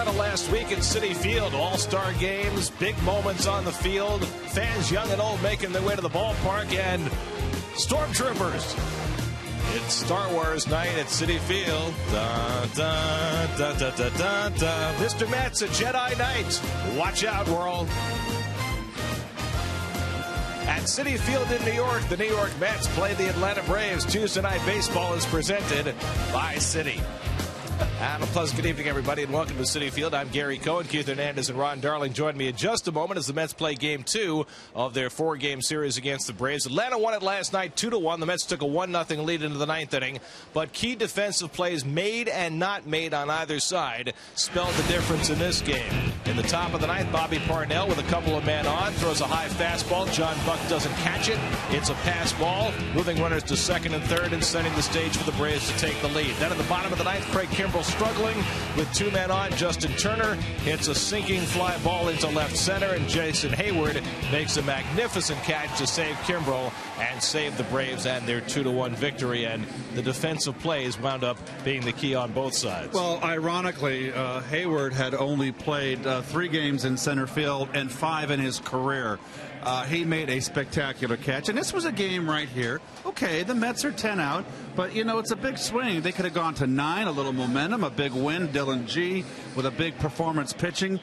Atlanta last week at Citi Field. All-star games, big moments on the field, fans young and old making their way to the ballpark, and stormtroopers. It's Star Wars night at Citi Field. Da, da, da, da, da, da, da. Mr. Met's a Jedi Knight. Watch out, world. At Citi Field in New York, the New York Mets play the Atlanta Braves. Tuesday Night Baseball is presented by Citi. And a pleasant good evening, everybody, and welcome to Citi Field. I'm Gary Cohen. Keith Hernandez and Ron Darling join me in just a moment as the Mets play Game 2 of their 4-game series against the Braves. Atlanta won it last night 2-1. The Mets took a 1-0 lead into the ninth inning, but key defensive plays made and not made on either side spelled the difference in this game. In the top of the ninth, Bobby Parnell with a couple of men on throws a high fastball. John Buck doesn't catch it. It's a pass ball, moving runners to second and third and setting the stage for the Braves to take the lead. Then at the bottom of the ninth, Craig Kimbrell struggling with two men on. Justin Turner hits a sinking fly ball into left center, and Jason Hayward makes a magnificent catch to save Kimbrell and save the Braves and their 2-1 victory. And the defensive plays wound up being the key on both sides. Well, ironically, Hayward had only played 3 games in center field and 5 in his career. He made a spectacular catch, and this was a game right here. Okay, the Mets are 10 out, but, you know, it's a big swing. They could have gone to 9, a little momentum, a big win. Dylan G with a big performance pitching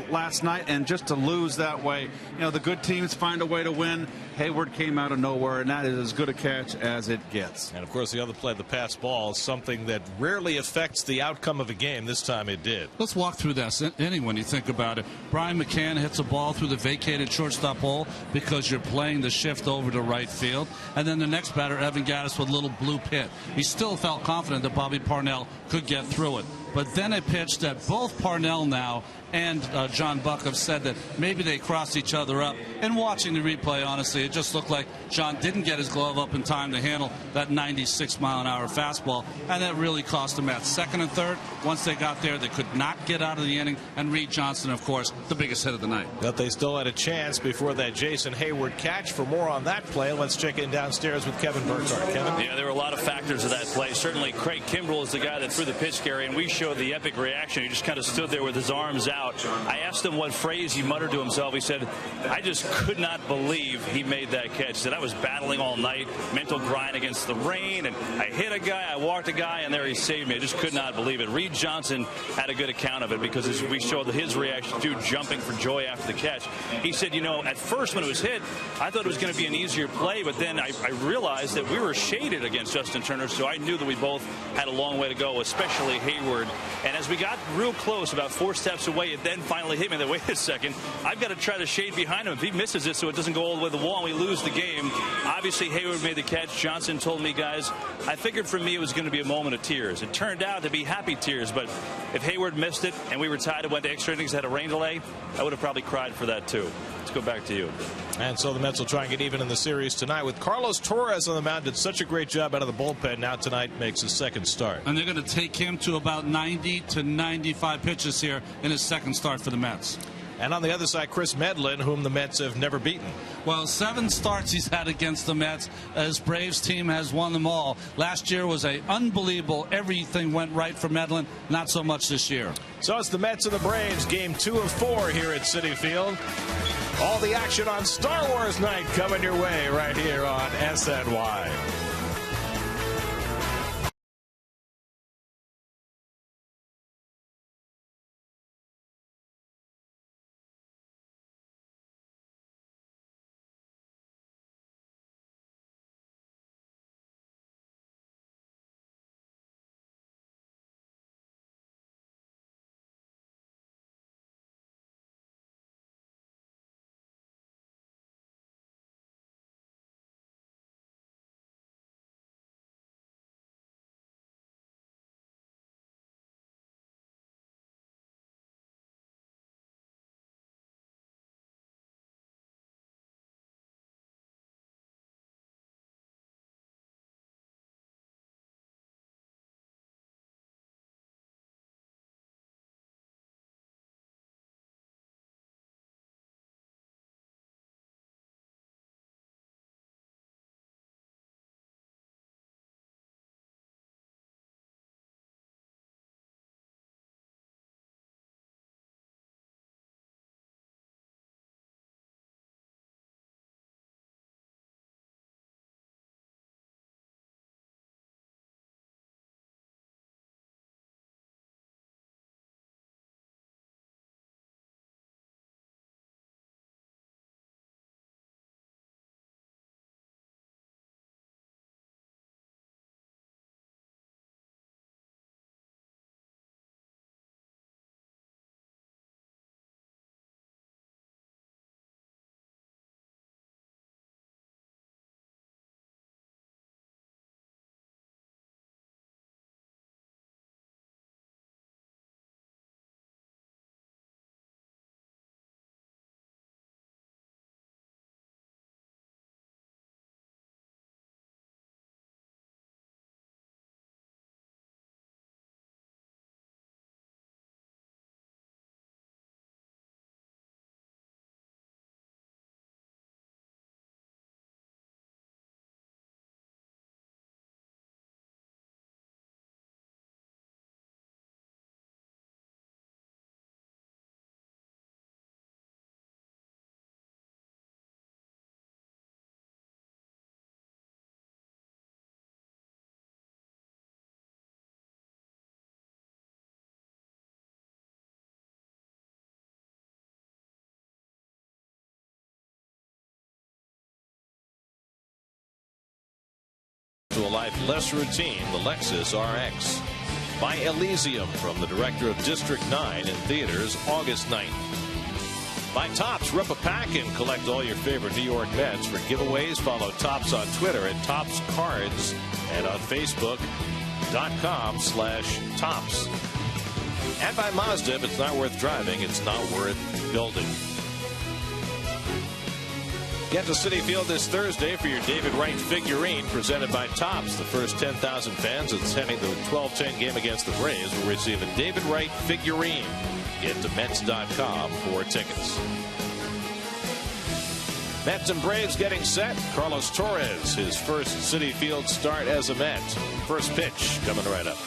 last night, and just to lose that way, you know, the good teams find a way to win. Hayward came out of nowhere, and that is as good a catch as it gets. And, of course, the other play, the pass ball, is something that rarely affects the outcome of a game. This time it did. Let's walk through that inning when you think about it. Brian McCann hits a ball through the vacated shortstop hole because you're playing the shift over to right field. And then the next batter, Evan Gattis, with a little blue pit. He still felt confident that Bobby Parnell could get through it. But then a pitch that both Parnell now and John Buck have said that maybe they crossed each other up. And watching the replay, honestly, it just looked like John didn't get his glove up in time to handle that 96-mile-an-hour fastball, and that really cost them at second and third. Once they got there, they could not get out of the inning, and Reed Johnson, of course, the biggest hit of the night. But they still had a chance before that Jason Hayward catch. For more on that play, let's check in downstairs with Kevin Burkhardt. Kevin? Yeah, there were a lot of factors of that play. Certainly, Craig Kimbrell is the guy that threw the pitch, Gary, and we showed the epic reaction. He just kind of stood there with his arms out. I asked him what phrase he muttered to himself. He said, I just could not believe he made that catch. He said, I was battling all night, mental grind against the rain, and I hit a guy, I walked a guy, and there he saved me. I just could not believe it. Reed Johnson had a good account of it because as we showed his reaction to jumping for joy after the catch. He said, you know, at first when it was hit, I thought it was going to be an easier play, but then I realized that we were shaded against Justin Turner, so I knew that we both had a long way to go, especially Hayward. And as we got real close, about 4 steps away, it then finally hit me that, wait a second, I've got to try to shade behind him. If he misses it so it doesn't go all the way to the wall and we lose the game. Obviously, Hayward made the catch. Johnson told me, guys, I figured for me it was going to be a moment of tears. It turned out to be happy tears, but if Hayward missed it and we were tied and went to extra innings, had a rain delay, I would have probably cried for that too. Let's go back to you. And so the Mets will try and get even in the series tonight with Carlos Torres on the mound. Did such a great job out of the bullpen. Now tonight makes his second start. And they're going to take him to about 90 to 95 pitches here in his second start for the Mets. And on the other side, Chris Medlin, whom the Mets have never beaten. Well, 7 starts he's had against the Mets. His Braves team has won them all. Last year was a unbelievable. Everything went right for Medlin. Not so much this year. So it's the Mets and the Braves, game 2 of 4 here at Citi Field. All the action on Star Wars night coming your way right here on SNY. to a life less routine, the Lexus RX. By Elysium from the director of District 9 in theaters August 9th. By Topps, rip a pack and collect all your favorite New York Mets. For giveaways, follow Topps on Twitter at Topps Cards and on Facebook.com/Topps. And by Mazda, if it's not worth driving, it's not worth building. Get to Citi Field this Thursday for your David Wright figurine presented by Topps. The first 10,000 fans attending the 12-10 game against the Braves will receive a David Wright figurine. Get to Mets.com for tickets. Mets and Braves getting set. Carlos Torres, his first Citi Field start as a Met. First pitch coming right up.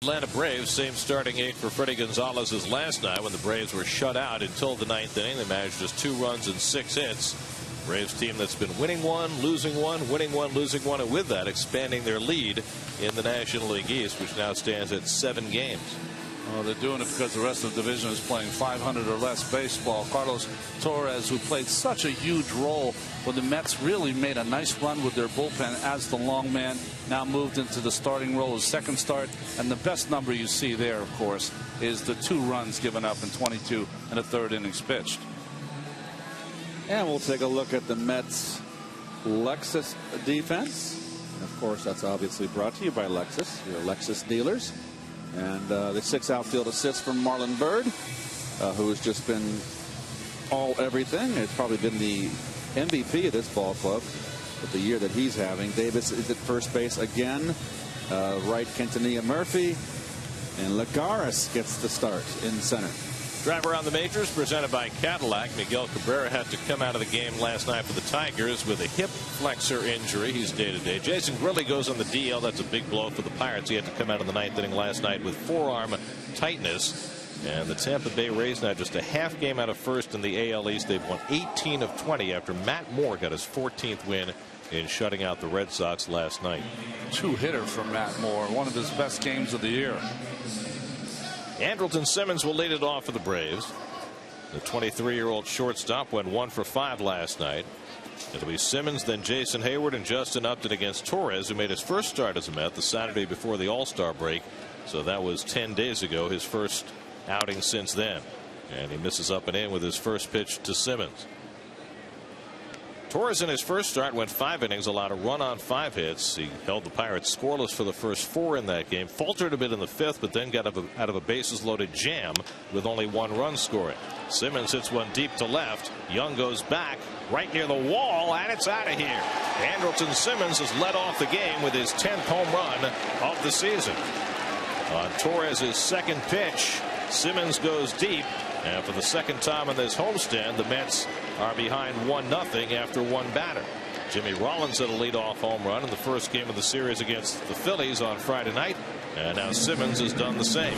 Atlanta Braves, same starting eight for Freddie Gonzalez as last night when the Braves were shut out until the ninth inning. They managed just 2 runs and 6 hits. Braves team that's been winning one, losing one, winning one, losing one, and with that expanding their lead in the National League East, which now stands at 7 games. Well, they're doing it because the rest of the division is playing 500 or less baseball. Carlos Torres, who played such a huge role when the Mets really made a nice run with their bullpen as the long man, now moved into the starting role, his second start. And the best number you see there, of course, is the 2 runs given up in 22 and a third innings pitched. And we'll take a look at the Mets' Lexus defense. And of course, that's obviously brought to you by Lexus, your Lexus dealers. And the 6 outfield assists from Marlon Byrd, who has just been all everything. It's probably been the MVP of this ball club with the year that he's having. Davis is at first base again. Right, Quintanilla Murphy. And Lagares gets the start in center. Drive around the majors presented by Cadillac. Miguel Cabrera had to come out of the game last night for the Tigers with a hip flexor injury. He's day-to-day. Jason Grilli goes on the DL. That's a big blow for the Pirates. He had to come out in the 9th inning last night with forearm tightness. And the Tampa Bay Rays now just a half game out of first in the AL East. They've won 18 of 20 after Matt Moore got his 14th win in shutting out the Red Sox last night. 2-hitter for Matt Moore, one of his best games of the year. Andrelton Simmons will lead it off for the Braves. The 23-year-old shortstop went 1 for 5 last night. It'll be Simmons, then Jason Hayward, and Justin Upton against Torres, who made his first start as a Met the Saturday before the All-Star break. So that was 10 days ago, his first outing since then. And he misses up and in with his first pitch to Simmons. Torres in his first start went 5 innings, allowed a run on 5 hits. He held the Pirates scoreless for the first 4 in that game, faltered a bit in the 5th, but then got out of a bases loaded jam with only 1 run scoring. Simmons hits one deep to left. Young goes back right near the wall, and it's out of here. Andrelton Simmons has led off the game with his 10th home run of the season. On Torres' second pitch, Simmons goes deep. And for the second time in this homestand, the Mets are behind 1-0 after 1 batter. Jimmy Rollins hit a leadoff home run in the first game of the series against the Phillies on Friday night. And now Simmons has done the same.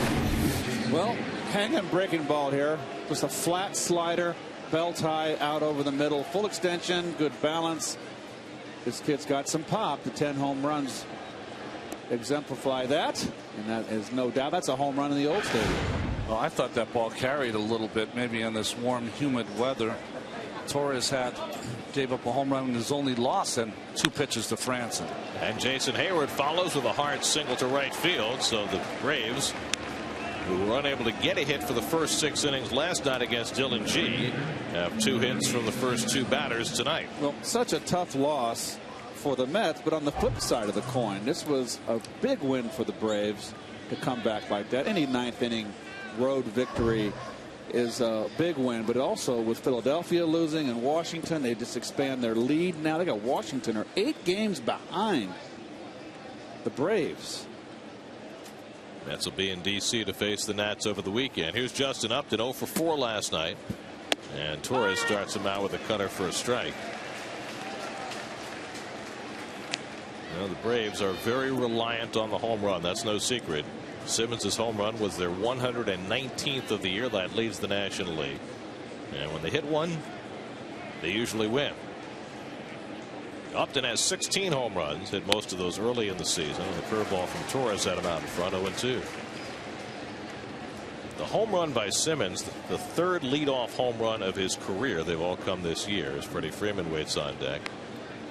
Well, hanging breaking ball here. Just a flat slider, belt high out over the middle, full extension, good balance. This kid's got some pop. The 10 home runs exemplify that. And that is no doubt that's a home run in the old stadium. Well, I thought that ball carried a little bit, maybe in this warm, humid weather. Torres gave up a home run in his only loss and 2 pitches to Franson. And Jason Hayward follows with a hard single to right field. So the Braves, who were unable to get a hit for the first 6 innings last night against Dylan G, have 2 hits from the first 2 batters tonight. Well, such a tough loss for the Mets, but on the flip side of the coin, this was a big win for the Braves to come back like that. Any 9th inning road victory is a big win, but also with Philadelphia losing and Washington, they just expand their lead. Now they got Washington are 8 games behind the Braves. Mets will be in D.C. to face the Nats over the weekend. Here's Justin Upton, 0 for 4 last night, and Torres starts him out with a cutter for a strike. You know, the Braves are very reliant on the home run. That's no secret. Simmons' home run was their 119th of the year. That leads the National League. And when they hit one, they usually win. Upton has 16 home runs, hit most of those early in the season. And the curveball from Torres had him out in front, 0-2. The home run by Simmons, the 3rd leadoff home run of his career. They've all come this year as Freddie Freeman waits on deck.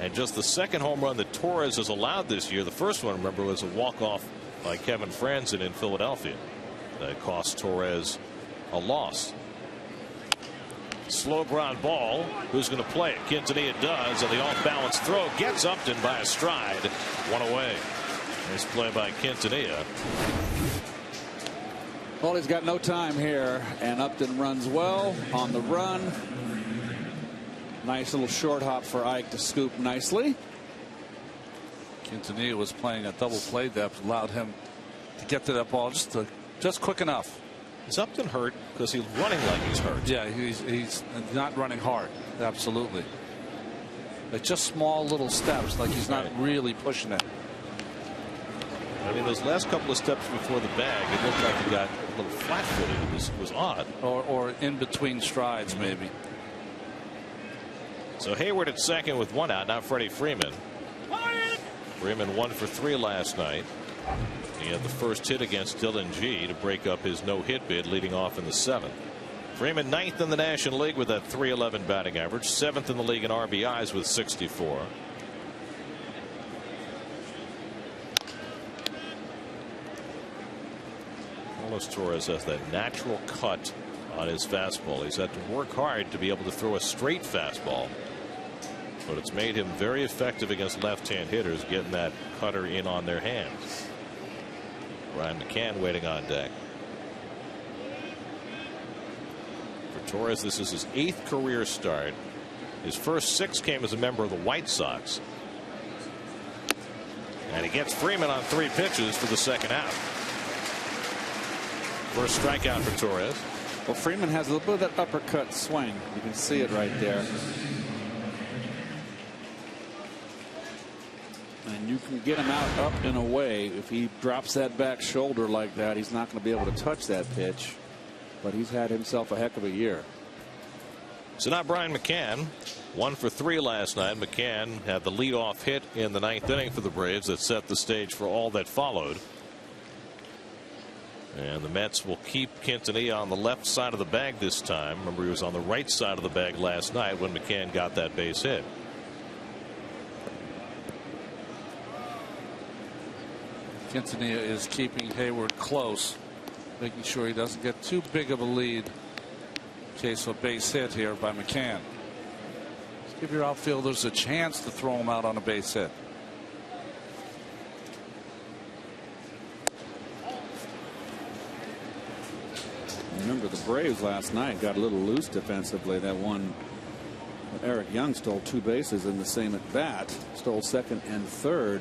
And just the 2nd home run that Torres has allowed this year. The first one, remember, was a walk-off by Kevin Franson in Philadelphia. That cost Torres a loss. Slow ground ball. Who's going to play it? Quintanilla does, and the off-balance throw gets Upton by a stride. 1 away. Nice play by Quintanilla. Well, he's got no time here, and Upton runs well on the run. Nice little short hop for Ike to scoop nicely. Quintanilla was playing a double play depth, allowed him to get to that ball just quick enough. Is Upton hurt? Because he's running like he's hurt. Yeah, he's not running hard. Absolutely. But just small little steps, like he's not really pushing it. I mean, those last couple of steps before the bag, it looked like he got a little flat-footed. It was odd. Or in between strides, maybe. So Hayward at second with 1 out. Now Freddie Freeman. Freeman 1 for 3 last night. He had the first hit against Dylan G to break up his no-hit bid, leading off in the 7th. Freeman 9th in the National League with that .311 batting average, 7th in the league in RBIs with 64. Carlos Torres has that natural cut on his fastball. He's had to work hard to be able to throw a straight fastball, but it's made him very effective against left-hand hitters, getting that cutter in on their hands. Brian McCann waiting on deck. For Torres, this is his 8th career start. His first 6 came as a member of the White Sox. And he gets Freeman on 3 pitches for the 2nd out. First strikeout for Torres. Well, Freeman has a little bit of that uppercut swing. You can see it right there. And you can get him out up and away. If he drops that back shoulder like that, he's not going to be able to touch that pitch. But he's had himself a heck of a year. So now Brian McCann, 1 for 3 last night. McCann had the leadoff hit in the 9th inning for the Braves that set the stage for all that followed. And the Mets will keep Quintanilla on the left side of the bag this time. Remember, he was on the right side of the bag last night when McCann got that base hit. Quintanilla is keeping Hayward close, making sure he doesn't get too big of a lead in case of a base hit here by McCann. Just give your outfielders a chance to throw him out on a base hit. Remember, the Braves last night got a little loose defensively. That one, Eric Young stole 2 bases in the same at bat, stole second and third.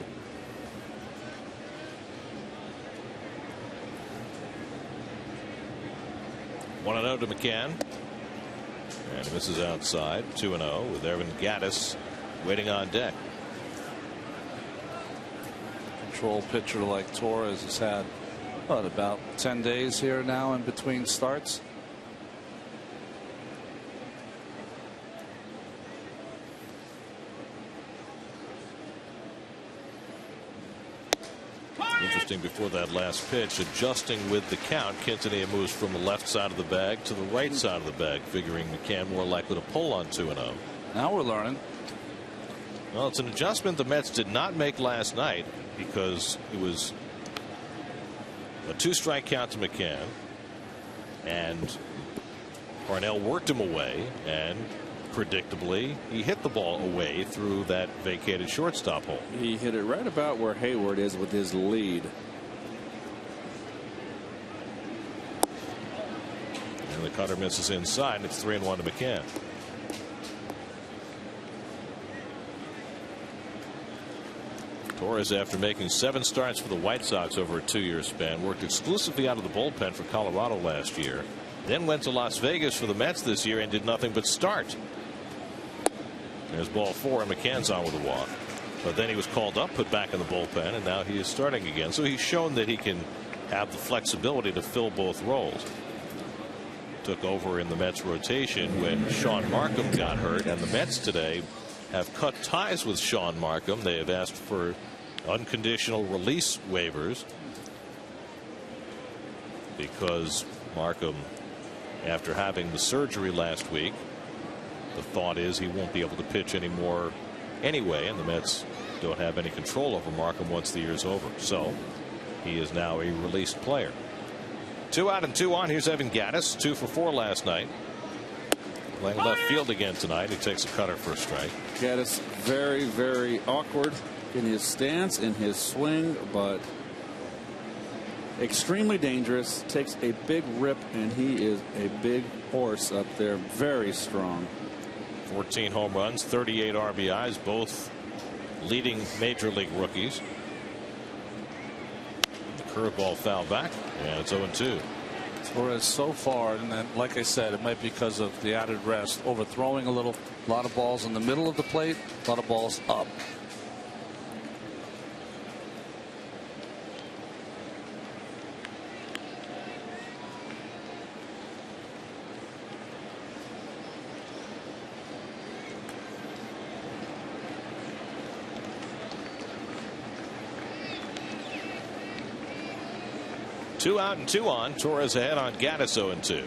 One 1-0 to McCann, and this is outside. 2-0 with Evan Gattis waiting on deck. Control pitcher like Torres has had about 10 days here now in between starts. Interesting, before that last pitch, adjusting with the count, Quintanilla moves from the left side of the bag to the right side of the bag, figuring McCann more likely to pull on 2-0. Now we're learning. Well, it's an adjustment the Mets did not make last night because it was a 2-strike count to McCann, and Parnell worked him away, and predictably he hit the ball away through that vacated shortstop hole. He hit it right about where Hayward is with his lead. And the cutter misses inside, and it's 3-1 to McCann. Torres, after making 7 starts for the White Sox over a 2-year span, worked exclusively out of the bullpen for Colorado last year, then went to Las Vegas for the Mets this year and did nothing but start. There's ball 4, and McCann's on with a walk. But then he was called up, put back in the bullpen, and now he is starting again. So he's shown that he can have the flexibility to fill both roles. Took over in the Mets rotation when Sean Markham got hurt, and the Mets today have cut ties with Sean Markham. They have asked for unconditional release waivers because Markham, after having the surgery last week, the thought is he won't be able to pitch anymore anyway, and the Mets don't have any control over Markham once the year's over. So he is now a released player. 2 out and 2 on. Here's Evan Gattis, 2 for 4 last night. Playing left field again tonight. He takes a cutter for a strike. Gattis very, very awkward in his stance, in his swing, but extremely dangerous. Takes a big rip, and he is a big horse up there. Very strong. 14 home runs, 38 RBIs, both leading major league rookies. The curveball foul back, and it's 0-2. Torres so far, and then, like I said, it might be because of the added rest, overthrowing a lot of balls in the middle of the plate, a lot of balls up. Two out and 2 on. Torres ahead on Gattis, 0-2.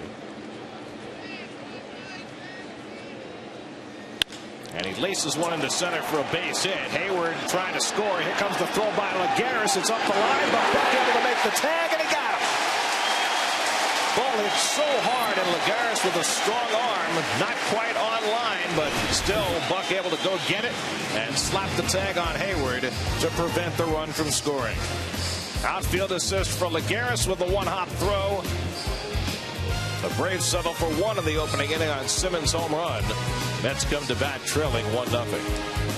And he laces one into center for a base hit. Hayward trying to score. Here comes the throw by Lagares. It's up the line, but Buck able to make the tag, and he got him. Ball hit so hard, and Lagares with a strong arm, not quite on line, but still Buck able to go get it and slap the tag on Hayward to prevent the run from scoring. Outfield assist for Lagares with a 1-hop throw. The Braves settle for 1 in the opening inning on Simmons' home run. Mets come to bat trailing 1-0.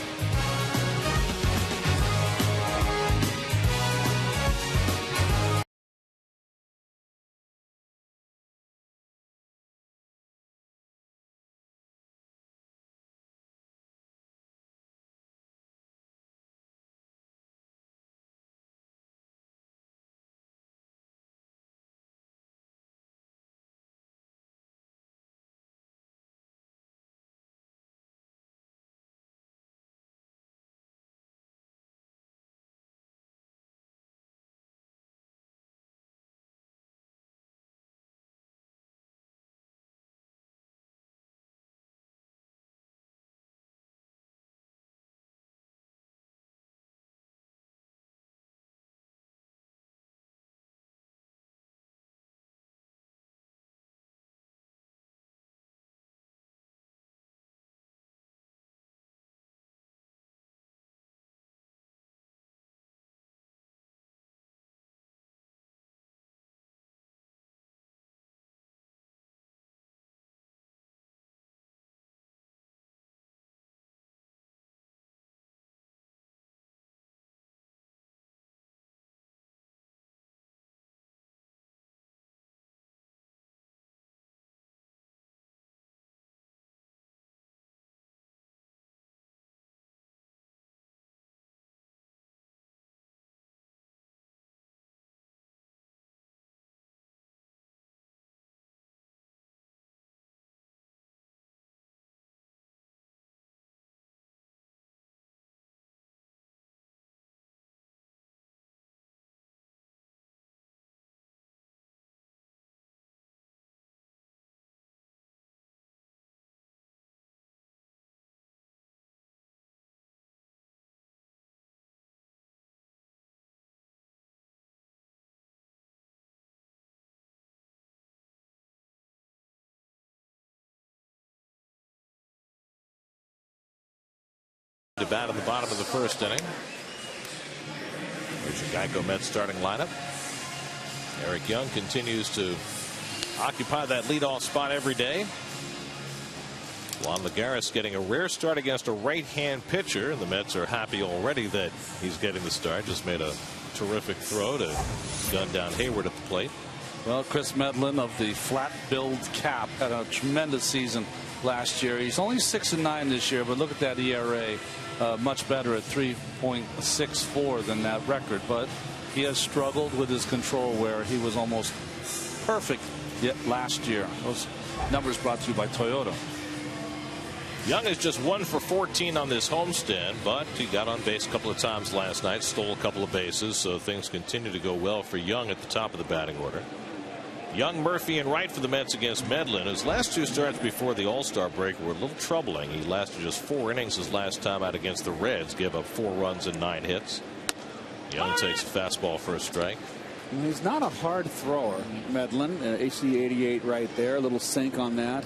To bat in the bottom of the first inning. Here's your Geico Mets starting lineup. Eric Young continues to occupy that leadoff spot every day. Juan Lagares getting a rare start against a right-hand pitcher, and the Mets are happy already that he's getting the start. Just made a terrific throw to gun down Hayward at the plate. Well, Chris Medlin of the flat-billed cap had a tremendous season last year. He's only 6-9 this year, but look at that ERA, much better at 3.64 than that record. But he has struggled with his control, where he was almost perfect yet last year. Those numbers brought to you by Toyota. Young is just 1 for 14 on this homestand, but he got on base a couple of times last night, stole a couple of bases, so things continue to go well for Young at the top of the batting order. Young, Murphy, and Wright for the Mets against Medlin. His last 2 starts before the All-Star break were a little troubling. He lasted just 4 innings his last time out against the Reds, gave up 4 runs and 9 hits. Young takes a fastball for a strike. He's not a hard thrower, Medlin. AC88 right there, a little sink on that.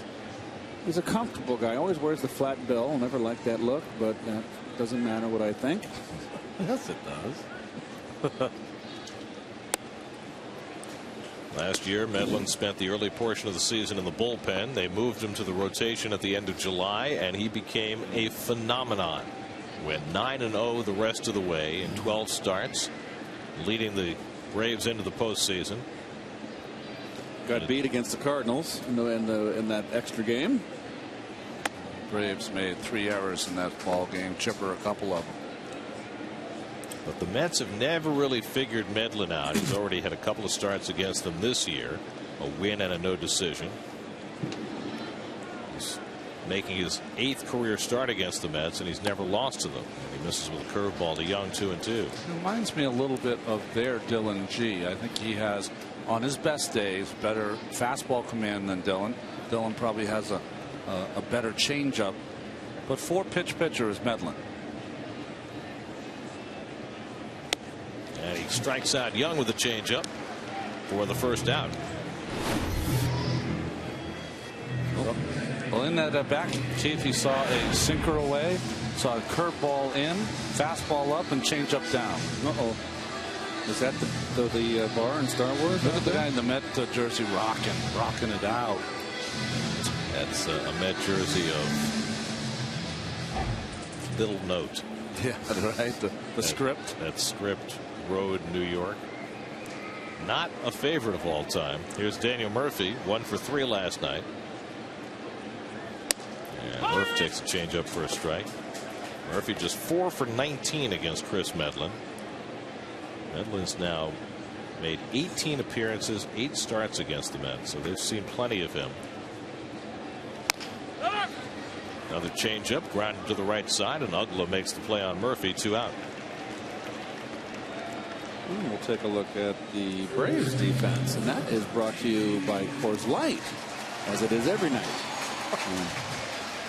He's a comfortable guy. Always wears the flat bill. Never liked that look, but that doesn't matter what I think. Yes, it does. Last year, Medlin spent the early portion of the season in the bullpen. They moved him to the rotation at the end of July, and he became a phenomenon. Went 9-0 the rest of the way in 12 starts, leading the Braves into the postseason. Got beat against the Cardinals in that extra game. Braves made 3 errors in that ball game. Chipper a couple of them. But the Mets have never really figured Medlin out. He's already had a couple of starts against them this year, a win and a no decision. He's making his 8th career start against the Mets, and he's never lost to them. And he misses with a curveball to Young, 2-2. It reminds me a little bit of their Dylan G. I think he has, on his best days, better fastball command than Dylan. Dylan probably has a better changeup, but 4-pitch pitcher is Medlin. And he strikes out Young with a changeup for the first out. Well, in that back, Chief, he saw a sinker away, saw a curveball in, fastball up, and changeup down. Is that the bar in Star Wars? Look at the guy in the Met jersey rocking it out. That's a Met jersey of little note. Yeah, right. The script. That script, Road, New York. Not a favorite of all time. Here's Daniel Murphy, 1 for 3 last night. And Murphy takes a changeup for a strike. Murphy just 4 for 19 against Chris Medlin. Medlin's now made 18 appearances, 8 starts against the Mets, so they've seen plenty of him. Another changeup grounded to the right side, and Ugla makes the play on Murphy, 2 out. We'll take a look at the Braves defense, and that is brought to you by Coors Light, as it is every night.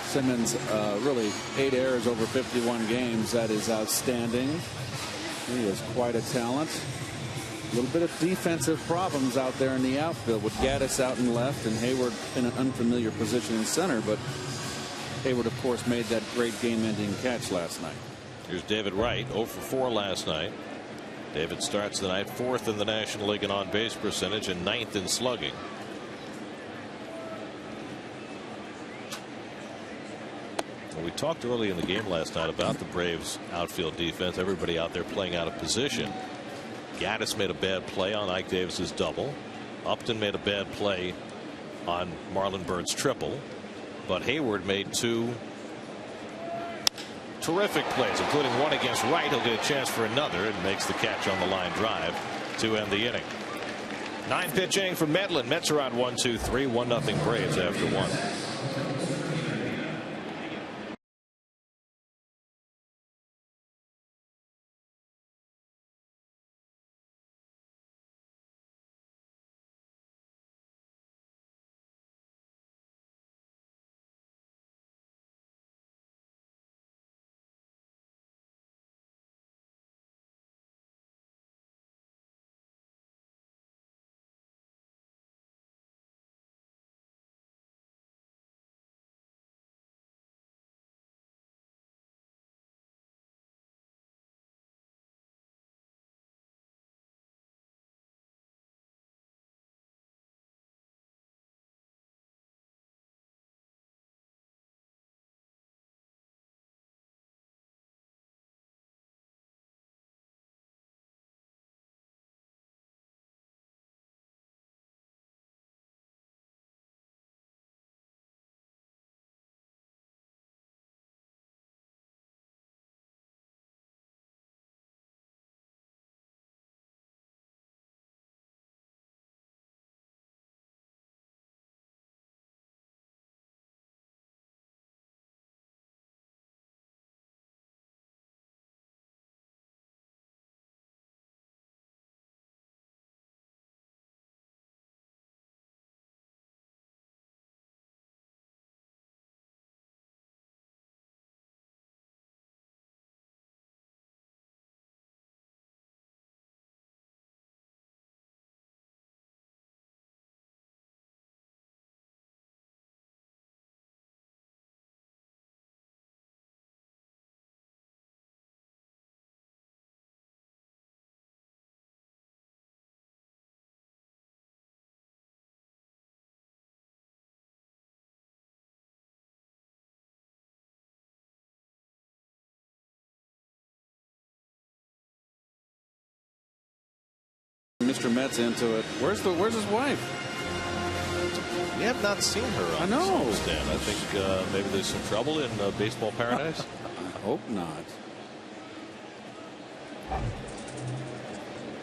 Simmons really 8 errors over 51 games. That is outstanding. He is quite a talent. A little bit of defensive problems out there in the outfield with Gaddis out in left and Hayward in an unfamiliar position in center, but Hayward, of course, made that great game-ending catch last night. Here's David Wright, 0 for 4 last night. David starts the night 4th in the National League in on-base percentage and 9th in slugging. Well, we talked early in the game last night about the Braves outfield defense. Everybody out there playing out of position. Gaddis made a bad play on Ike Davis's double. Upton made a bad play on Marlon Byrd's triple. But Hayward made 2 terrific plays, including one against Wright. He'll get a chance for another and makes the catch on the line drive to end the inning. 9-pitch inning for Medlin. Mets are on 1-2-3, 1-0 Braves after 1. Mr. Met's into it. Where's his wife? We have not seen her on I know. this stand. I think maybe there's some trouble in baseball paradise. I hope not.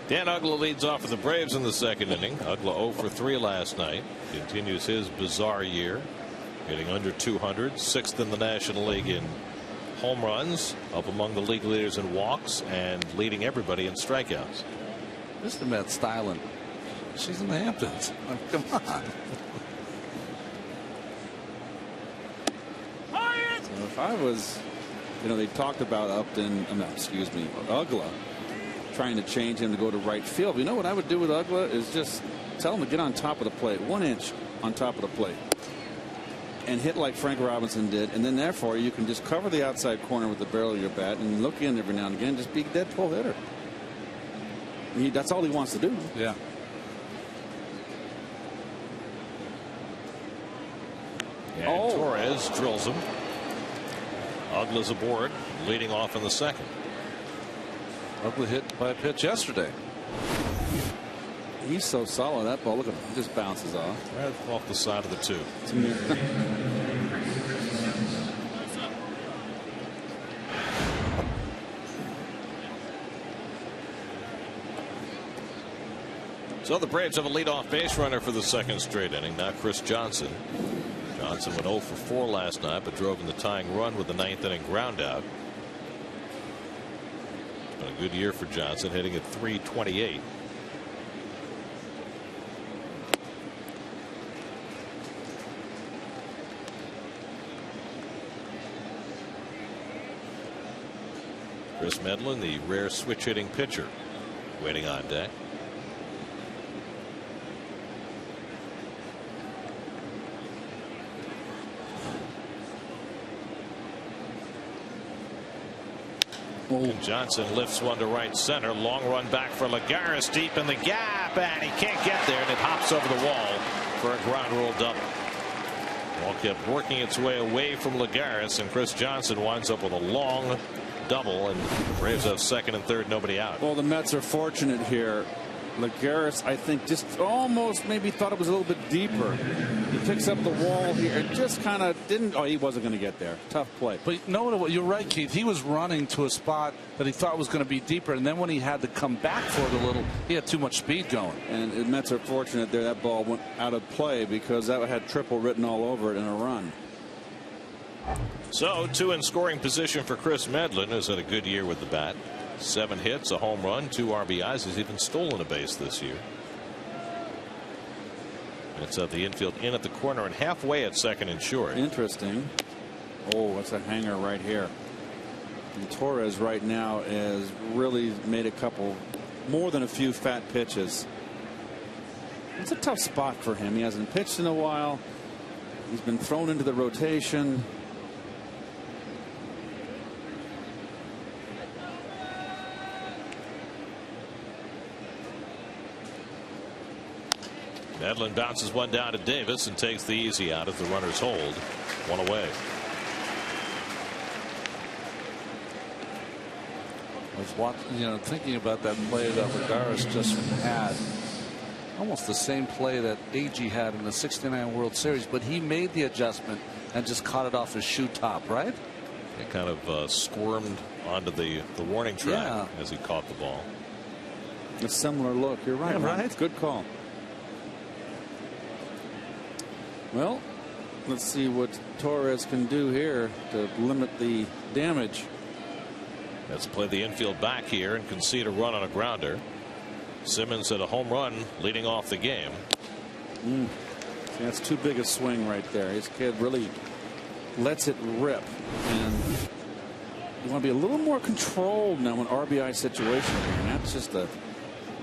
Dan Uggla leads off for the Braves in the second inning. Uggla 0 for 3 last night. Continues his bizarre year. Hitting under 200. 6th in the National League in home runs. Up among the league leaders in walks. And leading everybody in strikeouts. Mr. Met styling. She's in the Hamptons. Oh, come on. So if I was, they talked about Uggla trying to change him to go to right field. You know what I would do with Uggla is just tell him to get on top of the plate, 1 inch on top of the plate, and hit like Frank Robinson did, and then therefore you can just cover the outside corner with the barrel of your bat and look in every now and again, just be a dead pull hitter. That's all he wants to do. Yeah. And Torres drills him. Uggla's aboard, leading off in the second. Uggla hit by a pitch yesterday. He's so solid. That ball, look at him, it just bounces off. Right off the side of the tube. So the Braves have a leadoff base runner for the second straight inning. Now Chris Johnson. Johnson went 0 for 4 last night, but drove in the tying run with the 9th inning ground out. It's been a good year for Johnson, hitting at .328. Chris Medlin, the rare switch hitting pitcher, waiting on deck. And Johnson lifts one to right center. Long run back for Lagares deep in the gap, and he can't get there, and it hops over the wall for a ground rule double. Ball kept working its way away from Lagares, and Chris Johnson winds up with a long double, and Braves have second and third, nobody out. Well, the Mets are fortunate here. Lagares, I think, just almost maybe thought it was a little bit deeper. He picks up the wall here and just kind of didn't. Oh, he wasn't going to get there. Tough play. But no, you're right, Keith. He was running to a spot that he thought was going to be deeper, and then when he had to come back for it a little, he had too much speed going. And the Mets are fortunate there. That ball went out of play because that had triple written all over it in a run. So 2 in scoring position for Chris Medlin, who's had a good year with the bat. 7 hits, a home run, 2 RBIs. He's even stolen a base this year. It's at the infield, in at the corner, and halfway at second and short. Interesting. Oh, that's a hanger right here. And Torres right now has really made a couple, more than a few fat pitches. It's a tough spot for him. He hasn't pitched in a while. He's been thrown into the rotation. Medlin bounces one down to Davis and takes the easy out as the runners hold. 1 away. I was watching, thinking about that play that Lagares just had. Almost the same play that AG had in the '69 World Series, but he made the adjustment and just caught it off his shoe top, right? It kind of squirmed onto the warning track as he caught the ball. A similar look. You're right. Yeah, right. Good call. Well, let's see what Torres can do here to limit the damage. Let's play the infield back here and concede a run on a grounder. Simmons hit a home run leading off the game. See, that's too big a swing right there. His kid really lets it rip, and you want to be a little more controlled now in RBI situation. And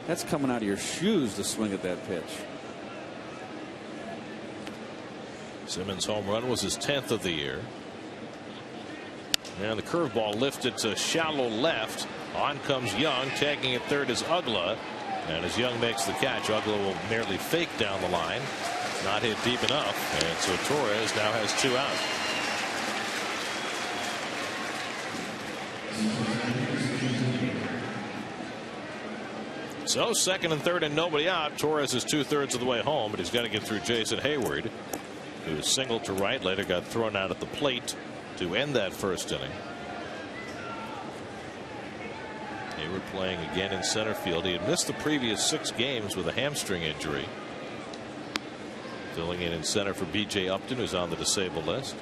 that's coming out of your shoes to swing at that pitch. Simmons' home run was his 10th of the year. And the curveball lifted to shallow left. On comes Young. Tagging at third is Uggla. And as Young makes the catch, Uggla will merely fake down the line. Not hit deep enough. And so Torres now has 2 out. So second and third and nobody out. Torres is 2/3 of the way home, but he's got to get through Jason Hayward, who singled to right, later got thrown out at the plate to end that first inning. Hayward playing again in center field. He had missed the previous 6 games with a hamstring injury. Filling in center for B.J. Upton, who's on the disabled list.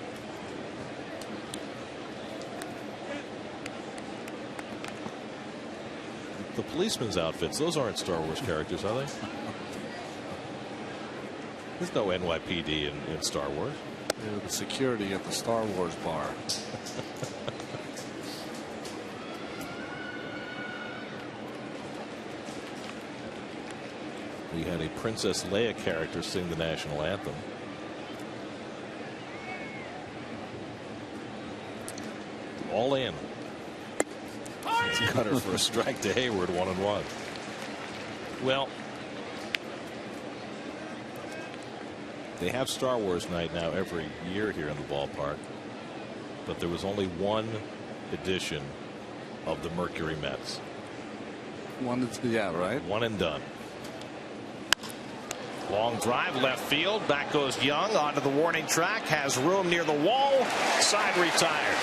The policemen's outfits, those aren't Star Wars characters, are they? There's no NYPD in Star Wars. Yeah, the security at the Star Wars bar. We had a Princess Leia character sing the national anthem. All in. Cutter for a strike to Hayward, 1-1. Well, they have Star Wars night now every year here in the ballpark, but there was only one edition of the Mercury Mets. Yeah, right. One and done. Long drive left field. Back goes Young onto the warning track. Has room near the wall. Side retired.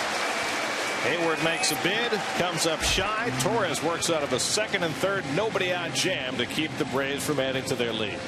Hayward makes a bid. Comes up shy. Torres works out of a second and third nobody out jam to keep the Braves from adding to their lead.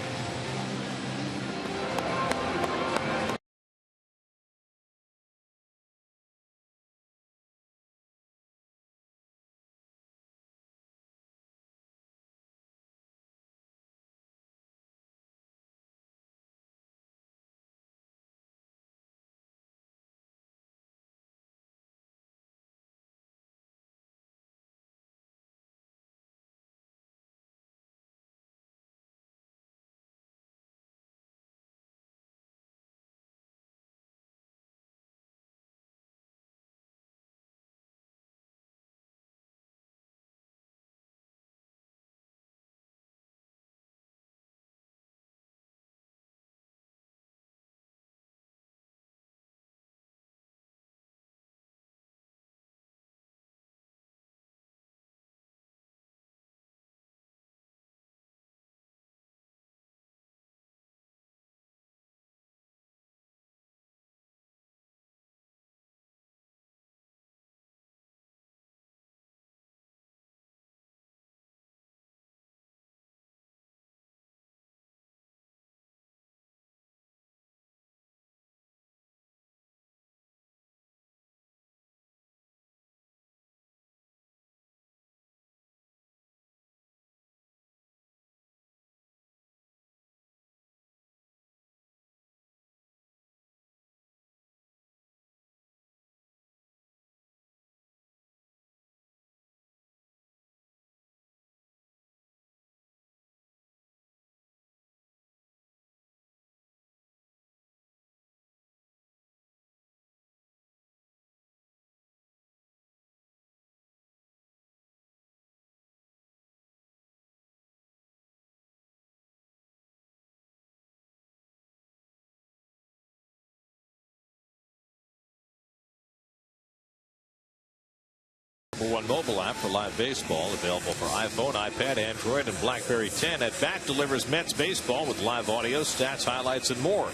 #1 mobile app for live baseball, available for iPhone, iPad, Android, and BlackBerry 10. At Bat delivers Mets baseball with live audio, stats, highlights, and more.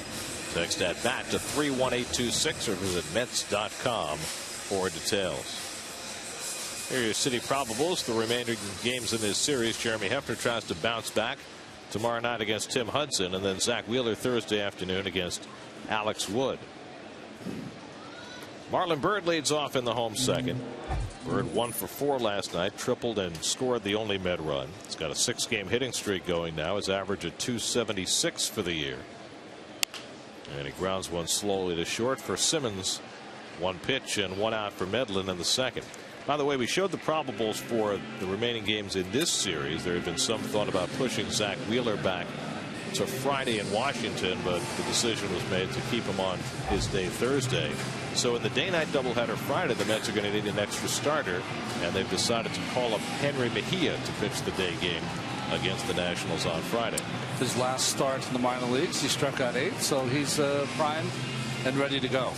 Text At Bat to 31826 or visit Mets.com for details. Here are your city probables. The remaining games in this series. Jeremy Hefner tries to bounce back tomorrow night against Tim Hudson, and then Zach Wheeler Thursday afternoon against Alex Wood. Marlon Byrd leads off in the home second. Byrd 1 for 4 last night, tripled and scored the only Met run. He's got a 6-game hitting streak going now. His average at .276 for the year. And he grounds one slowly to short for Simmons. 1 pitch and 1 out for Medlin in the second. By the way, we showed the probables for the remaining games in this series. There had been some thought about pushing Zach Wheeler back to Friday in Washington, but the decision was made to keep him on his day Thursday. So in the day-night doubleheader Friday, the Mets are going to need an extra starter, and they've decided to call up Henry Mejia to pitch the day game against the Nationals on Friday. His last start in the minor leagues, he struck out 8, so he's primed and ready to go.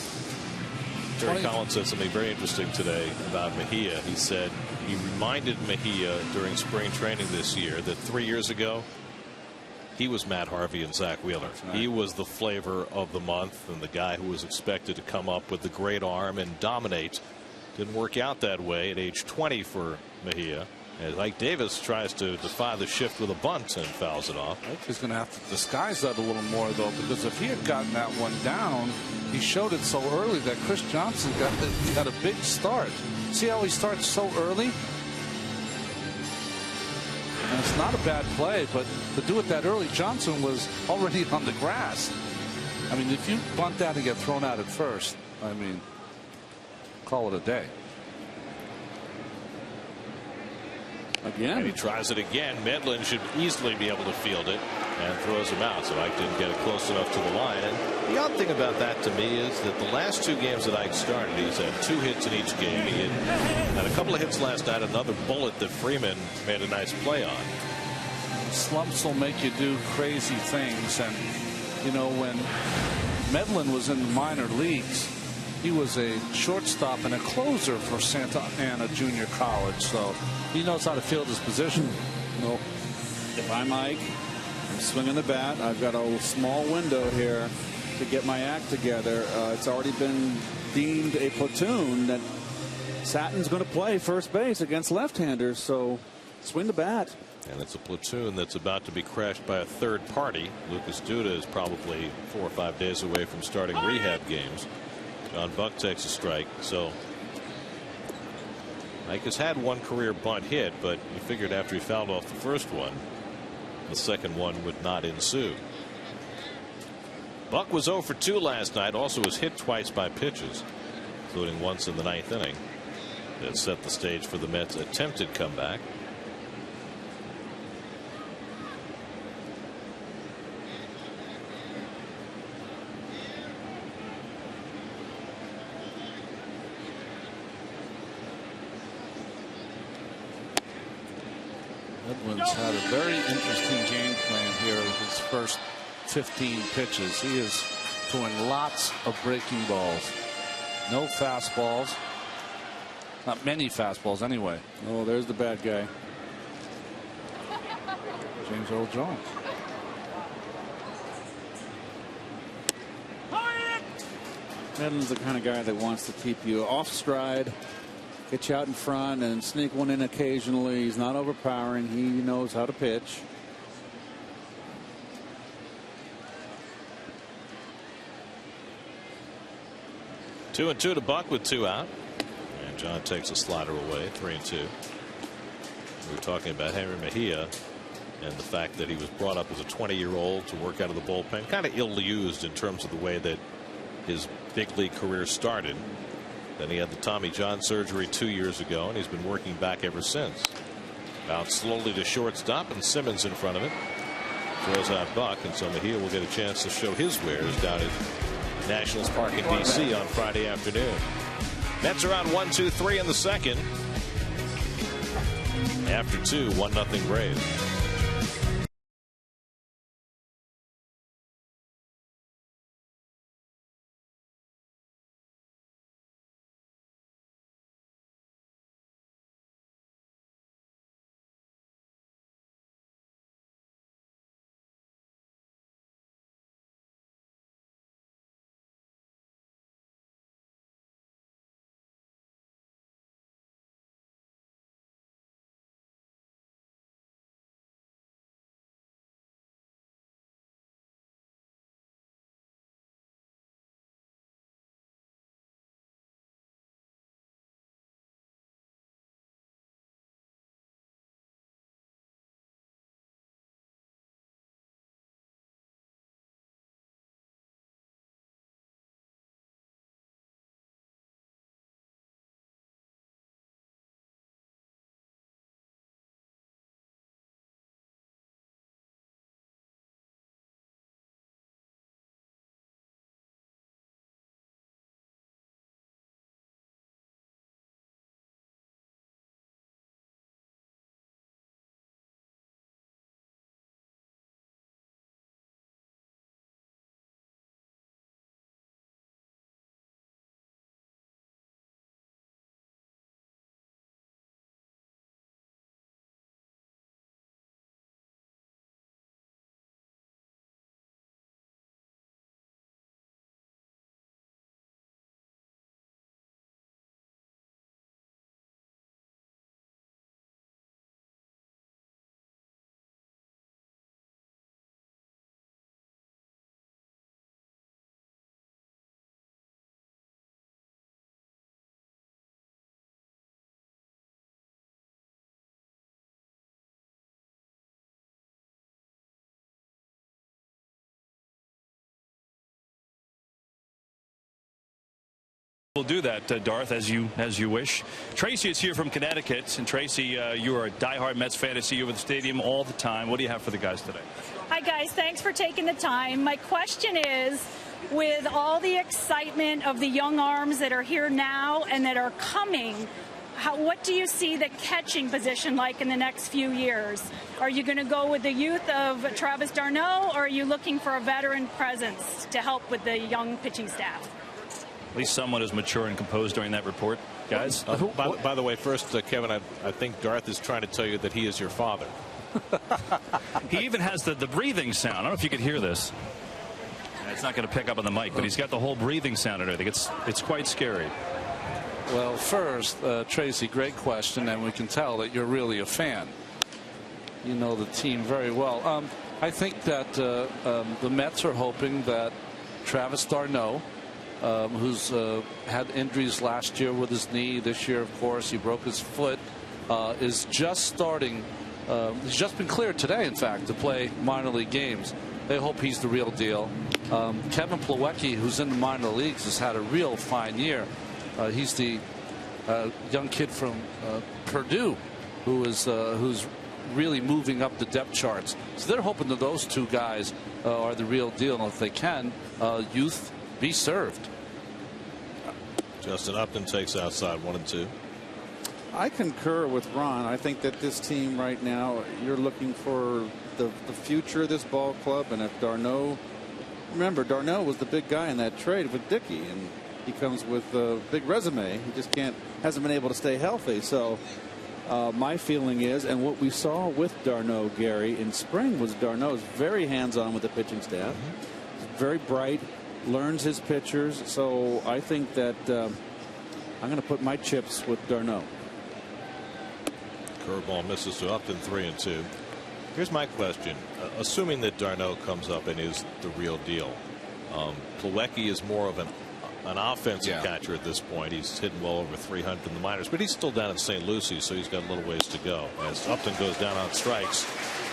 Terry Collins said something very interesting today about Mejia. He said He reminded Mejia during spring training this year that 3 years ago he was Matt Harvey and Zach Wheeler. Right. He was the flavor of the month and the guy who was expected to come up with the great arm and dominate. Didn't work out that way at age 20 for Mejia. And Ike Davis tries to defy the shift with a bunt and fouls it off. I think he's going to have to disguise that a little more, though, because if he had gotten that one down, he showed it so early that Chris Johnson got a big start. See how he starts so early? And it's not a bad play, but to do it that early, Johnson was already on the grass. I mean, if you bunt that and get thrown out at first, I mean, call it a day. Again. And he tries it again. Medlin should easily be able to field it and throws him out. So Ike didn't get it close enough to the line. And the odd thing about that to me is that the last 2 games that Ike started, he's had 2 hits in each game. He had a couple of hits last night, another bullet that Freeman made a nice play on. Slumps will make you do crazy things. And, you know, when Medlin was in the minor leagues, he was a shortstop and a closer for Santa Ana Junior College. So he knows how to field his position. Well, if I'm Ike, I'm swinging the bat. I've got a small window here to get my act together. It's already been deemed a platoon that Satton's going to play first base against left-handers. So swing the bat. And it's a platoon that's about to be crashed by a third party. Lucas Duda is probably 4 or 5 days away from starting rehab games. John Buck takes a strike. So Ike has had 1 career bunt hit, but he figured after he fouled off the first one, the second one would not ensue. Buck was 0 for 2 last night. Also was hit twice by pitches, including once in the 9th inning. That set the stage for the Mets' attempted comeback. Edwin's had a very interesting game plan here in his first 15 pitches. He is throwing lots of breaking balls. No fastballs. Not many fastballs anyway. Oh, there's the bad guy. James Earl Jones. Medlin's the kind of guy that wants to keep you off stride, get you out in front, and sneak one in occasionally. He's not overpowering. He knows how to pitch. Two and 2 to Buck with 2 out. And John takes a slider away, 3-2. We were talking about Henry Mejia and the fact that he was brought up as a 20-year-old to work out of the bullpen. Kind of ill-used in terms of the way that his big league career started. Then he had the Tommy John surgery 2 years ago, and he's been working back ever since. Bounced slowly to shortstop, and Simmons in front of it. Throws out Buck, and so Mejia will get a chance to show his wares down at Nationals Park in D.C. on Friday afternoon. Mets are on 1-2-3 in the second. After 2, 1-0 Braves. We'll do that, Darth, as you wish. Tracy is here from Connecticut, and Tracy, you are a diehard Mets fan. I see you over the stadium all the time. What do you have for the guys today? Hi, guys. Thanks for taking the time. My question is, with all the excitement of the young arms that are here now and that are coming, what do you see the catching position like in the next few years? Are you going to go with the youth of Travis d'Arnaud, or are you looking for a veteran presence to help with the young pitching staff? At least someone is mature and composed during that report, guys. By the way, first, Kevin, I think Darth is trying to tell you that he is your father. He even has the breathing sound. I don't know if you could hear this. It's not going to pick up on the mic, but he's got the whole breathing sound and everything. It's quite scary. Well, first, Tracy, great question, and we can tell that you're really a fan. You know the team very well. I think that the Mets are hoping that Travis d'Arnaud, who's had injuries last year with his knee, this year, of course, he broke his foot, is just starting. He's just been cleared today, in fact, to play minor league games. They hope he's the real deal. Kevin Plawecki, who's in the minor leagues, has had a real fine year. He's the young kid from Purdue who's really moving up the depth charts. So they're hoping that those two guys are the real deal. And if they can, youth be served. Justin Upton takes outside 1-2. I concur with Ron. I think that this team right now, you're looking for the future of this ball club. And if d'Arnaud, remember, d'Arnaud was the big guy in that trade with Dickey, and he comes with a big resume. He just hasn't been able to stay healthy. So my feeling is, and what we saw with d'Arnaud, Gary, in spring was d'Arnaud is very hands-on with the pitching staff. He's very bright, learns his pitchers. So I think that I'm going to put my chips with d'Arnaud. Curveball misses to Upton, 3-2. Here's my question. Assuming that d'Arnaud comes up and is the real deal, Plawecki is more of an offensive catcher at this point. He's hitting well over 300 in the minors, but he's still down in St. Lucie, so he's got a little ways to go. As Upton goes down on strikes,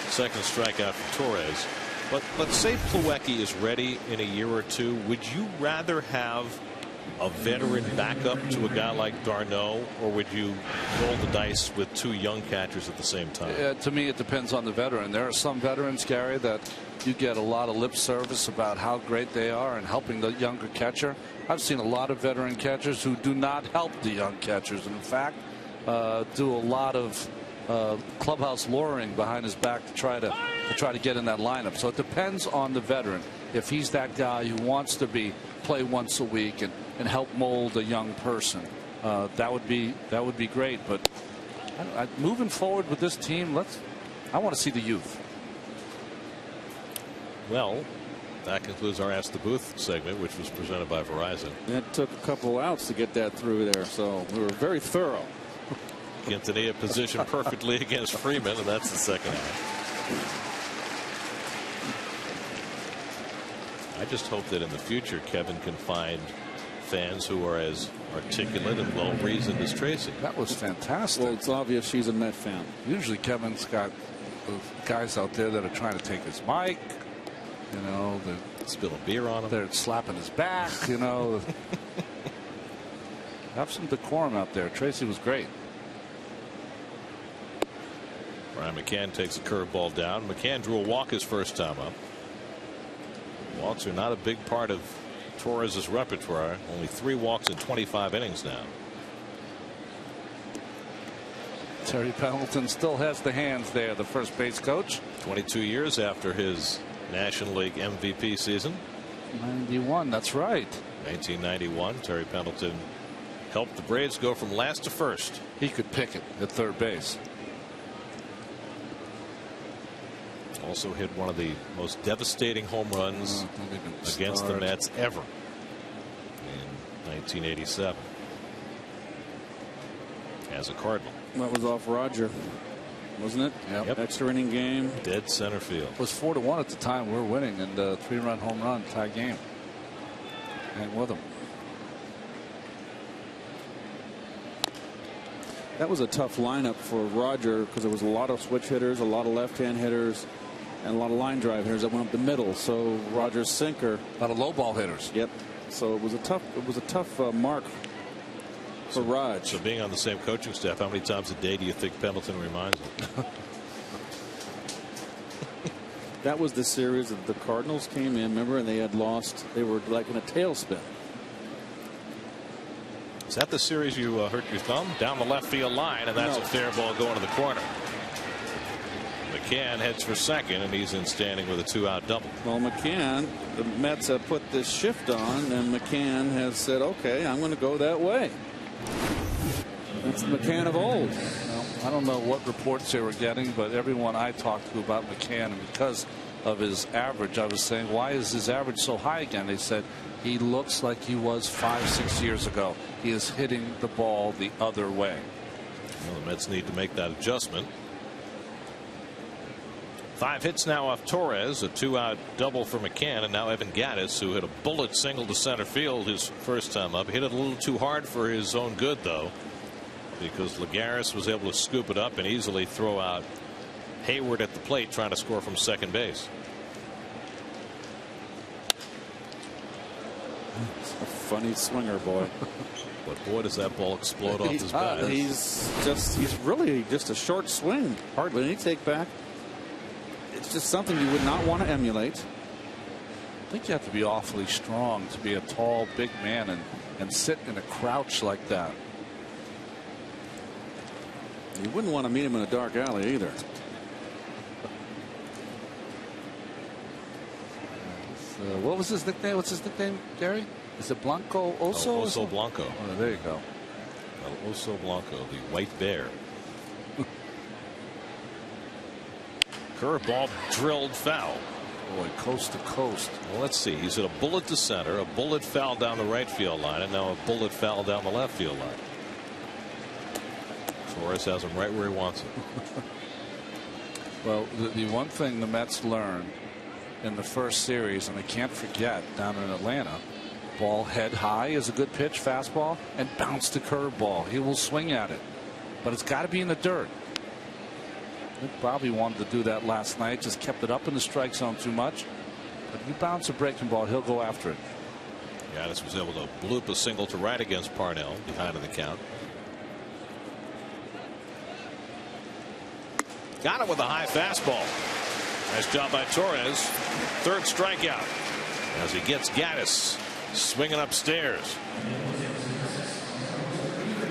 second strikeout for Torres. But let's say Plawecki is ready in a year or two. Would you rather have a veteran backup to a guy like d'Arnaud, or would you roll the dice with two young catchers at the same time? To me, it depends on the veteran. There are some veterans, Gary, that you get a lot of lip service about how great they are and helping the younger catcher. I've seen a lot of veteran catchers who do not help the young catchers, and in fact do a lot of clubhouse luring behind his back to try to get in that lineup. So it depends on the veteran. If he's that guy who wants to play once a week and help mold a young person, that would be great. But moving forward with this team, I want to see the youth. Well, that concludes our Ask the Booth segment, which was presented by Verizon. It took a couple outs to get that through there, so we were very thorough. Quintanilla positioned perfectly against Freeman, and that's the second out. I just hope that in the future Kevin can find fans who are as articulate and well reasoned as Tracy. That was fantastic. Well, it's obvious she's a Met fan. Usually Kevin's got guys out there that are trying to take his mic. You know, spill a beer on him. They're slapping his back. You know, have some decorum out there. Tracy was great. Brian McCann takes a curveball down. McCann drew a walk his first time up. Walks are not a big part of Torres' repertoire. Only 3 walks in 25 innings now. Terry Pendleton still has the hands there, the first base coach. 22 years after his National League MVP season. 91, that's right. 1991, Terry Pendleton helped the Braves go from last to first. He could pick it at third base. Also hit one of the most devastating home runs against the Mets ever in 1987 as a Cardinal. That was off Roger, wasn't it? Yep. Extra inning game. Dead center field. It was 4-1 at the time. We were winning, and a 3-run home run tie game. Hang with him. That was a tough lineup for Roger because there was a lot of switch hitters, a lot of left-hand hitters, and a lot of line drive hitters that went up the middle. So Roger's sinker. A lot of low ball hitters. Yep. So it was a tough mark for Raj. So being on the same coaching staff, how many times a day do you think Pendleton reminds him? That was the series that the Cardinals came in, remember, and they had lost. They were like in a tailspin. Is that the series you hurt your thumb? Down the left field line, and that's a fair ball going to the corner. McCann heads for second, and he's in standing with a 2-out double. Well, McCann, the Mets have put this shift on, and McCann has said, okay, I'm going to go that way. That's the McCann of old. Well, I don't know what reports they were getting, but everyone I talked to about McCann, and because of his average, I was saying, why is his average so high again? They said he looks like he was 5-6 years ago. He is hitting the ball the other way. Well, the Mets need to make that adjustment. 5 hits now off Torres, a 2-out double for McCann, and now Evan Gattis, who hit a bullet single to center field his first time up. Hit it a little too hard for his own good, though, because Lagares was able to scoop it up and easily throw out Hayward at the plate trying to score from second base. A funny swinger, boy. But boy, does that ball explode off his bat. He's really just a short swing. Hardly any take back. It's just something you would not want to emulate. I think you have to be awfully strong to be a tall, big man and sit in a crouch like that. You wouldn't want to meet him in a dark alley either. What was his nickname? What's his nickname, Gary? Is it Blanco Oso? Oso Blanco. Oh, there you go. El Oso Blanco, the white bear. Curveball drilled foul. Boy, coast to coast. Well, let's see. He's hit a bullet to center, a bullet foul down the right field line, and now a bullet foul down the left field line. Torres has him right where he wants him. Well, the one thing the Mets learned in the first series, and I can't forget down in Atlanta, ball head high is a good pitch, fastball, and bounce to curveball. He will swing at it, but it's got to be in the dirt. I think Bobby wanted to do that last night, just kept it up in the strike zone too much. But if you bounce a breaking ball, he'll go after it. Giannis was able to bloop a single to right against Parnell behind in the count. Got it with a high fastball. Nice job by Torres. Third strikeout as he gets Gattis swinging upstairs.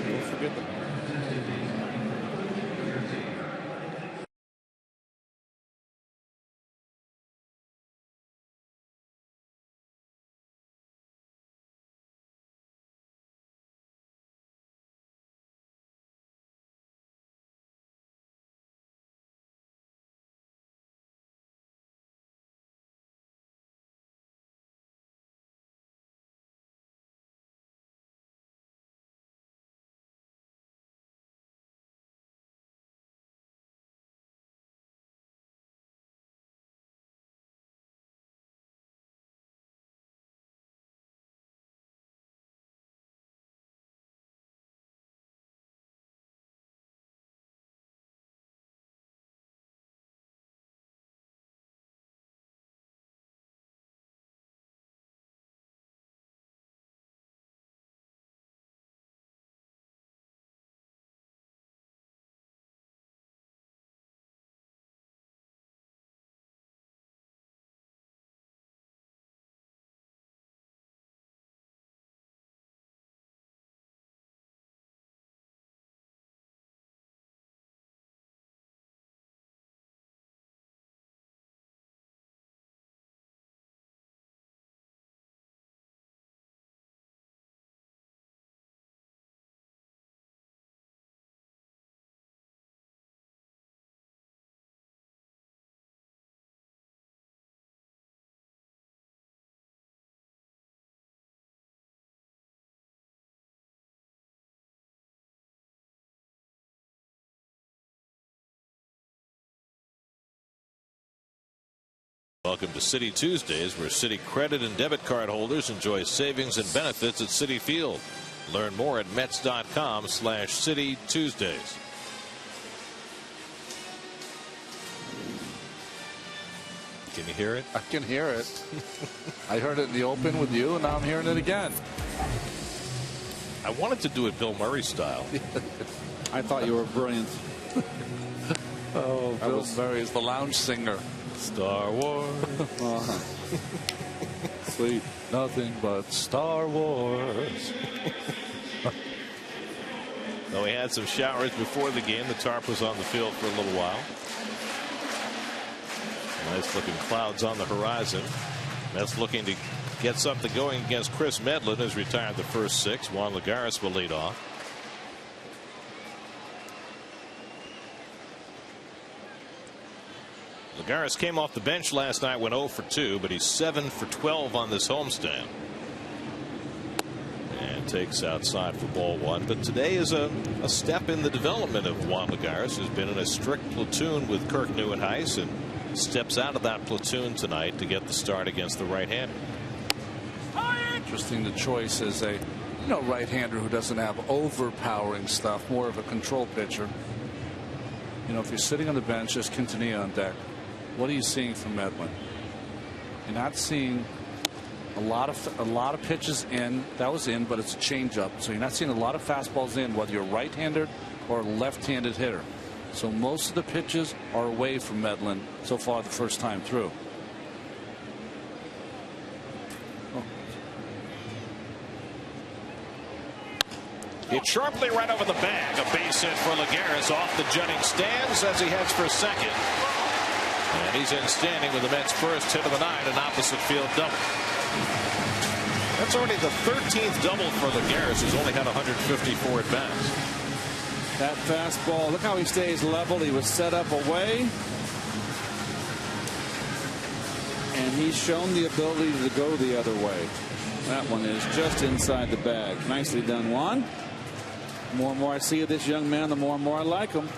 Don't forget the Welcome to City Tuesdays, where City credit and debit card holders enjoy savings and benefits at Citi Field. Learn more at Mets.com/City Tuesdays. Can you hear it? I can hear it. I heard it in the open with you, and now I'm hearing it again. I wanted to do it Bill Murray style. I thought you were brilliant. Oh, Bill Murray is the lounge singer. Star Wars. Sweet. Nothing but Star Wars. Though we had some showers before the game, the tarp was on the field for a little while. Nice looking clouds on the horizon. That's looking to get something going against Chris Medlin, who's retired the first 6. Juan Lagares will lead off. Lagares came off the bench last night, went 0 for 2, but he's 7 for 12 on this homestand. And takes outside for ball 1. But today is a step in the development of Juan Lagares, who's been in a strict platoon with Kirk Nieuwenhuis and steps out of that platoon tonight to get the start against the right-hander. Interesting, the choice is a right-hander who doesn't have overpowering stuff, more of a control pitcher. If you're sitting on the bench, just Quintanilla on deck. What are you seeing from Medlin? You're not seeing a lot of pitches in. That was in, but it's a changeup. So you're not seeing a lot of fastballs in, whether you're right-handed or left-handed hitter. So most of the pitches are away from Medlin so far the first time through. Hit sharply right over the bag. A base hit for Lagares off the jutting stands as he heads for second. And he's in standing with the Mets' first hit of the night, an opposite field double. That's already the 13th double for Lagares, who's only had 154 at bats. That fastball, look how he stays level. He was set up away. And he's shown the ability to go the other way. That one is just inside the bag. Nicely done, Juan. The more and more I see of this young man, the more and more I like him.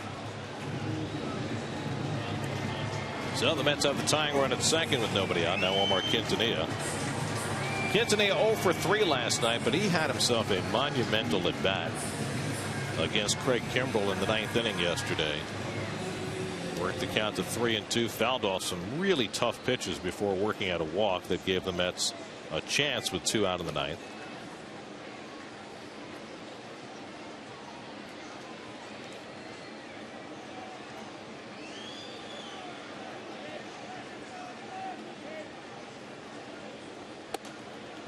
So the Mets have the tying run at second with nobody on. Now Omar Quintanilla. Quintanilla 0 for 3 last night, but he had himself a monumental at bat against Craig Kimbrell in the 9th inning yesterday. Worked the count to 3-2, fouled off some really tough pitches before working out a walk that gave the Mets a chance with 2 out in the 9th.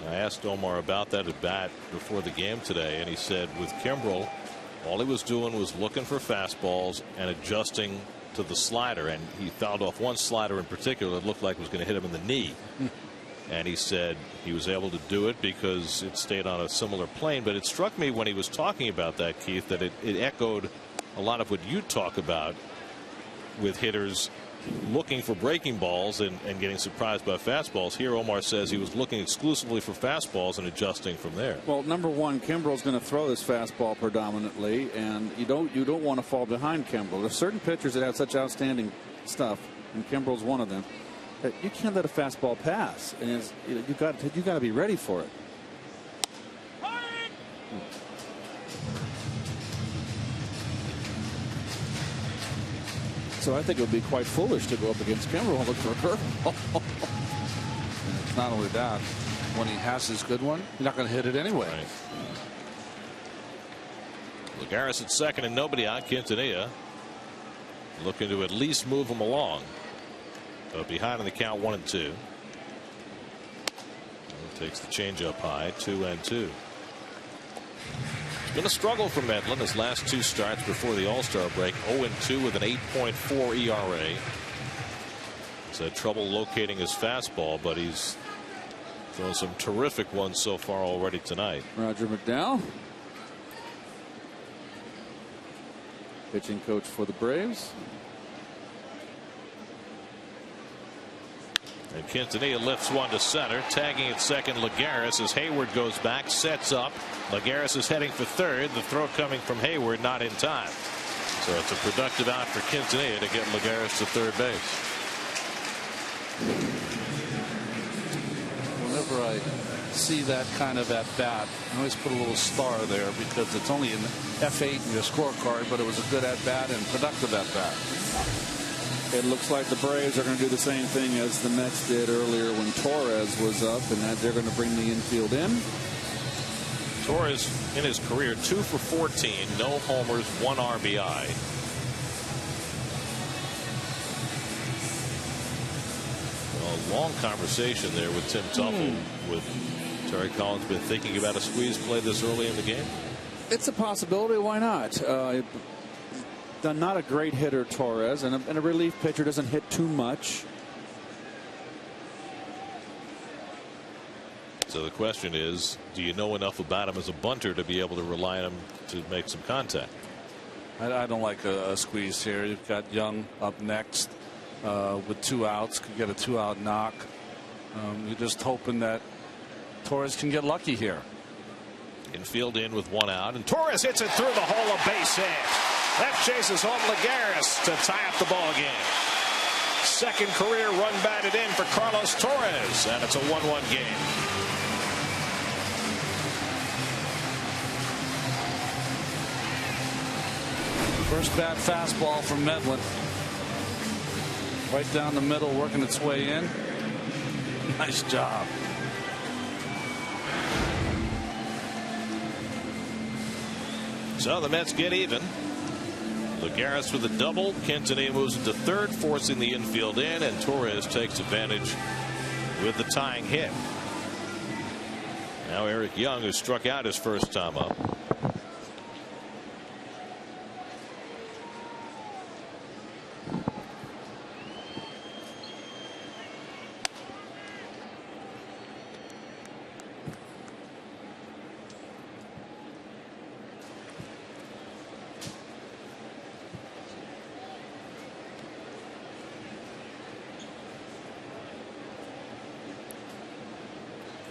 I asked Omar about that at bat before the game today, and he said with Kimbrell, all he was doing was looking for fastballs and adjusting to the slider, and he fouled off one slider in particular that looked like it was going to hit him in the knee. And he said he was able to do it because it stayed on a similar plane. But it struck me when he was talking about that, Keith, that it echoed a lot of what you talk about with hitters looking for breaking balls and getting surprised by fastballs. Here Omar says he was looking exclusively for fastballs and adjusting from there. Well, number one, Kimbrell's going to throw this fastball predominantly, and you don't want to fall behind Kimbrell. There's certain pitchers that have such outstanding stuff, and Kimbrell's one of them, that you can't let a fastball pass, and you got to be ready for it. So I think it would be quite foolish to go up against Kimbrell and look for a curveball. It's not only that, when he has his good one, you're not going to hit it anyway. Right. Lagares at second and nobody out. Quintanilla looking to at least move him along. But behind in the count 1-2. Takes the changeup high, 2-2. It's been a struggle for Medlin his last 2 starts before the All-Star break. 0-2 with an 8.4 ERA. He's had trouble locating his fastball, but he's thrown some terrific ones so far already tonight. Roger McDowell, pitching coach for the Braves. And Quintanilla lifts one to center, tagging at second Lagares as Hayward goes back, sets up. Lagares is heading for third. The throw coming from Hayward not in time. So it's a productive out for Quintanilla to get Lagares to third base. Whenever I see that kind of at bat, I always put a little star there because it's only in F8 in your scorecard, but it was a good at bat and productive at bat. It looks like the Braves are going to do the same thing as the Mets did earlier when Torres was up, and that they're going to bring the infield in. Torres in his career 2 for 14, no homers, 1 RBI. A long conversation there with Tim Tuffle. With Terry Collins been thinking about a squeeze play this early in the game? It's a possibility. Why not? Not a great hitter, Torres, and a relief pitcher doesn't hit too much. So the question is, do you know enough about him as a bunter to be able to rely on him to make some contact? I don't like a squeeze here. You've got Young up next with 2 outs. Could get a 2-out knock. You're just hoping that Torres can get lucky here. Infield in with 1 out, and Torres hits it through the hole, a base hit. That chases home Lagares to tie up the ball game. Second career run batted in for Carlos Torres, and it's a 1-1 game. First bat fastball from Medlin. Right down the middle, working its way in. Nice job. So the Mets get even. Lagares with a double. Quintanilla moves into third, forcing the infield in, and Torres takes advantage with the tying hit. Now Eric Young, who struck out his first time up.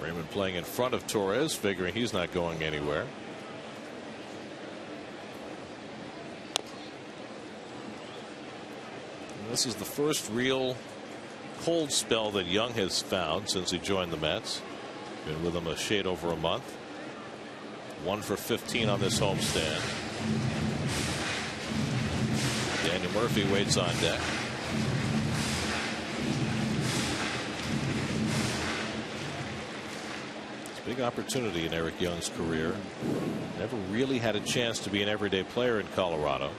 Raymond playing in front of Torres, figuring he's not going anywhere. And this is the first real cold spell that Young has found since he joined the Mets. Been with them a shade over a month. 1 for 15 on this homestand. Daniel Murphy waits on deck. Big opportunity in Eric Young's career. Never really had a chance to be an everyday player in Colorado.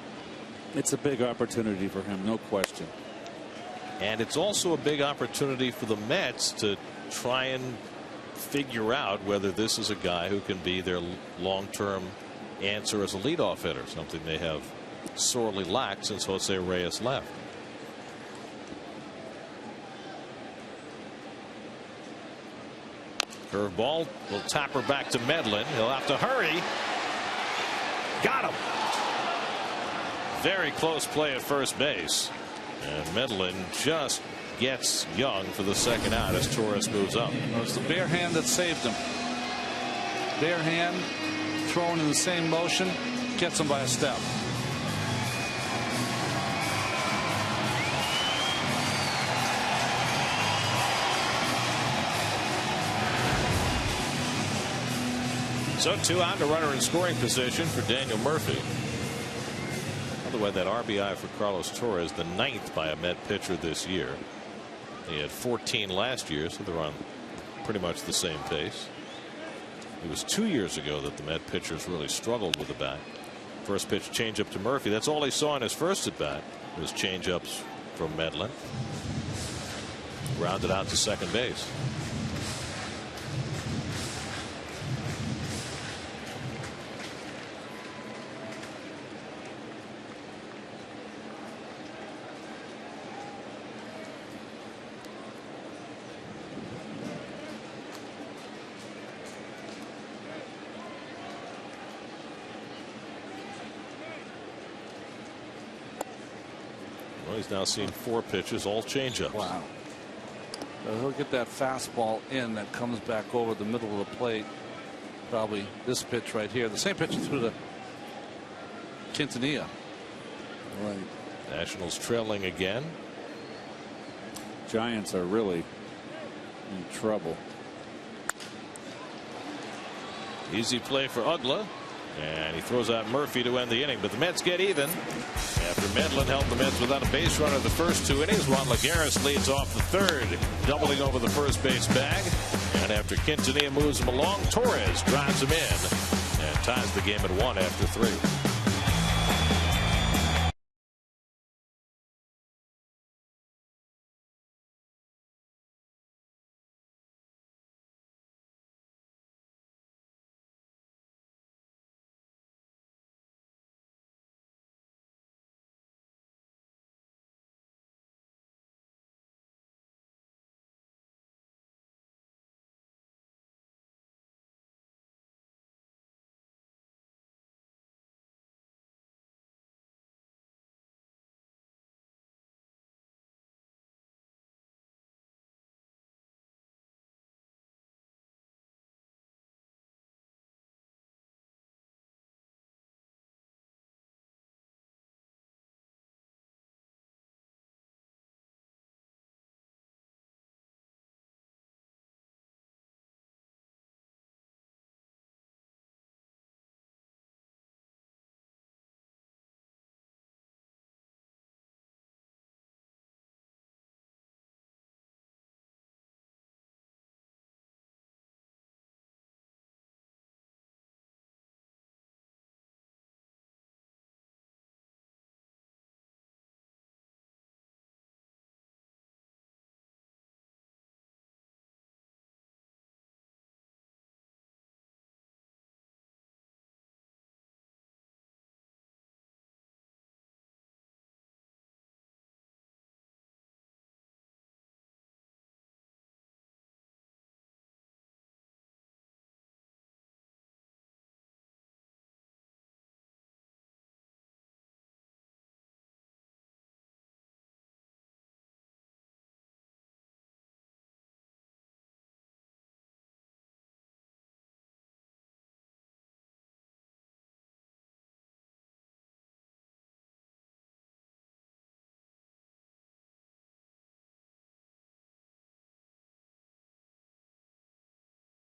It's a big opportunity for him, no question. And it's also a big opportunity for the Mets to try and figure out whether this is a guy who can be their long-term answer as a leadoff hitter, something they have sorely lacked since Jose Reyes left. Curveball will tap her back to Medlin. He'll have to hurry. Got him. Very close play at first base. And Medlin just gets Young for the second out as Torres moves up. It was the bare hand that saved him. Bare hand thrown in the same motion, gets him by a step. So 2 out, a runner in scoring position for Daniel Murphy. By the way, that RBI for Carlos Torres, the 9th by a Met pitcher this year. He had 14 last year, so they're on pretty much the same pace. It was 2 years ago that the Met pitchers really struggled with the bat. First pitch changeup to Murphy. That's all he saw in his first at bat was changeups from Medlin. Grounded out to second base. Well, he's now seen 4 pitches, all changeups. Wow. He'll get that fastball in that comes back over the middle of the plate. Probably this pitch right here. The same pitch through the Quintanilla. Right. Nationals trailing again. Giants are really in trouble. Easy play for Ugla. And he throws out Murphy to end the inning, but the Mets get even after Medlin held the Mets without a base runner the first 2 innings. Juan Lagares leads off the third, doubling over the first base bag. And after Quintanilla moves him along, Torres drives him in and ties the game at 1 after 3.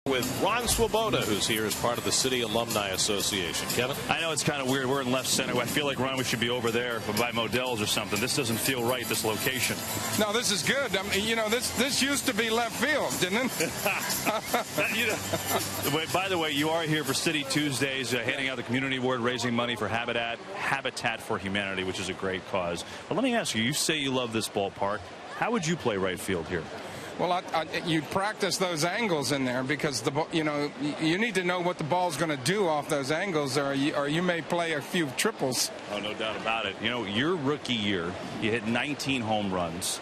With Ron Swoboda, who's here as part of the City Alumni Association. Kevin? I know it's kind of weird. We're in left center. I feel like, Ron, we should be over there by Modell's or something. This doesn't feel right, this location. No, this is good. I mean, you know, this used to be left field, didn't it? By the way, you are here for City Tuesdays, handing out the community award, raising money for Habitat for Humanity, which is a great cause. But let me ask you, you say you love this ballpark. How would you play right field here? Well, you practice those angles in there because you need to know what the ball's going to do off those angles, or you may play a few triples. Oh, no doubt about it. You know, your rookie year, you hit 19 home runs.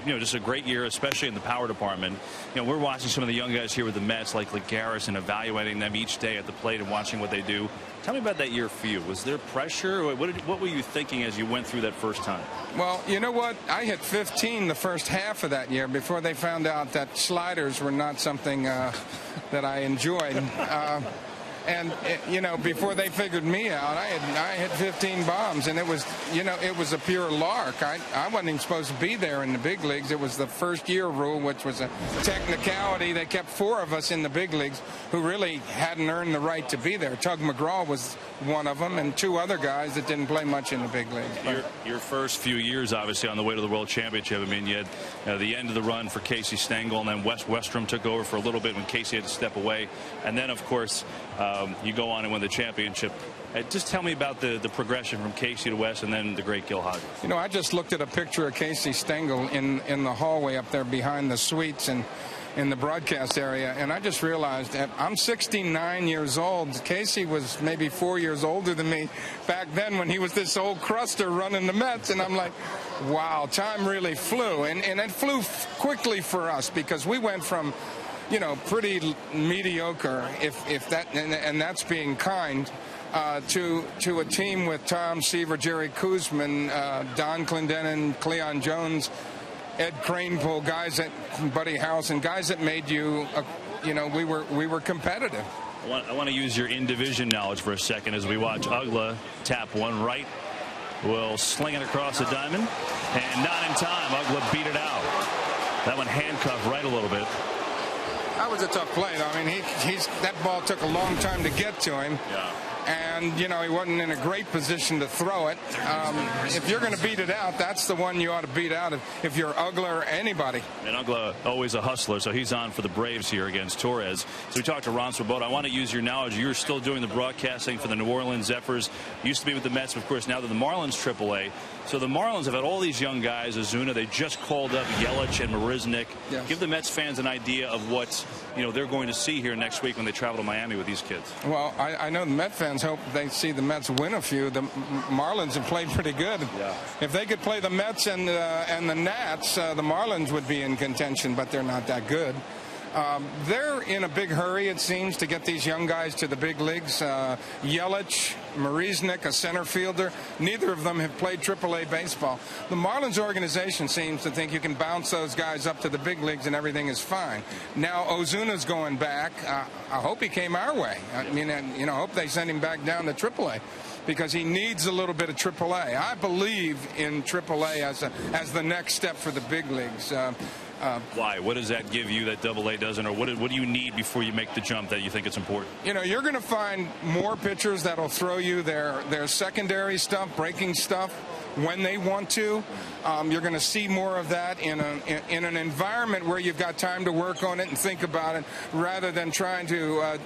Just a great year, especially in the power department. You know, we're watching some of the young guys here with the Mets, like Lagares, and evaluating them each day at the plate and watching what they do. Tell me about that year for you. Was there pressure? What were you thinking as you went through that first time? Well, you know what? I hit 15 the first half of that year before they found out that sliders were not something that I enjoyed. And before they figured me out, I hit 15 bombs, and it was a pure lark. I wasn't even supposed to be there in the big leagues. It was the first year rule, which was a technicality. They kept 4 of us in the big leagues who really hadn't earned the right to be there. Tug McGraw was one of them, and 2 other guys that didn't play much in the big leagues. Your first few years, obviously, on the way to the World Championship. I mean, you had the end of the run for Casey Stengel, and then Wes Westrom took over for a little bit when Casey had to step away, and then, of course, you go on and win the championship. Just tell me about the progression from Casey to Wes and then the great Gil Hodges. You know, I just looked at a picture of Casey Stengel in the hallway up there behind the suites and in the broadcast area, and I just realized that I'm 69 years old. Casey was maybe 4 years older than me back then when he was this old cruster running the Mets, and I'm like, wow, time really flew, and it flew quickly for us because we went from pretty mediocre, if that, and that's being kind, to a team with Tom Seaver, Jerry Koosman, Don Clendenin, Cleon Jones, Ed Kranepool, guys at Buddy House, and guys that made you, we were competitive. I want to use your in-division knowledge for a second as we watch Ugla tap one right. Will sling it across the diamond, and not in time. Ugla beat it out. That one handcuffed right a little bit. That was a tough play, though. I mean, that ball took a long time to get to him. Yeah. and he wasn't in a great position to throw it. If you're going to beat it out, that's the one you ought to beat out if you're Ugla or anybody. And Ugla, always a hustler, so he's on for the Braves here against Torres. So we talked to Ron Swoboda. I want to use your knowledge. You're still doing the broadcasting for the New Orleans Zephyrs. Used to be with the Mets, of course. Now they're the Marlins AAA. So the Marlins have had all these young guys. Ozuna, they just called up Yelich and Marisnik. Yes. Give the Mets fans an idea of what they're going to see here next week when they travel to Miami with these kids. Well, I know the Met fans hope they see the Mets win a few. The Marlins have played pretty good. Yeah. If they could play the Mets and the Nats, the Marlins would be in contention, but they're not that good. They're in a big hurry, it seems, to get these young guys to the big leagues. Yelich, Marisnik, a center fielder, neither of them have played AAA baseball. The Marlins organization seems to think you can bounce those guys up to the big leagues and everything is fine. Now Ozuna's going back. I hope he came our way. I mean, I hope they send him back down to AAA, because he needs a little bit of AAA. I believe in AAA as the next step for the big leagues. Why? What does that give you that AA doesn't? Or what do you need before you make the jump that you think it's important? You're going to find more pitchers that'll throw you their secondary stuff, breaking stuff when they want to. You're going to see more of that in an environment where you've got time to work on it and think about it, rather than trying to,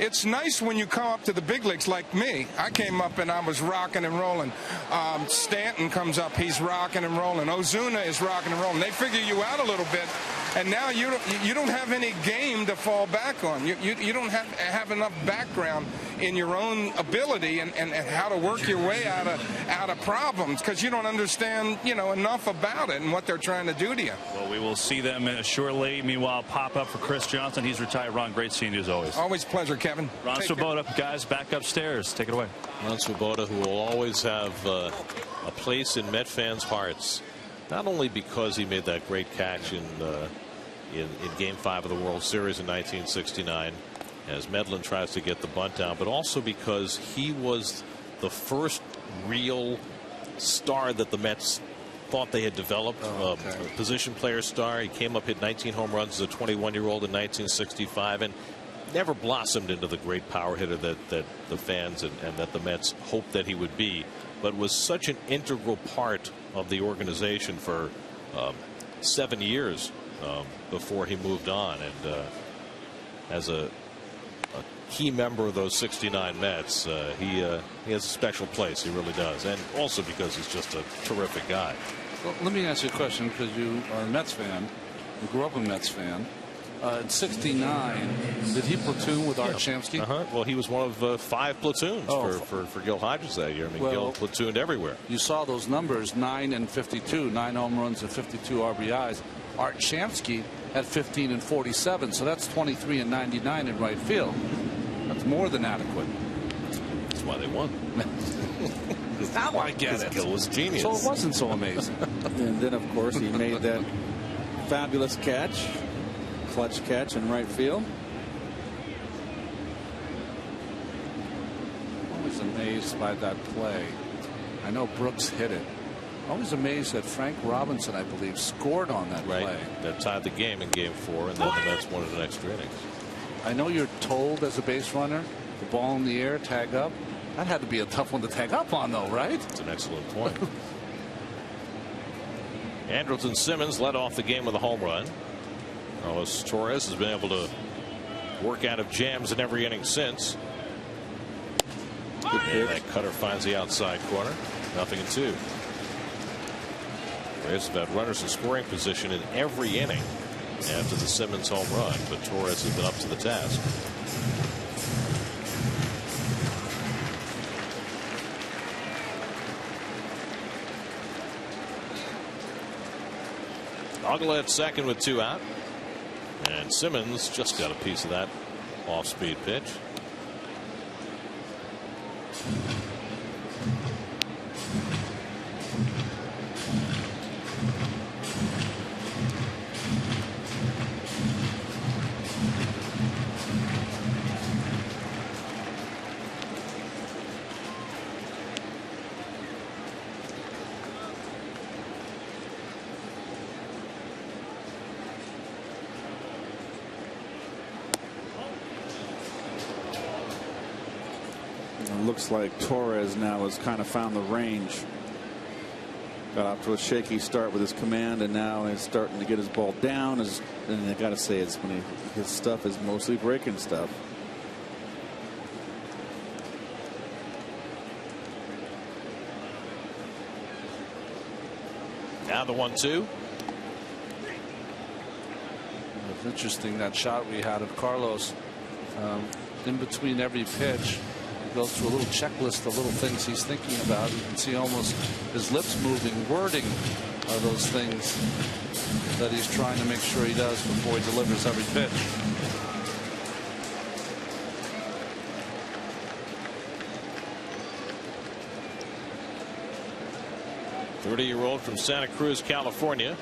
it's nice when you come up to the big leagues like me. I came up and I was rocking and rolling. Stanton comes up, he's rocking and rolling. Ozuna is rocking and rolling. They figure you out a little bit, and now you don't have any game to fall back on. You don't have enough background in your own ability and how to work your way out of problems, because you don't understand enough about it and what they're trying to do to you. Well, we will see them shortly. Meanwhile, pop up for Chris Johnson. He's retired. Ron, great seeing you as always. Always a pleasure, Kevin. Ron Swoboda, guys, back upstairs. Take it away. Ron Swoboda, who will always have a place in Met fans' hearts, not only because he made that great catch in Game 5 of the World Series in 1969, as Medlin tries to get the bunt down, but also because he was the first real star that the Mets thought they had developed. A position player star. He came up, hit 19 home runs as a 21-year-old in 1965, and never blossomed into the great power hitter that the fans and that the Mets hoped that he would be, but was such an integral part of the organization for 7 years before he moved on, and as a key member of those 69 Mets, he has a special place. He really does, and also because he's just a terrific guy. Well, let me ask you a question, because you are a Mets fan. You grew up a Mets fan. In '69, did he platoon with Art Shamsky? Well, he was one of 5 platoons for Gil Hodges that year. I mean, Gil platooned everywhere. You saw those numbers, 9 and 52, 9 home runs and 52 RBIs. Art Shamsky had 15 and 47, so that's 23 and 99 in right field. That's more than adequate. That's why they won. Now I get it. Gil was genius. So it wasn't so amazing. And then, of course, he made that fabulous catch, clutch catch in right field. I'm always amazed by that play. I know Brooks hit it. I was amazed that Frank Robinson, I believe, scored on that play. That tied the game in Game 4, and then the Mets won it in extra innings. I know you're told as a base runner, the ball in the air, tag up. That had to be a tough one to tag up on, though, right? It's an excellent point. Andrelton Simmons led off the game with a home run. Carlos Torres has been able to work out of jams in every inning since. That cutter finds the outside corner. 0-2. Braves have had runners in scoring position in every inning after the Simmons home run, but Torres has been up to the task. Ugla at second with 2 out, and Simmons just got a piece of that off-speed pitch. looks like Torres now has kind of found the range. Got off to a shaky start with his command, and now is starting to get his ball down. And I got to say, it's when his stuff is mostly breaking stuff. Now the 1-2. It's interesting, that shot we had of Carlos. In between every pitch, he goes through a little checklist of little things he's thinking about. You can see almost his lips moving. Wording are those things that he's trying to make sure he does before he delivers every pitch. Thirty-year-old from Santa Cruz, California,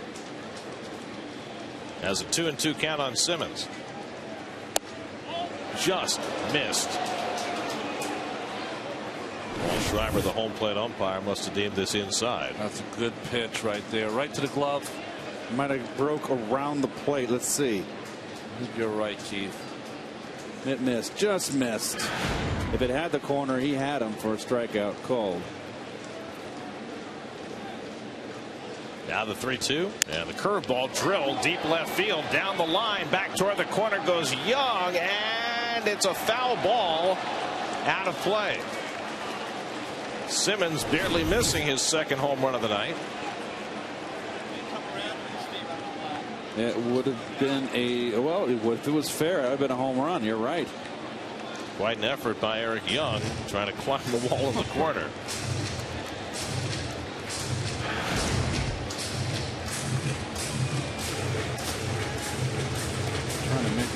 has a 2-2 count on Simmons. Just missed. Paul Schreiber, the home plate umpire, must have deemed this inside. That's a good pitch right there, right to the glove. Might have broke around the plate. Let's see. You're right, Keith. It missed, just missed. If it had the corner, he had him for a strikeout called. Now the 3-2, and the curveball drilled deep left field, down the line, back toward the corner goes Young, and it's a foul ball out of play. Simmons barely missing his second home run of the night. It would have been if it was fair, it would have been a home run. You're right. Quite an effort by Eric Young, trying to climb the wall in the corner.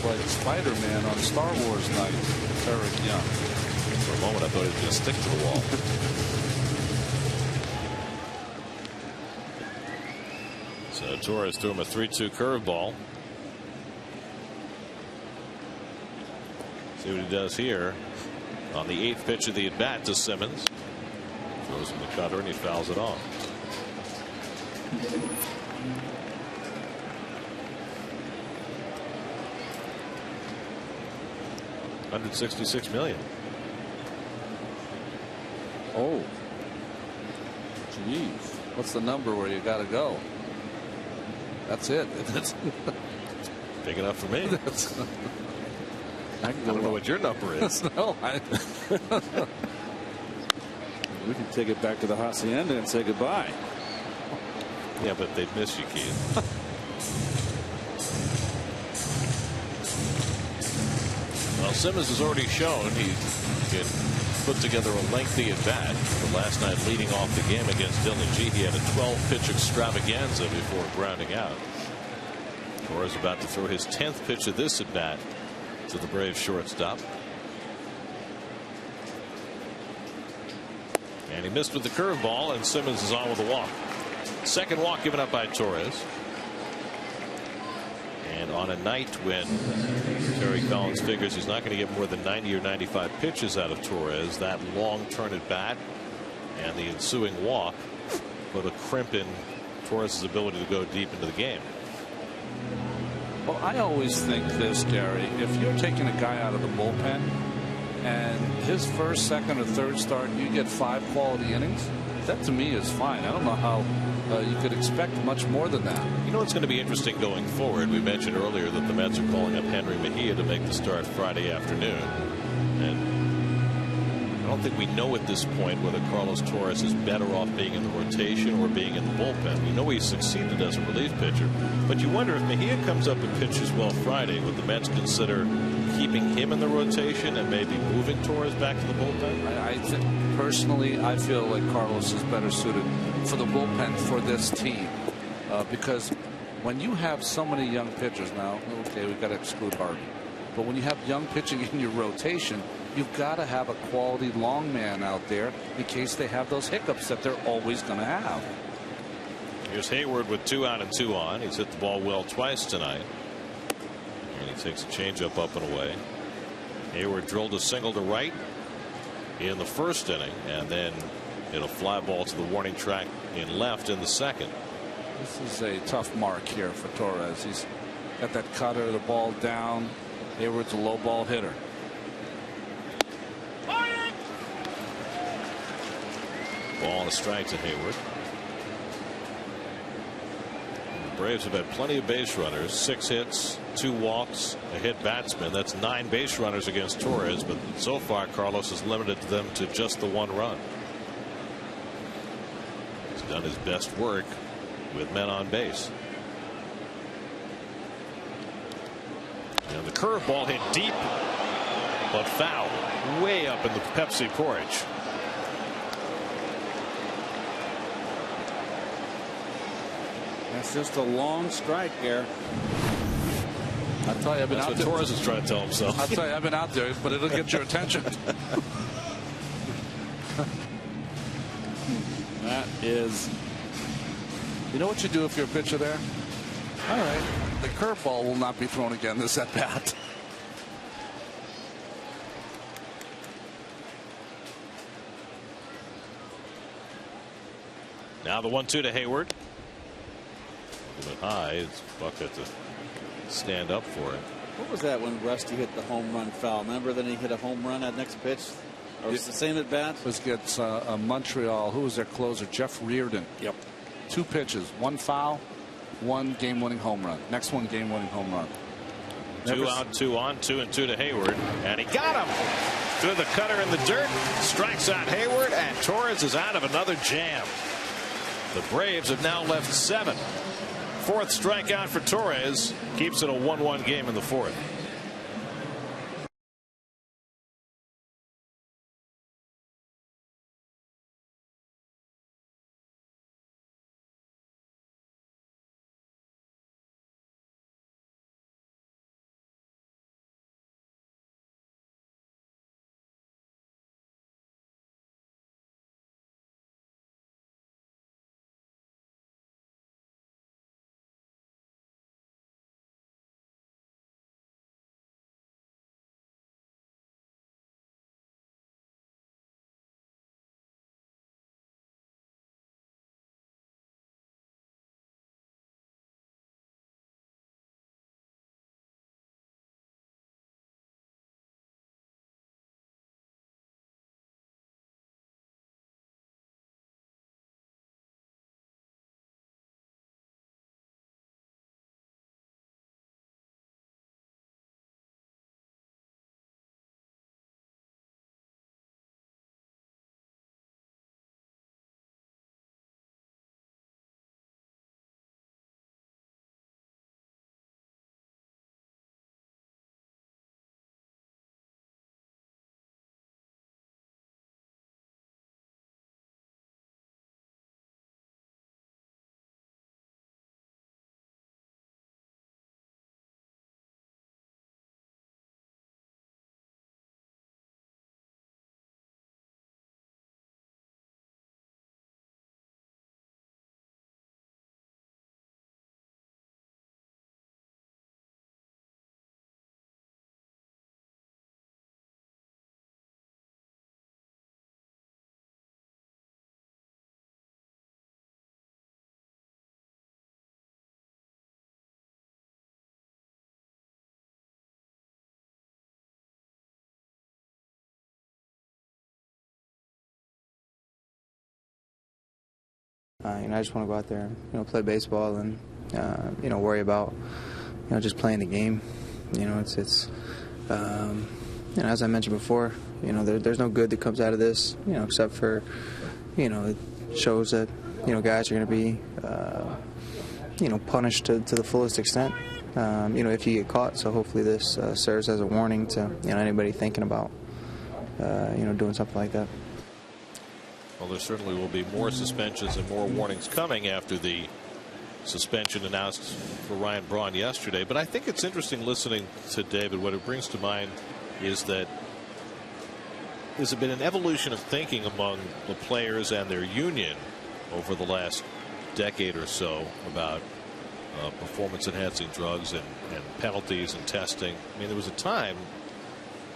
Like Spider-Man on Star Wars night. Eric Young. For a moment I thought he was going to stick to the wall. So Torres threw him a 3-2 curveball. See what he does here on the 8th pitch of the at bat to Simmons. Throws him the cutter and he fouls it off. $166 million. Oh, geez. What's the number where you got to go? That's it. Big enough for me. I don't know what your number is. No, we can take it back to the hacienda and say goodbye. Yeah, but they'd miss you, Keith. Well, Simmons has already shown he can put together a lengthy at bat. But last night, leading off the game against Dylan G, he had a 12-pitch extravaganza before grounding out. Torres about to throw his 10th pitch of this at bat to the Braves shortstop. And he missed with the curveball, and Simmons is on with a walk. Second walk given up by Torres. And on a night when Terry Collins figures he's not going to get more than 90 or 95 pitches out of Torres, that long turn at bat and the ensuing walk put a crimp in Torres' ability to go deep into the game. Well, I always think this, Gary, if you're taking a guy out of the bullpen and his first, second, or third start, you get 5 quality innings, that to me is fine. I don't know how you could expect much more than that. You know, it's going to be interesting going forward. We mentioned earlier that the Mets are calling up Henry Mejia to make the start Friday afternoon. And I don't think we know at this point whether Carlos Torres is better off being in the rotation or being in the bullpen. We know he's succeeded as a relief pitcher, but you wonder if Mejia comes up and pitches well Friday, would the Mets consider keeping him in the rotation and maybe moving Torres back to the bullpen? I think personally, I feel like Carlos is better suited for the bullpen for this team, because when you have so many young pitchers now, okay, we've got to exclude Harvey, but when you have young pitching in your rotation, you've got to have a quality long man out there in case they have those hiccups that they're always going to have. Here's Hayward with 2 out and 2 on. He's hit the ball well twice tonight. And he takes a changeup up and away. Hayward drilled a single to right in the first inning, and then hit a fly ball to the warning track in left in the second. This is a tough mark here for Torres. He's got that cutter, the ball down. Hayward's a low ball hitter. Ball and a strike to Hayward. The Braves have had plenty of base runners, 6 hits, 2 walks, a hit batsman. That's 9 base runners against Torres, but so far Carlos has limited them to just the 1 run. He's done his best work with men on base. And the curveball hit deep, but foul, way up in the Pepsi porch. That's just a long strike there. I tell you, I've been That's out what there. Torres is trying to tell himself. I tell you, I've been out there, but it'll get your attention. That is. You know what you do if you're a pitcher there? All right, the curveball will not be thrown again this at bat. Now the 1-2 to Hayward. A little bit high. It's Bucket to stand up for it. What was that when Rusty hit the home run foul? Remember then he hit a home run at next pitch? Or was it the same at bat? This gets Montreal. Who was their closer? Jeff Reardon. Yep. 2 pitches, 1 foul, 1 game-winning home run. Next one, game-winning home run. 2 out, 2 on, 2-2 to Hayward, and he got him through the cutter in the dirt. Strikes out Hayward, and Torres is out of another jam. The Braves have now left 7. 4th strikeout for Torres keeps it a 1-1 game in the 4th. I just want to go out there and play baseball and worry about just playing the game. It's as I mentioned before, there's no good that comes out of this, except for it shows that guys are going to be punished to the fullest extent. If you get caught. So hopefully this serves as a warning to anybody thinking about doing something like that. Well, there certainly will be more suspensions and more warnings coming after the suspension announced for Ryan Braun yesterday. But I think it's interesting listening to David. What it brings to mind is that there's been an evolution of thinking among the players and their union over the last decade or so about performance enhancing drugs and penalties and testing. I mean, there was a time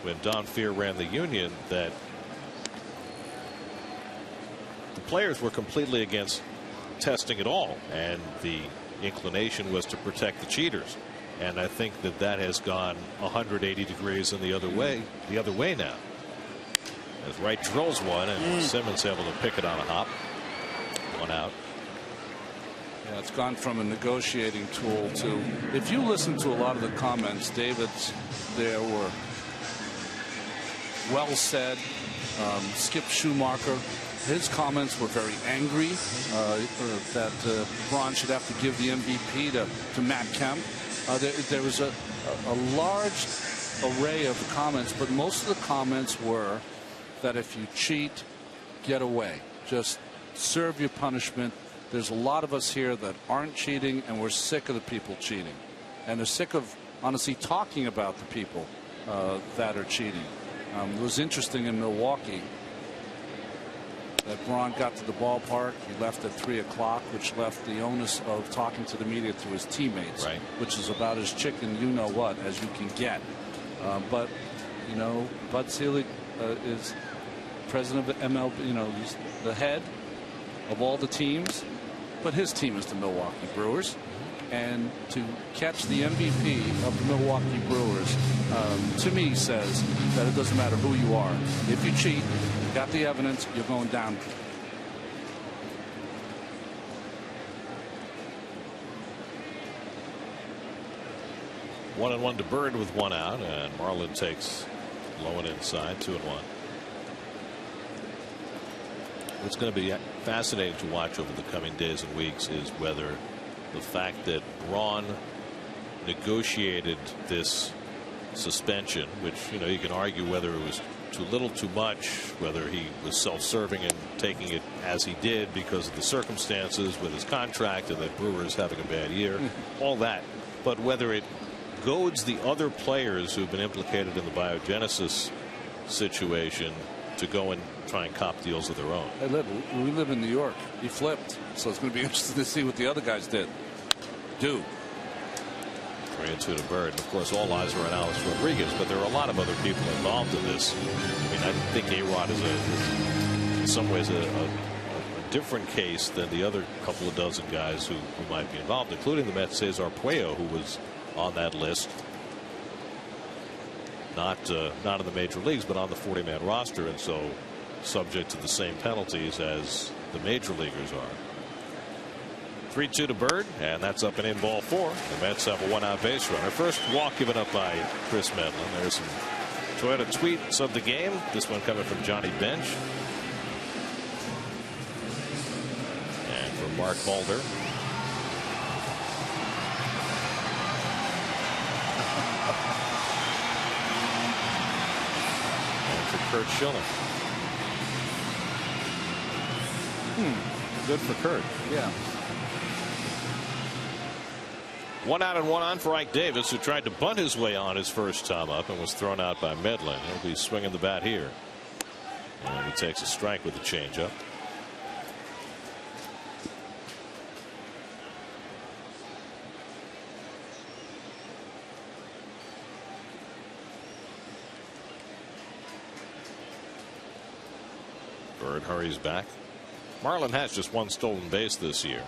when Don Fehr ran the union that the players were completely against testing at all, and the inclination was to protect the cheaters. And I think that has gone 180 degrees in the other way now. As Wright drills one, and Simmons able to pick it on a hop. 1 out. Yeah, it's gone from a negotiating tool to, if you listen to a lot of the comments, David's there were well said. Skip Schumacher, his comments were very angry that Braun should have to give the MVP to Matt Kemp. There was a large array of comments, but most of the comments were that if you cheat, get away. Just serve your punishment. There's a lot of us here that aren't cheating, and we're sick of the people cheating. And they're sick of, honestly, talking about the people that are cheating. It was interesting in Milwaukee that Braun got to the ballpark. He left at 3 o'clock, which left the onus of talking to the media to his teammates, right, which is about as chicken you-know-what as you can get. But, you know, Bud Selig is president of MLB, you know, he's the head of all the teams, but his team is the Milwaukee Brewers. And to catch the MVP of the Milwaukee Brewers, to me, says that it doesn't matter who you are. If you cheat, you got the evidence, you're going down. One and one to Bird with 1 out, and Marlin takes low and inside, 2-1. What's going to be fascinating to watch over the coming days and weeks is whether the fact that Braun negotiated this suspension, which, you know, you can argue whether it was too little, too much, whether he was self-serving and taking it as he did because of the circumstances with his contract and that Brewers having a bad year, all that. But whether it goads the other players who've been implicated in the biogenesis situation to go and try and cop deals of their own. Hey, we live in New York. He flipped, so it's going to be interesting to see what the other guys did. 3-2 to Bird. And of course, all eyes are on Alex Rodriguez, but there are a lot of other people involved in this. I mean, I think A-Rod is in some ways a different case than the other couple of dozen guys who might be involved, including the Mets' Cesar Puello, who was on that list. Not in the major leagues, but on the 40-man roster, and so subject to the same penalties as the major leaguers are. 3-2 to Bird, and that's up and in, ball 4. The Mets have a 1-out base runner. First walk given up by Chris Medlin. There's some Toyota tweets of the game. This one coming from Johnny Bench. And from Mark Mulder. And for Kurt Schilling. Good for Kurt. Yeah. 1 out and 1 on for Ike Davis, who tried to bunt his way on his first time up and was thrown out by Medlin. He'll be swinging the bat here. And he takes a strike with the changeup. Bird hurries back. Marlin has just 1 stolen base this year.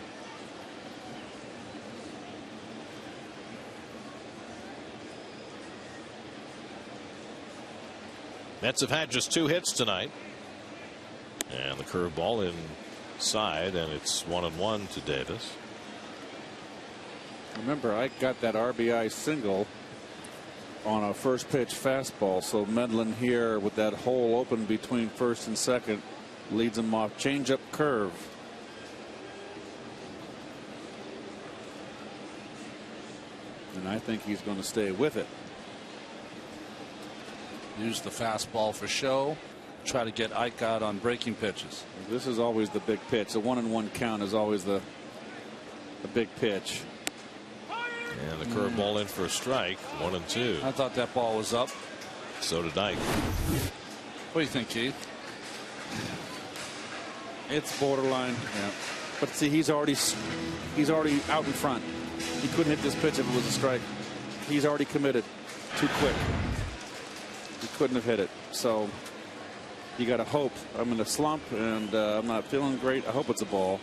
Mets have had just 2 hits tonight. And the curveball inside, and it's 1-1 to Davis. Remember, I got that RBI single on a first pitch fastball, so Medlin here with that hole open between first and second leads him off changeup curve. And I think he's going to stay with it. Use the fastball for show. Try to get Ike out on breaking pitches. This is always the big pitch. The 1-1 count is always the big pitch. And the curveball in for a strike. 1-2. I thought that ball was up. So did Ike. What do you think, Keith? It's borderline. Yeah. But see, he's already out in front. He couldn't hit this pitch if it was a strike. He's already committed. Too quick. He couldn't have hit it. So you got to hope. I'm in a slump and I'm not feeling great. I hope it's a ball.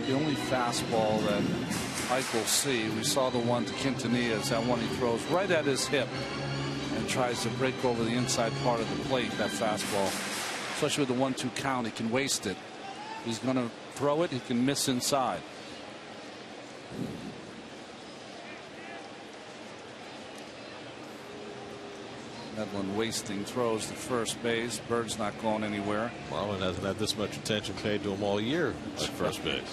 The only fastball that Ike will see. We saw the one to Quintanilla, that one he throws right at his hip and tries to break over the inside part of the plate, that fastball. Especially with the 1-2 count, he can waste it. He's going to throw it, he can miss inside. Medlin wasting throws to first base. Bird's not going anywhere. Marlin hasn't had this much attention paid to him all year at first base.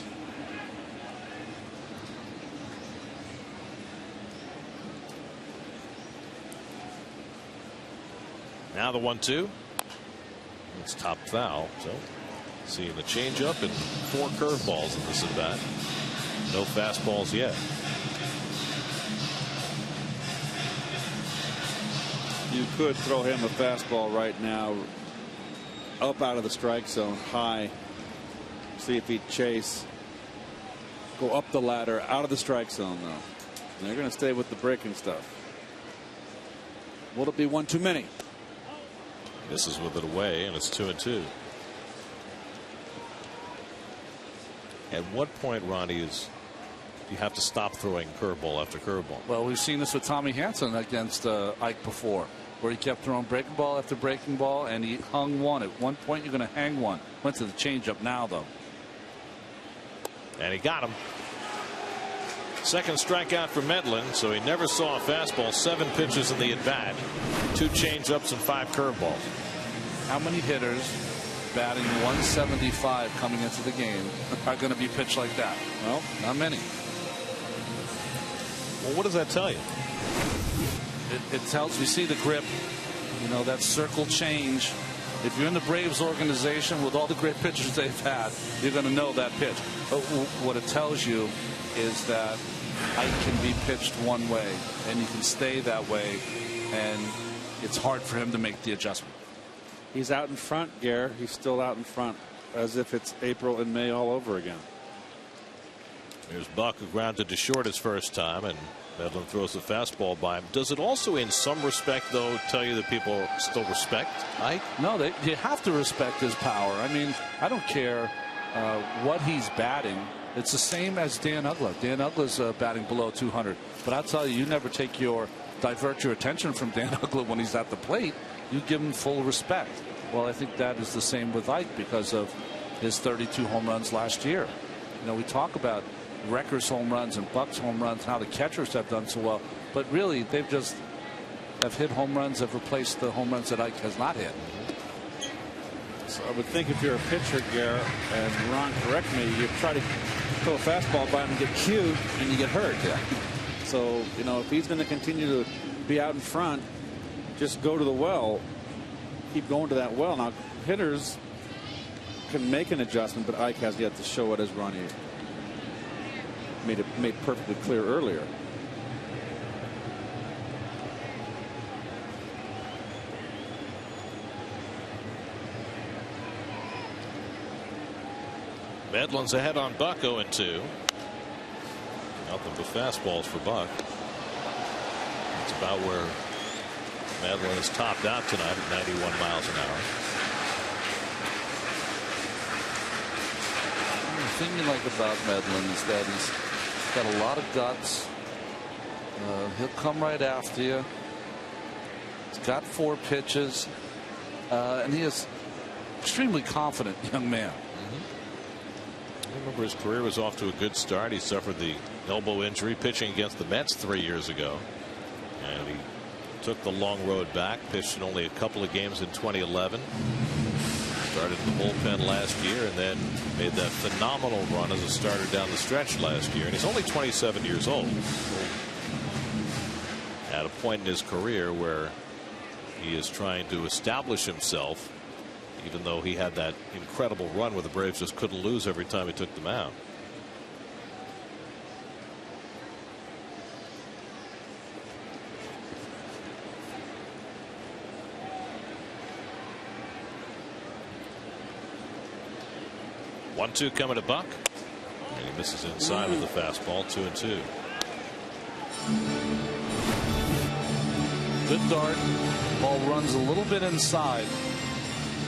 Now the 1-2. It's top foul. So seeing the changeup and 4 curveballs in this at bat. No fastballs yet. You could throw him a fastball right now up out of the strike zone high. See if he'd chase. Go up the ladder out of the strike zone though. And they're going to stay with the breaking stuff. Will it be one too many? This is with it away, and it's 2-2. At what point, Ronnie, you have to stop throwing curveball after curveball? Well, we've seen this with Tommy Hansen against Ike before, where he kept throwing breaking ball after breaking ball, and he hung one. At one point, you're going to hang one. Went to the changeup now, though. And he got him. Second strikeout for Medlin, so he never saw a fastball. 7 pitches in the at bat, 2 changeups and 5 curveballs. How many hitters batting 175 coming into the game are going to be pitched like that? Well, not many. Well, what does that tell you? It tells you see the grip, you know, that circle change. If you're in the Braves organization with all the great pitchers they've had, you're going to know that pitch. But what it tells you is that Ike can be pitched one way and you can stay that way, and it's hard for him to make the adjustment. He's out in front, Gare. He's still out in front, as if it's April and May all over again. Here's Buck, who grounded to short his first time, and Medlin throws the fastball by him. Does it also, in some respect, though, tell you that people still respect Ike? No, you have to respect his power. I mean, I don't care what he's batting. It's the same as Dan Uggla. Dan Uggla's batting below 200. But I'll tell you, you never divert your attention from Dan Uggla when he's at the plate. You give him full respect. Well, I think that is the same with Ike because of his 32 home runs last year. You know, we talk about Recker's home runs and Buck's home runs, how the catchers have done so well. But really, they've just have hit home runs, have replaced the home runs that Ike has not hit. So I would think if you're a pitcher, Garrett, and Ron, correct me, you try to throw a fastball by him and get cued, and you get hurt. Yeah. So, you know, if he's going to continue to be out in front, just go to the well, keep going to that well. Now, hitters can make an adjustment, but Ike has yet to show it, as Ronnie made perfectly clear earlier. Medlin's ahead on Buck, 0-2. Nothing but fastballs for Buck. It's about where Medlin is topped out tonight at 91 miles an hour. The thing you like about Medlin is that he's got a lot of guts. He'll come right after you. He's got 4 pitches, and he is extremely confident young man. I remember his career was off to a good start. He suffered the elbow injury pitching against the Mets 3 years ago, and he took the long road back, pitched in only a couple of games in 2011. Started in the bullpen last year and then made that phenomenal run as a starter down the stretch last year. And he's only 27 years old. At a point in his career where he is trying to establish himself, even though he had that incredible run where the Braves just couldn't lose every time he took them out. One-two coming to Buck, and he misses inside with the fastball. 2-2. Good dart. Ball runs a little bit inside.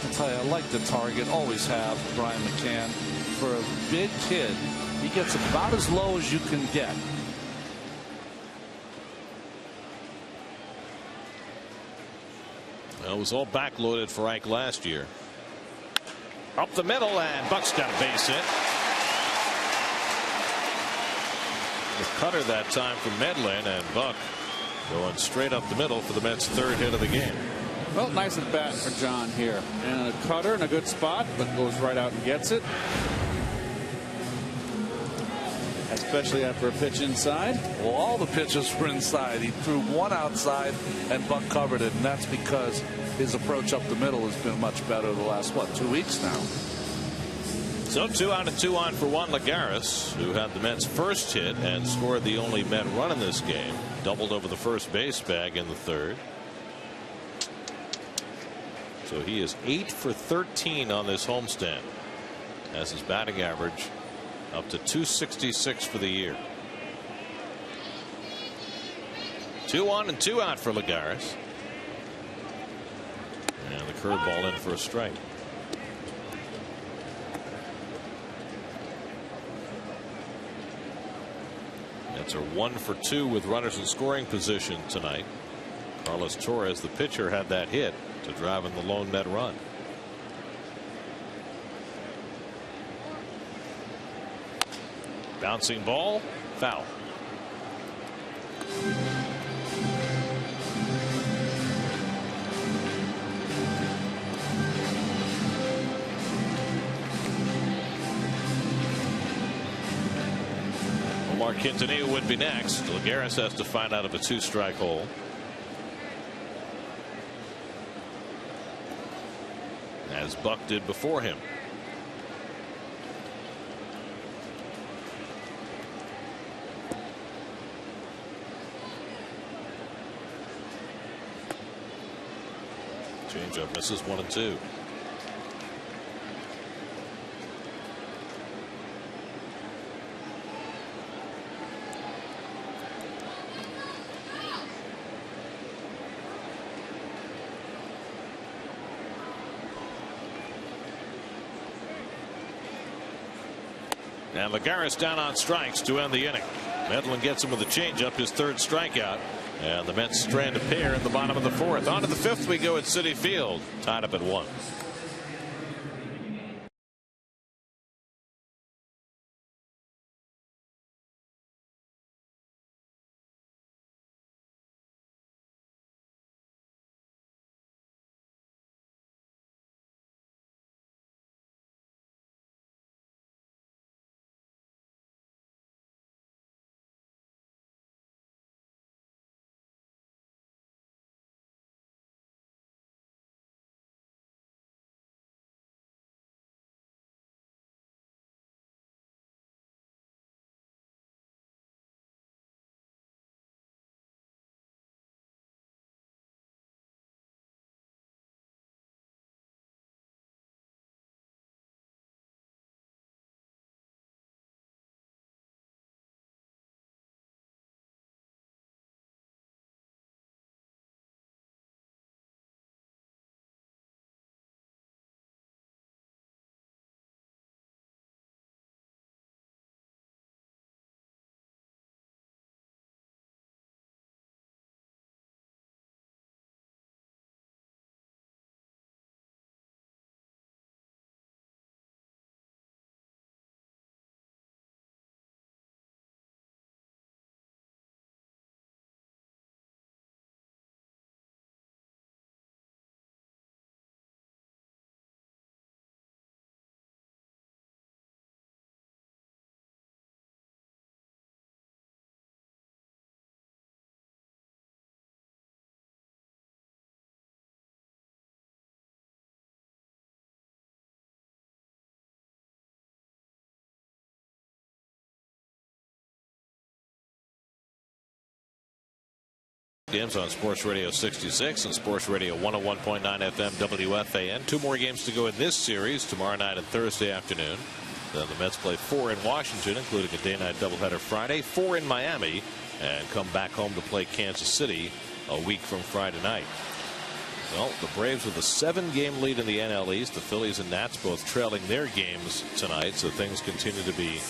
I'll tell you, I like the target. Always have. Brian McCann. For a big kid, He gets about as low as you can get. Well, it was all backloaded for Ike last year. Up the middle, and Buck's got a base hit. The cutter that time for Medlin, and Buck going straight up the middle for the Mets' third hit of the game. Well, nice at bat for John here. And a cutter in a good spot, but goes right out and gets it. Especially after a pitch inside. Well, all the pitches were inside. He threw one outside, and Buck covered it, and that's because his approach up the middle has been much better the last, 2 weeks now. So 2 out and 2 on for Juan Lagares, who had the Mets' first hit and scored the only Met run in this game. Doubled over the first base bag in the third. So he is 8 for 13 on this homestand, as his batting average up to 266 for the year. 2 on and 2 out for Lagares. And the curveball in for a strike. Mets are 1 for 2 with runners in scoring position tonight. Carlos Torres, the pitcher, had that hit to drive in the lone Met run. Bouncing ball, foul. Omar Quintanilla would be next. Lagares has to find out of a 2-strike hole. As Buck did before him. Changeup misses 1 and 2. And Lagares down on strikes to end the inning. Medlin gets him with a changeup, his third strikeout. And the Mets strand a pair in the bottom of the fourth. On to the fifth we go at Citi Field. Tied up at 1. Games on Sports Radio 66 and Sports Radio 101.9 FM WFAN. 2 more games to go in this series, tomorrow night and Thursday afternoon. Then the Mets play 4 in Washington, including a day-night doubleheader Friday, 4 in Miami, and come back home to play Kansas City a week from Friday night. Well, the Braves with a 7-game lead in the NL East. The Phillies and Nats both trailing their games tonight, so things continue to be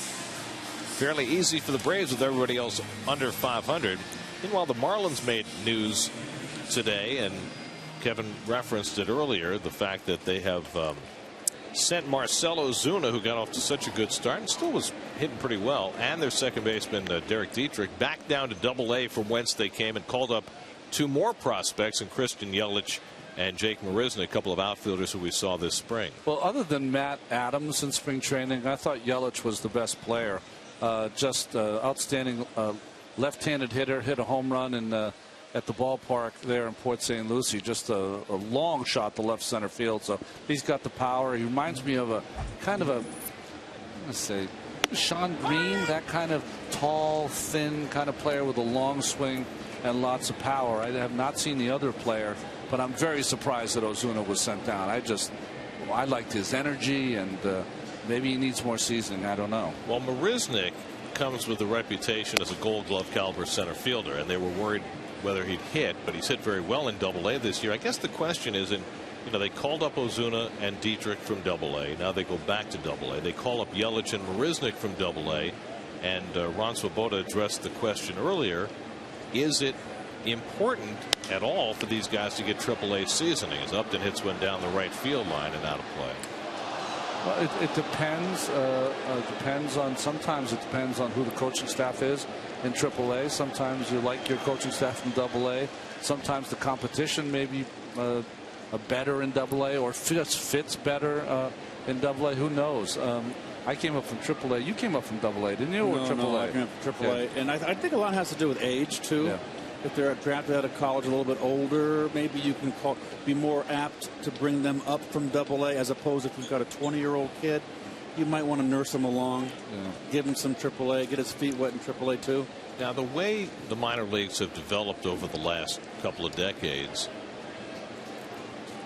fairly easy for the Braves with everybody else under 500. Meanwhile, the Marlins made news today, and Kevin referenced it earlier, the fact that they have sent Marcell Ozuna, who got off to such a good start and still was hitting pretty well, and their second baseman Derek Dietrich back down to Double-A from whence they came, and called up 2 more prospects in Christian Yelich and Jake Marisnick, a couple of outfielders who we saw this spring. Well, other than Matt Adams in spring training, I thought Yelich was the best player. Just outstanding left-handed hitter, hit a home run at the ballpark there in Port St. Lucie. Just a long shot to left center field. So he's got the power. He reminds me of a kind of a, let's say, Sean Green, that kind of tall, thin kind of player with a long swing and lots of power. I have not seen the other player, but I'm very surprised that Ozuna was sent down. I liked his energy, and maybe he needs more seasoning. I don't know. Well, Marisnick comes with a reputation as a Gold Glove caliber center fielder, and they were worried whether he'd hit, but he's hit very well in Double-A this year. I guess the question is, they called up Ozuna and Dietrich from Double-A. Now they go back to Double-A. They call up Yelich and Marisnick from Double-A, and Ron Swoboda addressed the question earlier: is it important at all for these guys to get Triple-A seasoning, as Upton hits one down the right field line and out of play? Well, it depends. Sometimes it depends on who the coaching staff is in AAA. Sometimes you like your coaching staff in AA. Sometimes the competition may be better in AA, or fits better in AA. Who knows? I came up from AAA. You came up from AA, didn't you? Or AAA? No, I came up from AAA. Yeah. And I think a lot has to do with age, too. Yeah. If they're drafted out of college a little bit older, maybe you can be more apt to bring them up from Double-A, as opposed if you've got a 20-year-old kid. You might want to nurse him along, give him some Triple-A, get his feet wet in Triple-A too. Now, the way the minor leagues have developed over the last couple of decades,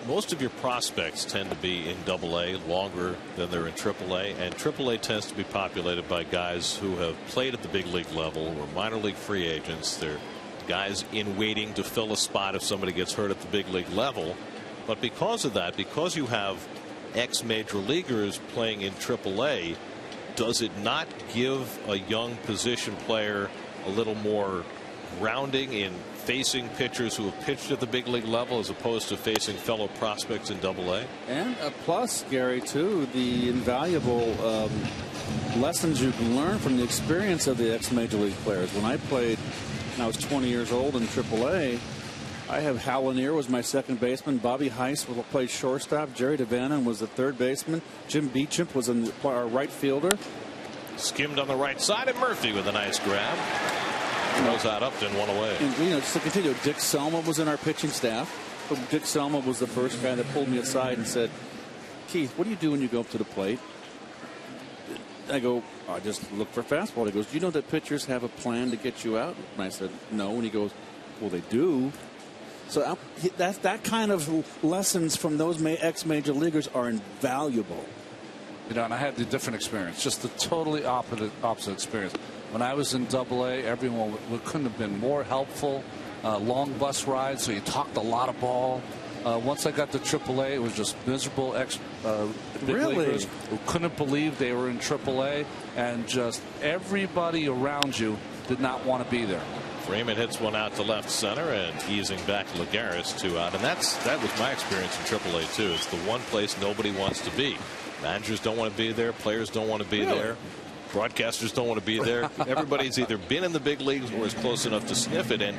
most of your prospects tend to be in Double-A longer than they're in Triple-A, and Triple-A tends to be populated by guys who have played at the big league level or minor league free agents. They're guys in waiting to fill a spot if somebody gets hurt at the big league level. But because of that, because you have ex-major leaguers playing in AAA, does it not give a young position player a little more grounding in facing pitchers who have pitched at the big league level, as opposed to facing fellow prospects in AA? And plus, Gary, too, the invaluable lessons you can learn from the experience of the ex-major league players. When I played, when I was 20 years old in AAA, I have Hal Lanier was my second baseman. Bobby Heiss played shortstop. Jerry DeVannen was the third baseman. Jim Beecham was our right fielder. Skimmed on the right side, and Murphy with a nice grab. Throws out Upton, one away. And, just to continue, Dick Selma was in our pitching staff. Dick Selma was the first guy that pulled me aside and said, "Keith, what do you do when you go up to the plate?" I go, "I just look for fastball." He goes, "Do you know that pitchers have a plan to get you out?" And I said, "No." And he goes, "Well, they do." So that kind of lessons from those ex-major leaguers are invaluable. And I had the different experience, just the totally opposite experience. When I was in AA, everyone couldn't have been more helpful. Long bus rides, so you talked a lot of ball. Once I got to AAA, it was just miserable big leaguers who couldn't believe they were in AAA, and just everybody around you did not want to be there. Freeman hits one out to left center, and easing back Lagares, 2 out. And that was my experience in AAA too. It's the one place nobody wants to be. Managers don't want to be there. Players don't want to be there. Broadcasters don't want to be there. Everybody's either been in the big leagues or is close enough to sniff it. And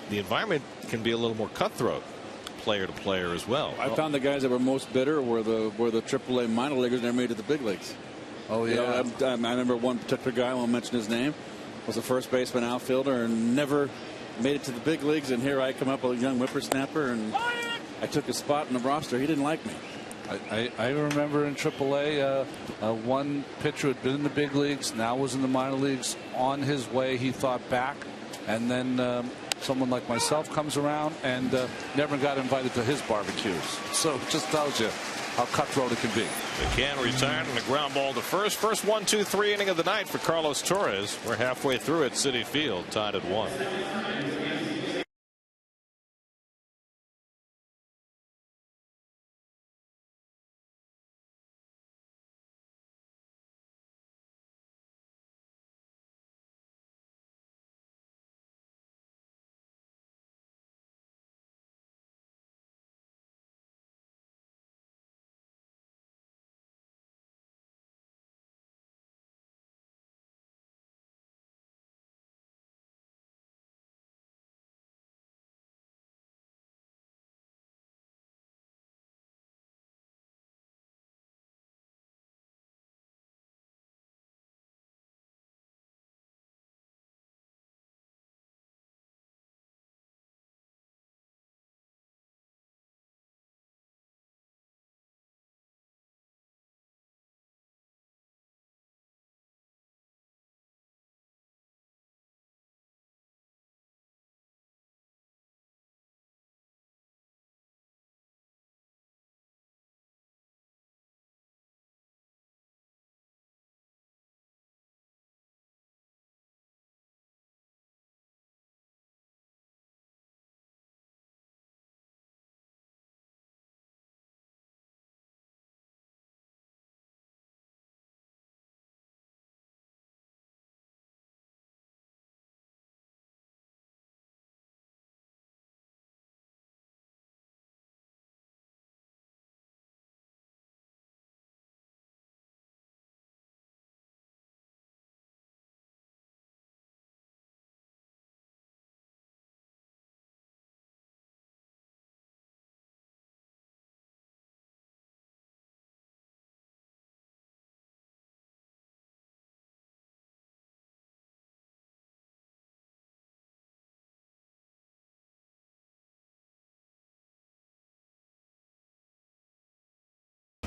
the environment can be a little more cutthroat, player to player as well. I found the guys that were most bitter were the AAA minor leaguers that never made it to the big leagues. Oh yeah. I remember one particular guy, I won't mention his name, was a first baseman outfielder and never made it to the big leagues. And here I come up with a young whippersnapper, and I took his spot in the roster. He didn't like me. I remember in AAA, one pitcher had been in the big leagues, now was in the minor leagues. On his way, he thought back, and then someone like myself comes around and never got invited to his barbecues. So it just tells you how cutthroat it can be. McCann retired on a ground ball to first. First 1-2-3 inning of the night for Carlos Torres. We're halfway through at Citi Field, tied at 1.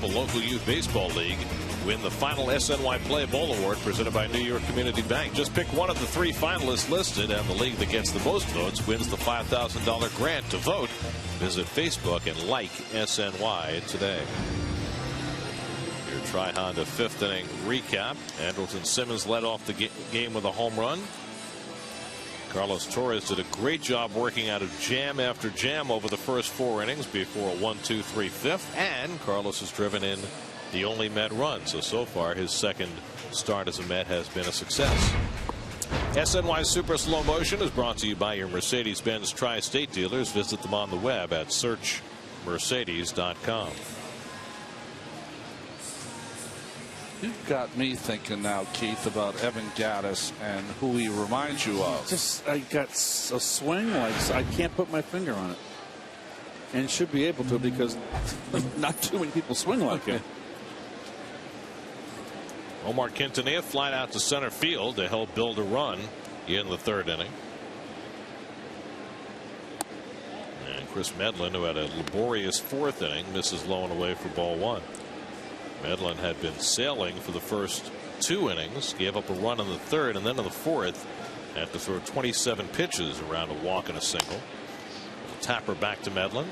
The local youth baseball league win the final SNY Play Bowl Award presented by New York Community Bank. Just pick one of the 3 finalists listed, and the league that gets the most votes wins the $5,000 grant. To vote, visit Facebook and like SNY today. Your Tri-Honda 5th inning recap. Andrelton Simmons led off the game with a home run. Carlos Torres did a great job working out of jam after jam over the first 4 innings before a 1-2-3 5th, and Carlos has driven in the only Met run. So far his second start as a Met has been a success. SNY Super Slow Motion is brought to you by your Mercedes-Benz Tri-State dealers. Visit them on the web at searchmercedes.com. You've got me thinking now, Keith, about Evan Gaddis and who he reminds you of. I got a swing like I can't put my finger on it, and should be able to because not too many people swing like him. Omar Quintanilla flied out to center field to help build a run in the 3rd inning. And Chris Medlin, who had a laborious 4th inning, misses low and away for ball 1. Medlin had been sailing for the first 2 innings, gave up a run in the 3rd, and then in the 4th had to throw 27 pitches around a walk and a single. Tapper back to Medlin,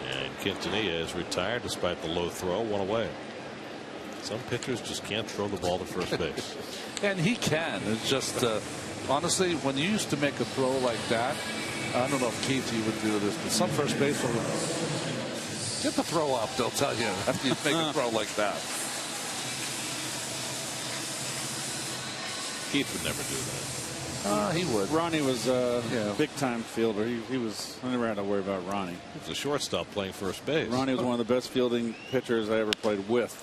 and Quintanilla is retired despite the low throw, 1 away. Some pitchers just can't throw the ball to first base. And he can. It's just honestly, when you used to make a throw like that, I don't know if Keith you would do this, but some first basemen get the throw up, they'll tell you, after you make a throw like that. Keith would never do that. He would. Ronnie was a big-time fielder. He was. I never had to worry about Ronnie. He was a shortstop playing first base. Ronnie was one of the best fielding pitchers I ever played with.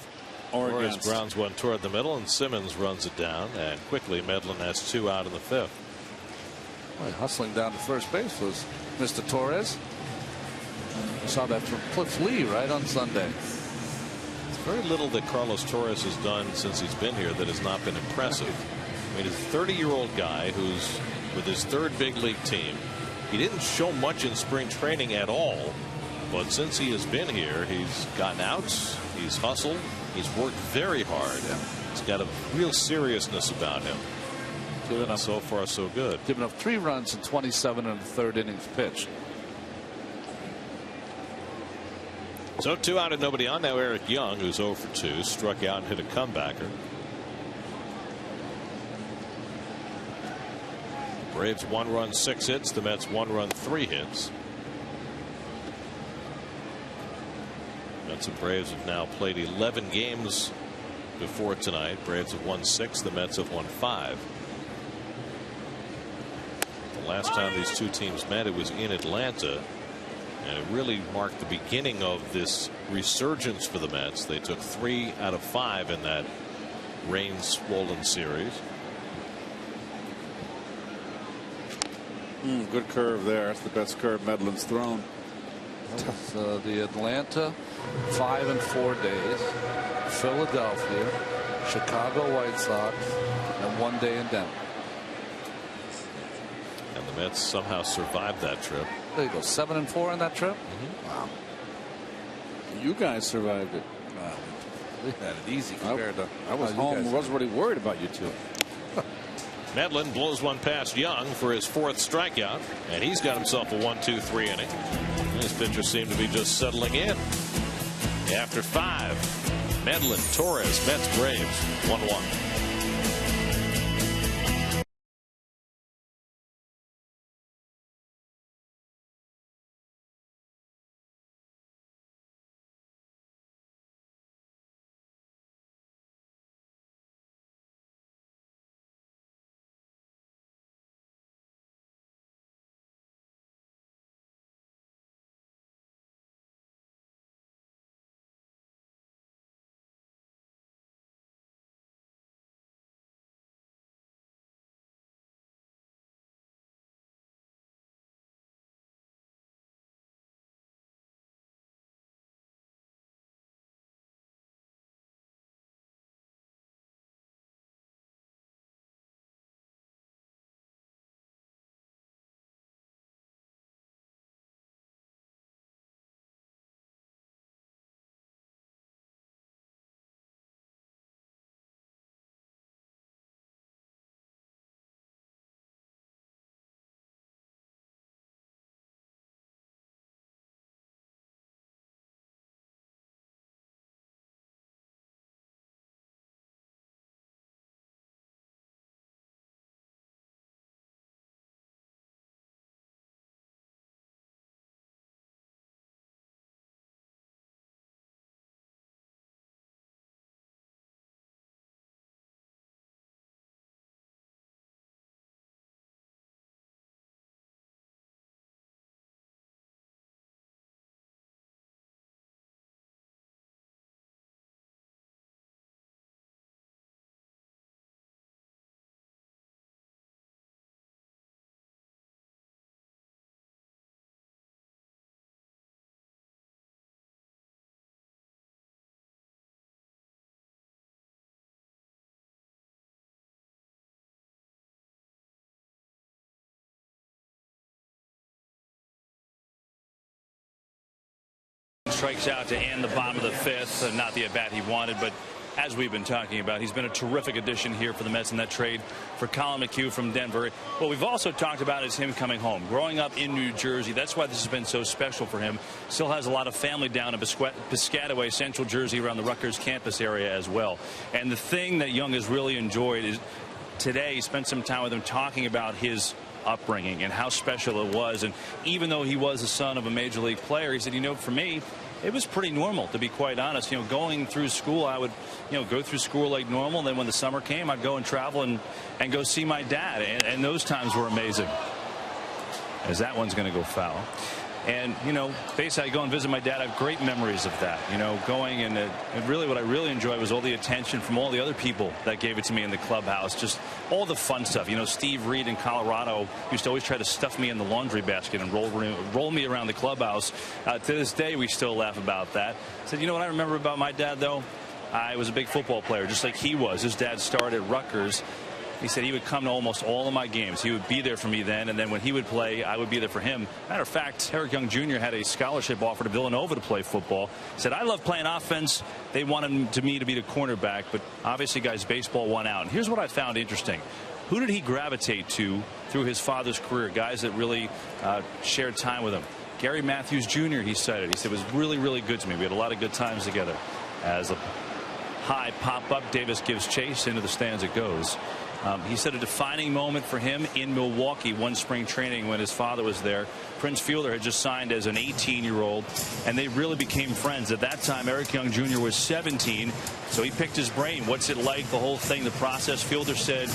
Torres grounds one toward the middle, and Simmons runs it down, and quickly Medlin has 2 out in the 5th. Boy, hustling down to first base was Mr. Torres. We saw that from Cliff Lee right on Sunday. It's very little that Carlos Torres has done since he's been here that has not been impressive. I mean, he's a 30-year-old guy who's with his 3rd big league team. He didn't show much in spring training at all, but since he has been here, he's gotten outs, he's hustled, he's worked very hard. He's got a real seriousness about him. So far, so good. Giving up 3 runs in 27 in the 3rd innings pitch. So 2 out and nobody on. Now Eric Young, who's 0 for 2, struck out and hit a comebacker. Braves 1 run 6 hits. The Mets 1 run 3 hits. Mets and Braves have now played 11 games before tonight. Braves have won 6. The Mets have won 5. The last time these 2 teams met, it was in Atlanta. And it really marked the beginning of this resurgence for the Mets. They took 3 out of 5 in that rain-swollen series. Good curve there. That's the best curve Medlin's thrown. The Atlanta 5 and 4 days, Philadelphia, Chicago White Sox, and 1 day in Denver. And the Mets somehow survived that trip. There you go, 7 and 4 on that trip. Wow. You guys survived it. We had it easy compared to. I was home. I wasn't really worried about you 2. Medlin blows one past Young for his 4th strikeout, and he's got himself a 1-2-3 inning. These pitchers seem to be just settling in. After 5, Medlin, Torres, Mets, Braves, 1-1. strikes out to end the bottom of the fifth. Not the at-bat he wanted, but as we've been talking about, he's been a terrific addition here for the Mets in that trade for Colin McHugh from Denver. What we've also talked about is him coming home, growing up in New Jersey. That's why this has been so special for him. Still has a lot of family down in Piscataway, Central Jersey, around the Rutgers campus area as well. And the thing that Young has really enjoyed is today he spent some time with him talking about his upbringing and how special it was. And even though he was the son of a major league player, he said, you know, for me, it was pretty normal, to be quite honest. You know, going through school, I would, go through school like normal. Then when the summer came, I'd go and travel and go see my dad. And those times were amazing. As that one's going to go foul. And, basically I go and visit my dad. I have great memories of that, going and really what I really enjoyed was all the attention from all the other people that gave it to me in the clubhouse. Just all the fun stuff. Steve Reed in Colorado used to always try to stuff me in the laundry basket and roll me around the clubhouse. To this day, we still laugh about that. I said, what I remember about my dad, though? I was a big football player, just like he was. His dad started at Rutgers. He said he would come to almost all of my games. He would be there for me then, and then when he would play, I would be there for him. Matter of fact, Eric Young Jr. had a scholarship offer to Villanova to play football. He said, I love playing offense. They wanted me to be the cornerback, but obviously, guys, baseball won out. And here's what I found interesting. Who did he gravitate to through his father's career? Guys that really shared time with him. Gary Matthews Jr., he said, was really, really good to me. We had a lot of good times together. As a high pop-up, Davis gives chase. Into the stands it goes. He said a defining moment for him in Milwaukee one spring training when his father was there. Prince Fielder had just signed as an 18-year-old, and they really became friends. At that time, Eric Young Jr. was 17, so he picked his brain. What's it like, the whole thing, the process? Fielder said,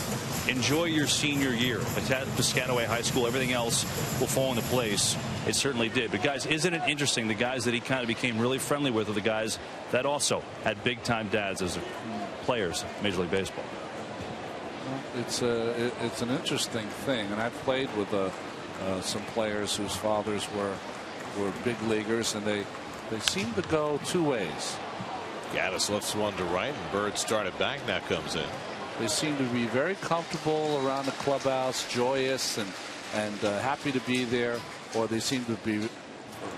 enjoy your senior year. At Piscataway High School, everything else will fall into place. It certainly did. But, guys, isn't it interesting, the guys that he kind of became really friendly with are the guys that also had big-time dads as players in Major League Baseball. It's an interesting thing, and I've played with some players whose fathers were big leaguers, and they seem to go two ways. Gaddis lifts one to right, and Bird started back. Now comes in. They seem to be very comfortable around the clubhouse, joyous and happy to be there, or they seem to be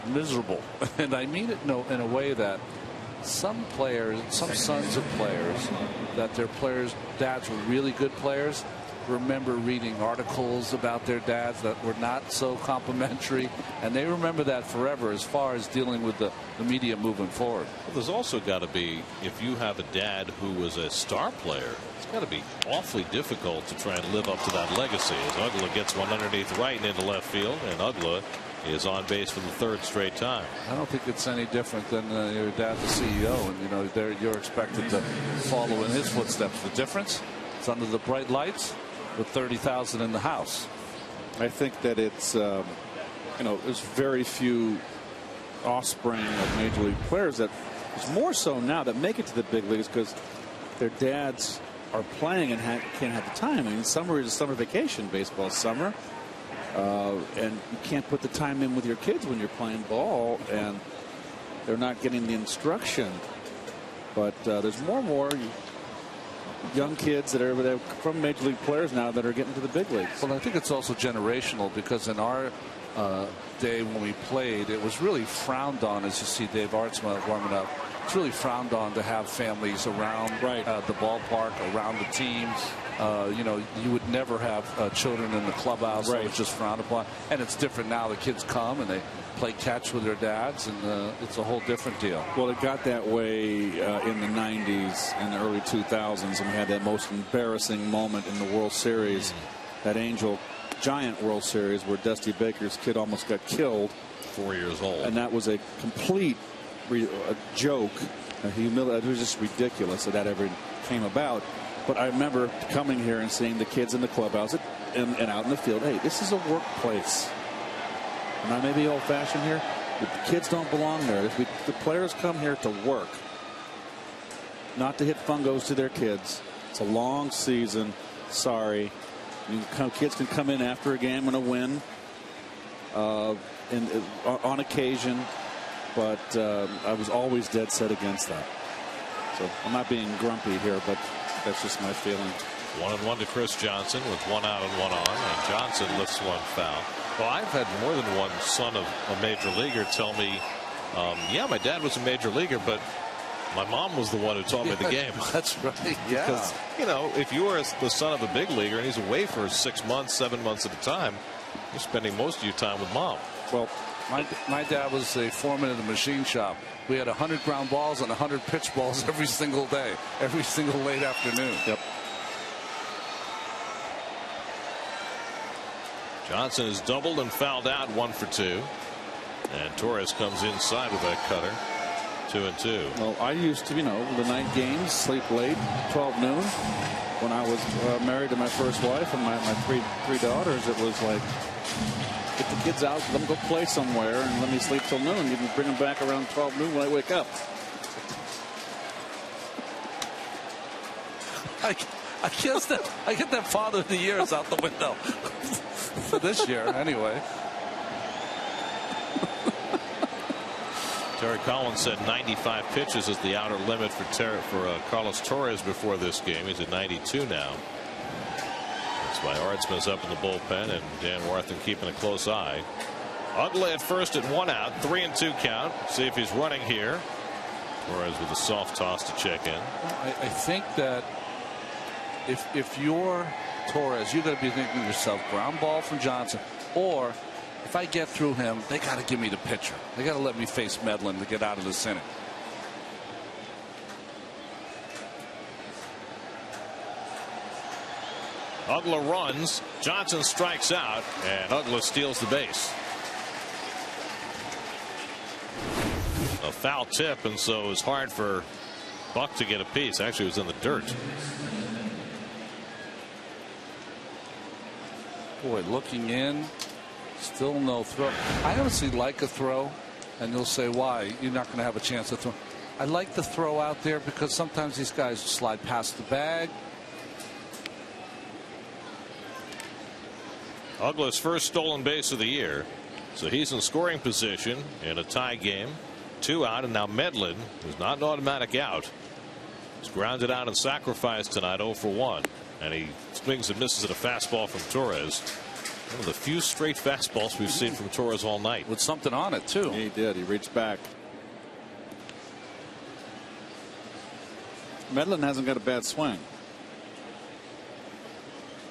miserable. And I mean it in a way that some players, some sons of players, that their dads were really good players, remember reading articles about their dads that were not so complimentary, and they remember that forever as far as dealing with the media moving forward. Well, there's also got to be, if you have a dad who was a star player, it's got to be awfully difficult to try and live up to that legacy. As Ugla gets one underneath right and into left field, and Ugla is on base for the third straight time. I don't think it's any different than your dad, the CEO, and you're expected to follow in his footsteps. The difference, it's under the bright lights with 30,000 in the house. I think that it's there's very few offspring of major league players that is more so now that make it to the big leagues because their dads are playing and can't have the time. I mean, summer is a summer vacation, baseball summer. And you can't put the time in with your kids when you're playing ball, and they're not getting the instruction. But there's more and more young kids that are from major league players now that are getting to the big leagues. Well, I think it's also generational, because in our day when we played, it was really frowned on, as you see Dave Artsma warming up. It's really frowned on to have families around the ballpark, around the teams. You would never have children in the clubhouse. So it's just frowned upon. And it's different now. The kids come and they play catch with their dads, and it's a whole different deal. Well, it got that way in the 90s and the early 2000s, and we had that most embarrassing moment in the World Series, that Angel Giant World Series where Dusty Baker's kid almost got killed. 4 years old. And that was a complete joke. It was just ridiculous that ever came about. But I remember coming here and seeing the kids in the clubhouse and out in the field. Hey, this is a workplace. Am I maybe old-fashioned here? The kids don't belong there. The players come here to work, not to hit fungos to their kids. It's a long season. Sorry. Kids can come in after a game and a win on occasion. But I was always dead set against that. So I'm not being grumpy here, but that's just my feeling. 1-1 to Chris Johnson with 1 out and 1 on, and Johnson lifts one foul. Well, I've had more than one son of a major leaguer tell me Yeah, my dad was a major leaguer, but my mom was the one who taught me the game. That's right. Yeah. Because, you know, if you are the son of a big leaguer and he's away for 6 months, 7 months at a time, you're spending most of your time with mom. Well, my dad was a foreman in the machine shop. We had 100 ground balls and 100 pitch balls every single day, every single late afternoon. Yep. Johnson is doubled and fouled out, 1 for 2. And Torres comes inside with that cutter. 2-2. Well, I used to, the night games, sleep late, 12 noon. When I was married to my first wife and my three daughters, it was like, get the kids out, let them go play somewhere, and let me sleep till noon. You can bring them back around 12 noon when I wake up. I guess that I get that Father of the Year is out the window for this year, anyway. Terry Collins said 95 pitches is the outer limit for Carlos Torres before this game. He's at 92 now. That's why Artsman's up in the bullpen and Dan Warthen keeping a close eye. Uggla at first at 1 out, 3-2 count. See if he's running here. Torres with a soft toss to check in. I think that if you're Torres, you got to be thinking to yourself, ground ball from Johnson, or if I get through him, they got to give me the pitcher. They got to let me face Medlin to get out of this inning. Uggla runs. Johnson strikes out, and Uggla steals the base. A foul tip, and so it's hard for Buck to get a piece. Actually, it was in the dirt. Boy, looking in. Still no throw. I honestly like a throw, and you'll say why. You're not going to have a chance to throw. I like the throw out there because sometimes these guys slide past the bag. Uggla's first stolen base of the year, so he's in scoring position in a tie game. 2 out, and now Medlin, who's not an automatic out, is grounded out and sacrificed tonight, 0 for 1, and he swings and misses at a fastball from Torres. One of the few straight fastballs we've seen from Torres all night. With something on it, too. He did. He reached back. Medlin hasn't got a bad swing.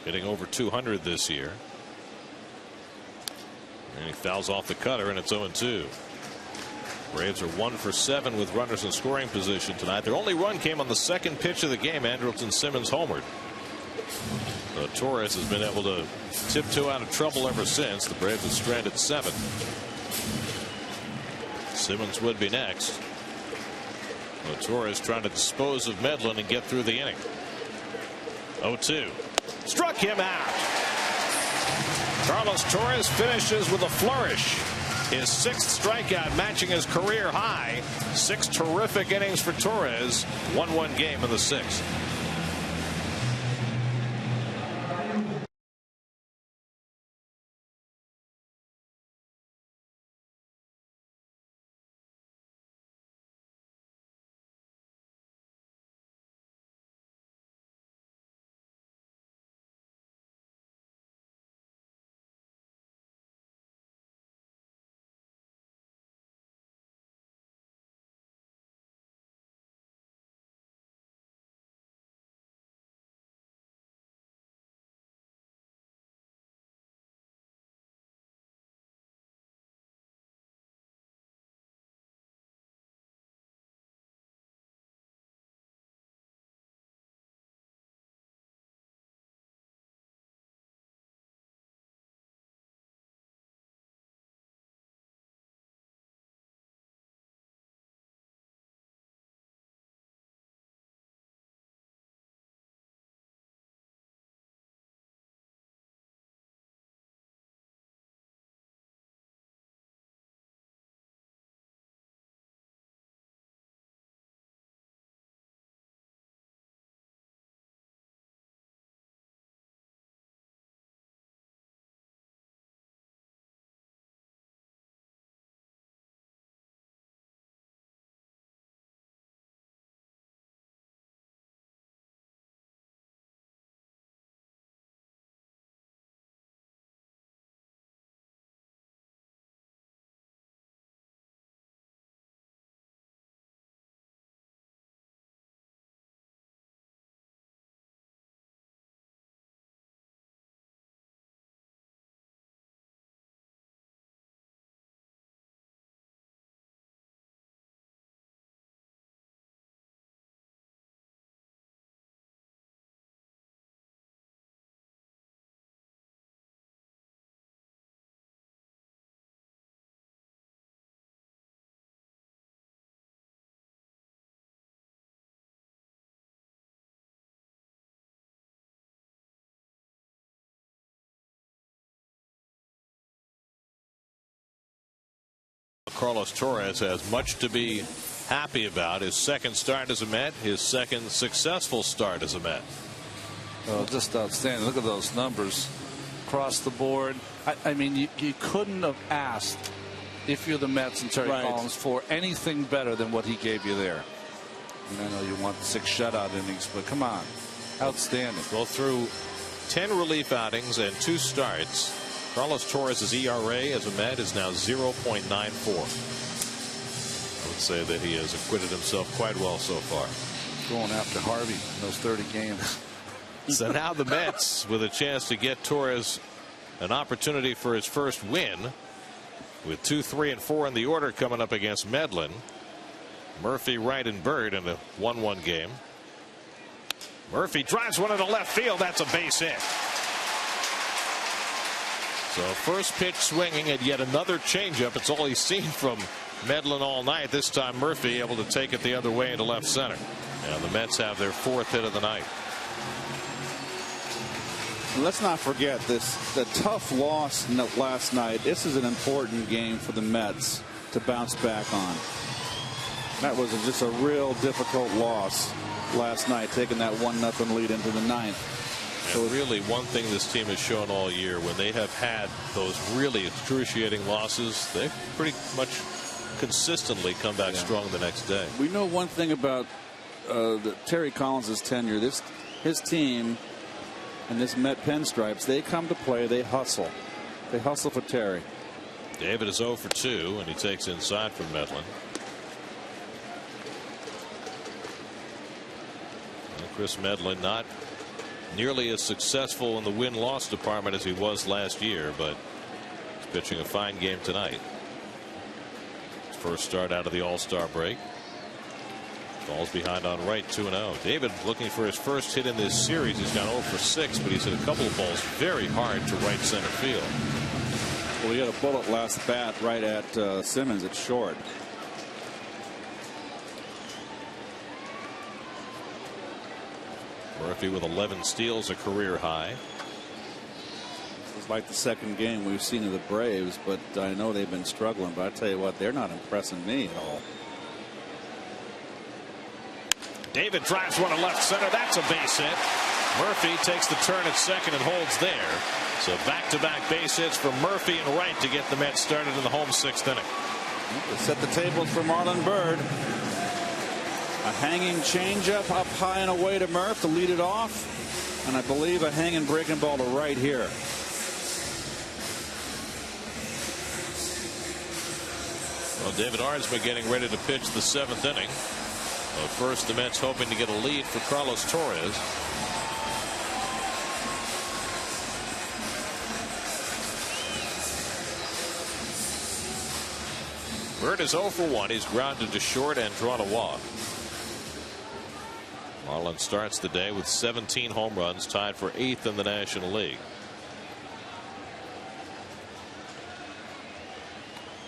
Hitting over 200 this year. And he fouls off the cutter, and it's 0-2. Braves are 1 for 7 with runners in scoring position tonight. Their only run came on the second pitch of the game. Andrelton Simmons homered. Torres has been able to tiptoe out of trouble ever since. The Braves have stranded 7. Simmons would be next. Torres trying to dispose of Medlin and get through the inning. 0-2. Struck him out. Carlos Torres finishes with a flourish. His 6th strikeout, matching his career high. 6 terrific innings for Torres. 1-1 game in the 6th. Carlos Torres has much to be happy about. His second start as a Met, his second successful start as a Met. Oh, just outstanding. Look at those numbers across the board. I mean, you couldn't have asked, if you're the Mets and Terry Collins, for anything better than what he gave you there. And I know you want 6 shutout innings, but come on. Outstanding. Well, through 10 relief outings and 2 starts, Carlos Torres' ERA as a Met is now 0.94. I would say that he has acquitted himself quite well so far. Going after Harvey in those 30 games. So now the Mets with a chance to get Torres an opportunity for his first win, with 2, 3, and 4 in the order coming up against Medlin. Murphy, Wright, and Bird in a 1-1 game. Murphy drives one into left field. That's a base hit. So first pitch swinging and yet another changeup. It's all he's seen from Medlin all night. This time Murphy able to take it the other way into left center. And the Mets have their 4th hit of the night. Let's not forget the tough loss last night. This is an important game for the Mets to bounce back on. That was just a real difficult loss last night, taking that 1-0 lead into the 9th. So really, one thing this team has shown all year, when they have had those really excruciating losses, they pretty much consistently come back strong the next day. We know one thing about Terry Collins' tenure. His team and this Met pinstripes, they come to play, they hustle. They hustle for Terry. David is 0 for 2, and he takes inside from Medlin. Chris Medlin not nearly as successful in the win-loss department as he was last year, but he's pitching a fine game tonight. His first start out of the All-Star break. Falls behind on right, 2-0. David looking for his first hit in this series. He's gone 0 for 6, but he's hit a couple of balls very hard to right center field. Well, he had a bullet last bat right at Simmons at short. Murphy with 11 steals, a career high. It's like the second game we've seen of the Braves, but I know they've been struggling. But I tell you what, they're not impressing me at all. David drives one to left center. That's a base hit. Murphy takes the turn at second and holds there. So back-to-back base hits for Murphy and Wright to get the Mets started in the home 6th inning. They set the tables for Marlon Byrd. A hanging changeup up high and away to Murph to lead it off. And I believe a hanging breaking ball to Wright here. Well, David Arnsma getting ready to pitch the 7th inning. Well, first, the Mets hoping to get a lead for Carlos Torres. Bird is 0 for 1. He's grounded to short and drawn a walk. Marlin starts the day with 17 home runs, tied for 8th in the National League.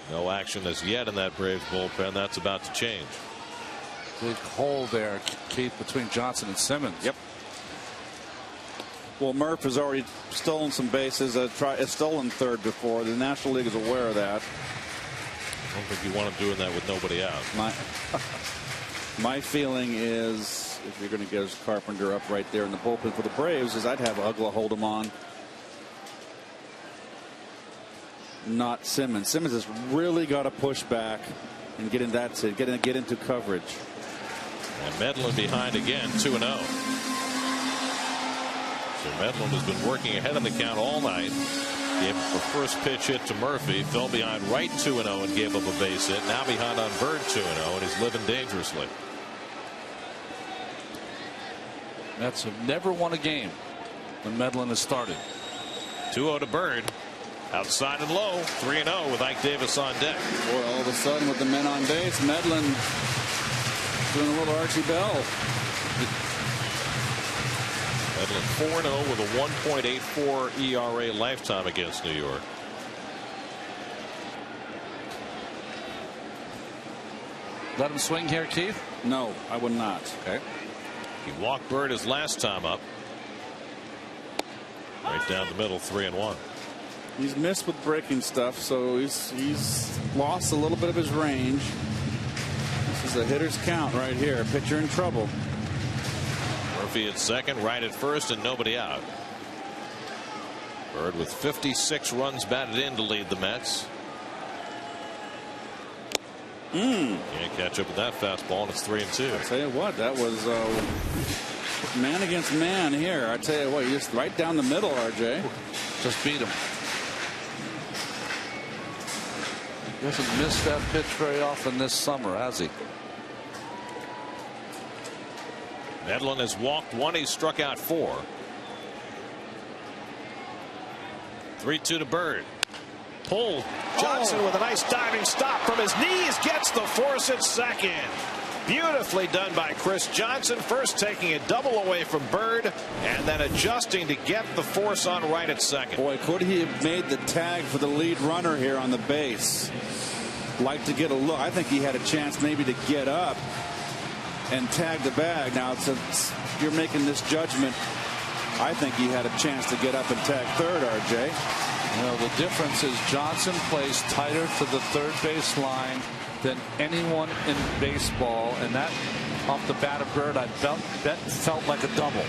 No action as yet in that Braves bullpen. That's about to change. Big hole there, Keith, between Johnson and Simmons. Yep. Well, Murph has already stolen some bases. Stolen third before. The National League is aware of that. I don't think you want him doing that with nobody out. My feeling is, if you're going to get Carpenter up right there in the bullpen for the Braves, is I'd have Ugla hold him on, not Simmons. Simmons has really got to push back and get into coverage. And Medlin behind again, 2-0. So Medlin has been working ahead of the count all night. Gave up a first pitch hit to Murphy, fell behind Wright 2-0 and gave up a base hit. Now behind on Bird 2-0, and he's living dangerously. Mets have never won a game when Medlin has started. 2-0 to Bird. Outside and low, 3-0 with Ike Davis on deck. Boy, all of a sudden with the men on base, Medlin doing a little Archie Bell. Medlin 4-0 with a 1.84 ERA lifetime against New York. Let him swing here, Keith? No, I would not. Okay. He walked Bird his last time up. Right down the middle, 3-1. He's missed with breaking stuff, so he's lost a little bit of his range. This is a hitter's count right here. Pitcher in trouble. Murphy at second, right at first, and nobody out. Bird with 56 runs batted in to lead the Mets. Can't catch up with that fastball, and it's 3-2. I tell you what, that was man against man here. I tell you what, you just right down the middle, RJ. Just beat him. He hasn't missed that pitch very often this summer, has he? Medlin has walked 1. He's struck out 4. 3-2 to Bird. Pulled. Johnson with a nice diving stop from his knees. Gets the force at second. Beautifully done by Chris Johnson. First taking a double away from Bird and then adjusting to get the force on right at second. Boy, could he have made the tag for the lead runner here on the base? Like to get a look. I think he had a chance maybe to get up and tag the bag. Now you're making this judgment. I think he had a chance to get up and tag third, RJ. You know, the difference is Johnson plays tighter to the third base line than anyone in baseball, and that off the bat of Bird, I bet felt like a double.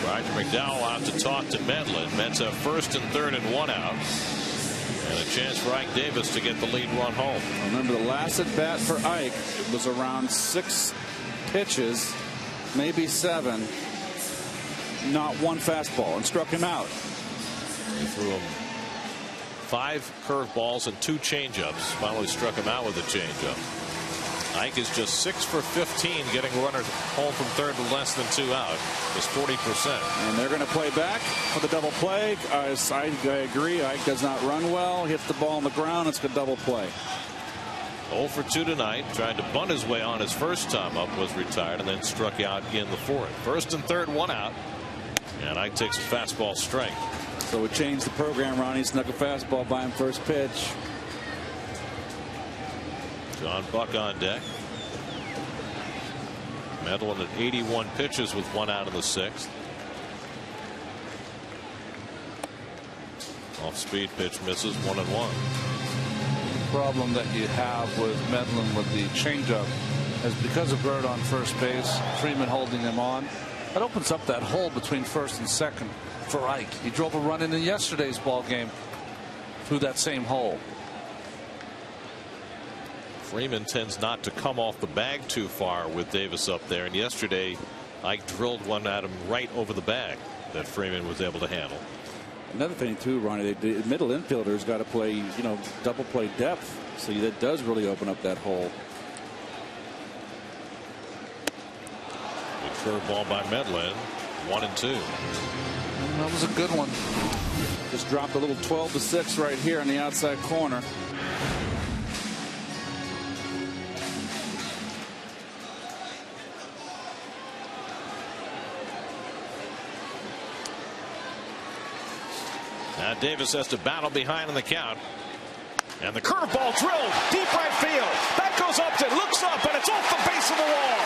Roger McDowell out to talk to Medlin. Mets have first and third and 1 out. And a chance for Ike Davis to get the lead run home. Remember the last at bat for Ike, it was around 6 pitches, maybe 7. Not one fastball, and struck him out. He threw him 5 curveballs and 2 changeups. Finally struck him out with a changeup. Ike is just 6 for 15, getting runners home from third to less than 2 out. Just 40%. And they're going to play back for the double play. I agree. Ike does not run well. Hits the ball on the ground. It's a double play. 0 for 2 tonight. Tried to bunt his way on his first time up. Was retired and then struck out in the 4th. First and third, 1 out. And Ike takes a fastball strike. So it changed the program. Ronnie snuck a fastball by him first pitch. John Buck on deck. Medlin at 81 pitches with 1 out in the 6th. Off speed pitch misses 1-1. The problem that you have with Medlin with the changeup is because of Bird on first base, Freeman holding him on. That opens up that hole between first and second for Ike. He drove a run into yesterday's ball game through that same hole. Freeman tends not to come off the bag too far with Davis up there, and yesterday Ike drilled one at him right over the bag that Freeman was able to handle. Another thing too, Ronnie, the middle infielders got to play, you know, double play depth, so that does really open up that hole. Good curveball by Medlin. 1-2. That was a good one. Just dropped a little 12-6 right here in the outside corner. Now Davis has to battle behind in the count. And the curveball drilled deep right field. That goes up to looks up and it's off the base of the wall.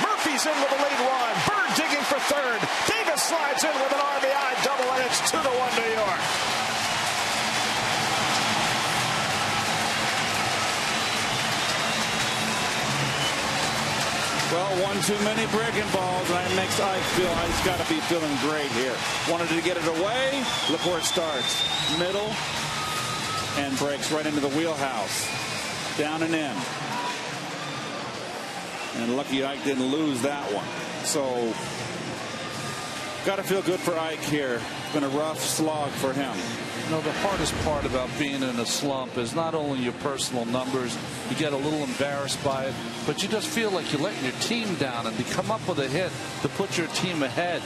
Murphy's in with a late run. Bird digging for third. Davis slides in with an RBI double and it's 2-1 New York. Well, one too many breaking balls, and it makes Ike feel he's got to be feeling great here. Wanted to get it away. Look where it starts. Middle and breaks right into the wheelhouse. Down and in. And lucky Ike didn't lose that one. So got to feel good for Ike here. It's been a rough slog for him. You know, the hardest part about being in a slump is not only your personal numbers, you get a little embarrassed by it, but you just feel like you're letting your team down, and to come up with a hit to put your team ahead,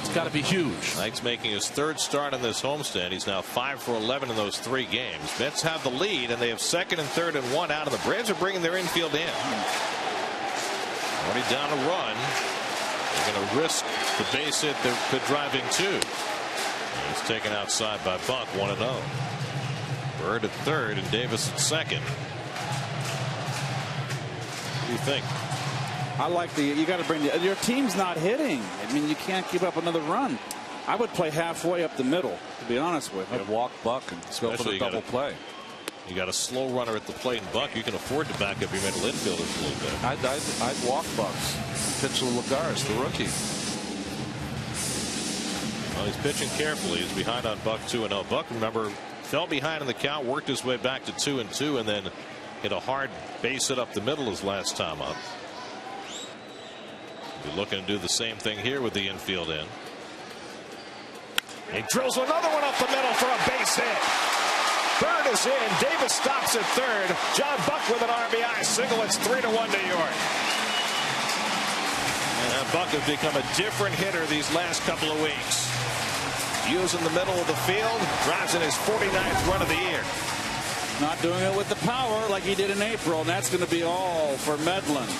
it's got to be huge. Ike's making his 3rd start in this homestand. He's now 5 for 11 in those 3 games. Mets have the lead, and they have 2nd and 3rd and 1 out, and the Braves are bringing their infield in. Already down a run. They're going to risk the base hit that could drive in 2. It's taken outside by Buck. 1-0. Bird at 3rd and Davis at 2nd. What do you think? I like you got to bring your team's not hitting. I mean, you can't keep up another run. I would play halfway up the middle, to be honest with you. I'd walk Buck and go for the double play. You got a slow runner at the plate, and Buck, you can afford to back up your middle infielders a little bit. I'd walk Bucks. Pitch to Lagares, the rookie. Well, he's pitching carefully. He's behind on Buck 2-0. Buck, remember, fell behind in the count, worked his way back to 2-2, and then hit a hard base hit up the middle his last time up. He'll be looking to do the same thing here with the infield in. He drills another one up the middle for a base hit. Third is in. Davis stops at third. John Buck with an RBI single. It's 3-1 New York. And Buck has become a different hitter these last couple of weeks. Using the middle of the field, drives in his 49th run of the year. Not doing it with the power like he did in April, and that's going to be all for Medlin,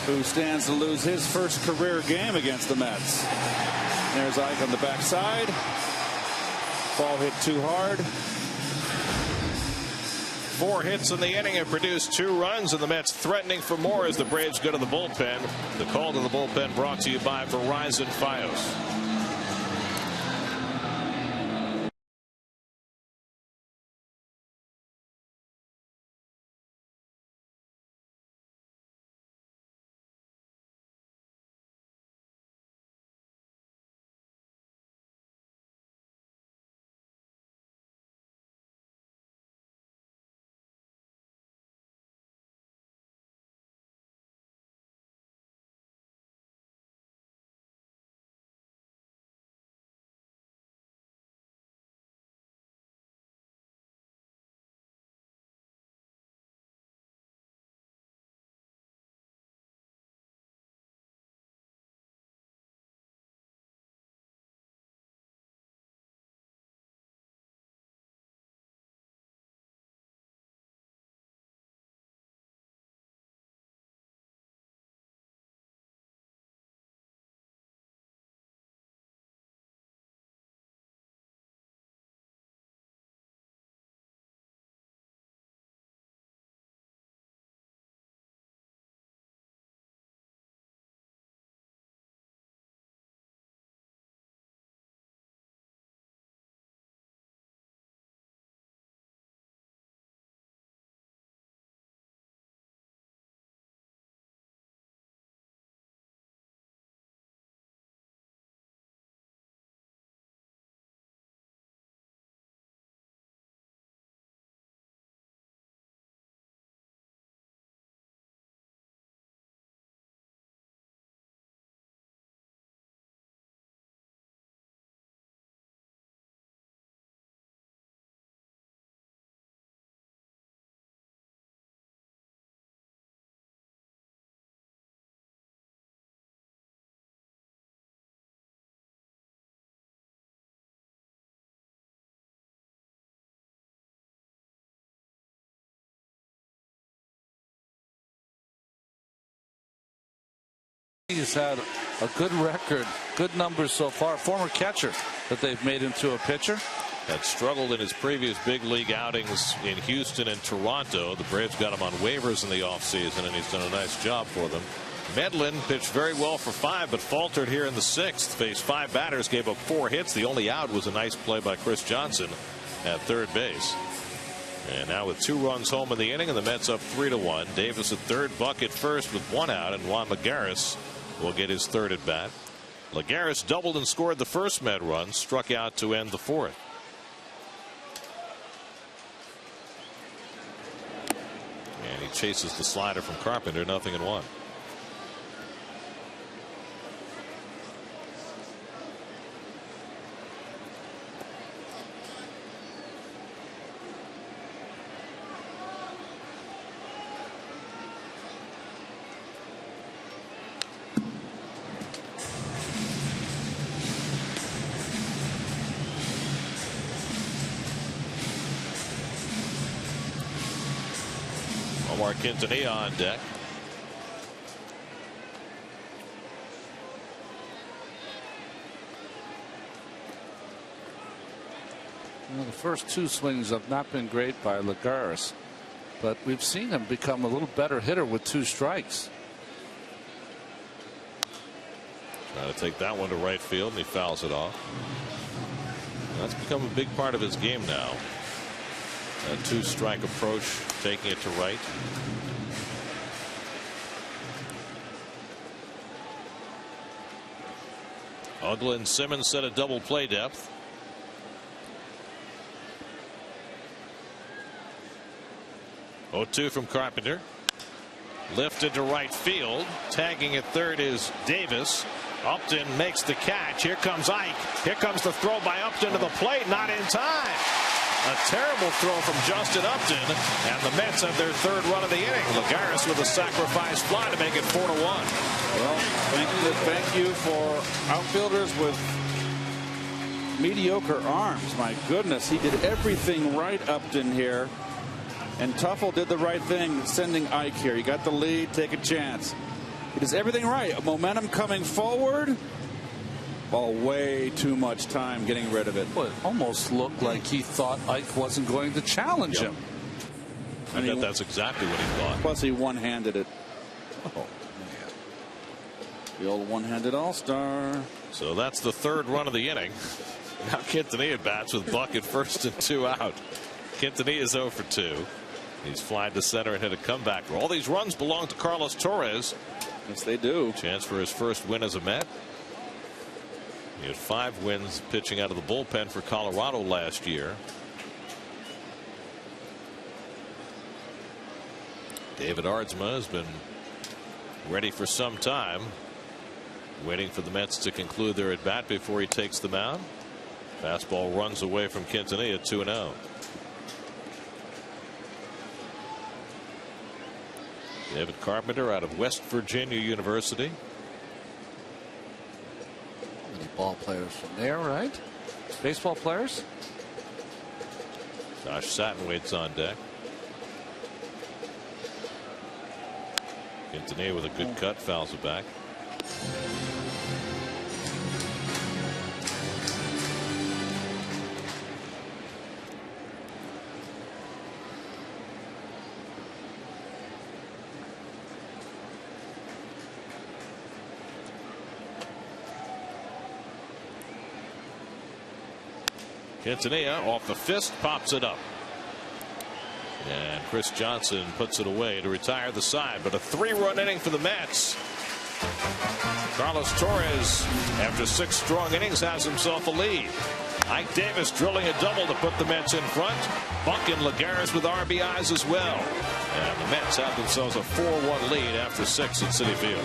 who stands to lose his first career game against the Mets. There's Ike on the backside. Ball hit too hard. 4 hits in the inning have produced 2 runs, and the Mets threatening for more as the Braves go to the bullpen. The call to the bullpen brought to you by Verizon Fios. He's had a good record, good numbers so far. Former catcher that they've made into a pitcher. Had struggled in his previous big league outings in Houston and Toronto. The Braves got him on waivers in the offseason, and he's done a nice job for them. Medlin pitched very well for 5, but faltered here in the 6th. Faced 5 batters, gave up 4 hits. The only out was a nice play by Chris Johnson at third base. And now with 2 runs home in the inning, and the Mets up 3-1. Davis at third, Buck at first with 1 out, and Juan Lagares will get his 3rd at bat. Lagares doubled and scored the first Met run, struck out to end the 4th. And he chases the slider from Carpenter, 0-1. Quintanilla on deck. Well, the first 2 swings have not been great by Lagares, but we've seen him become a little better hitter with 2 strikes. Trying to take that one to right field, and he fouls it off. That's become a big part of his game now. A two-strike approach, taking it to right. Uggla and Simmons set a double play depth. Oh, 2 from Carpenter. Lifted to right field. Tagging at third is Davis. Upton makes the catch. Here comes Ike. Here comes the throw by Upton to the plate. Not in time. A terrible throw from Justin Upton. And the Mets have their third run of the inning. Lagares with a sacrifice fly to make it 4-1. Well, thank you for outfielders with mediocre arms. My goodness, he did everything right, Upton, here. And Tuffle did the right thing, sending Ike here. He got the lead, take a chance. He does everything right. Momentum coming forward. Ball way too much time getting rid of it. Well, it almost looked like he thought Ike wasn't going to challenge him. I bet that's exactly what he thought. Plus, he one-handed it. Oh, man. The old one-handed all-star. So that's the third run of the inning. Now Quintanilla bats with Buck at first and 2 out. Quintanilla is 0 for 2. He's flying to center and hit a comeback. All these runs belong to Carlos Torres. Yes, they do. Chance for his first win as a Met. He had 5 wins pitching out of the bullpen for Colorado last year. David Aardsma has been ready for some time, waiting for the Mets to conclude their at bat before he takes the mound. Fastball runs away from Quintanilla, 2-0. David Carpenter out of West Virginia University. Many ball players from there, right? Baseball players. Josh Satterthwaite's on deck. Quintanilla with a good cut, fouls it back. Quintanilla off the fist, pops it up. And Chris Johnson puts it away to retire the side. But a 3-run inning for the Mets. Carlos Torres, after 6 strong innings, has himself a lead. Ike Davis drilling a double to put the Mets in front. Buck and Lagares with RBIs as well. And the Mets have themselves a 4-1 lead after 6 at Citi Field.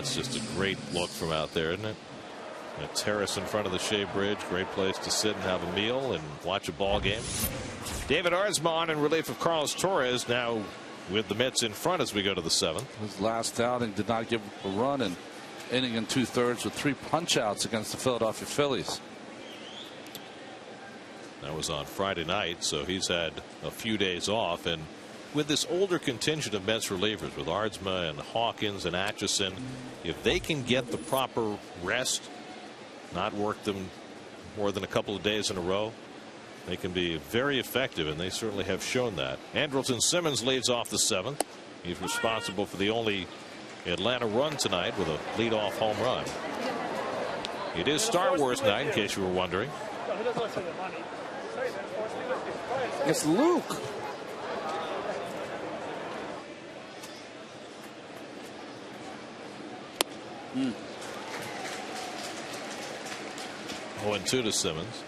That's just a great look from out there, isn't it? A terrace in front of the Shea Bridge. Great place to sit and have a meal and watch a ball game. David Arzman in relief of Carlos Torres, now with the Mets in front as we go to the 7th. His last outing did not give a run, and inning in 2/3 with 3 punch-outs against the Philadelphia Phillies. That was on Friday night, so he's had a few days off. And with this older contingent of Mets relievers, with Arzma and Hawkins and Atchison, if they can get the proper rest, not work them more than a couple of days in a row, they can be very effective, and they certainly have shown that. Andrelton Simmons leads off the 7th. He's responsible for the only Atlanta run tonight with a leadoff home run. It is Star Wars night, in case you were wondering. It's Luke. Mm. 0-2 to Simmons.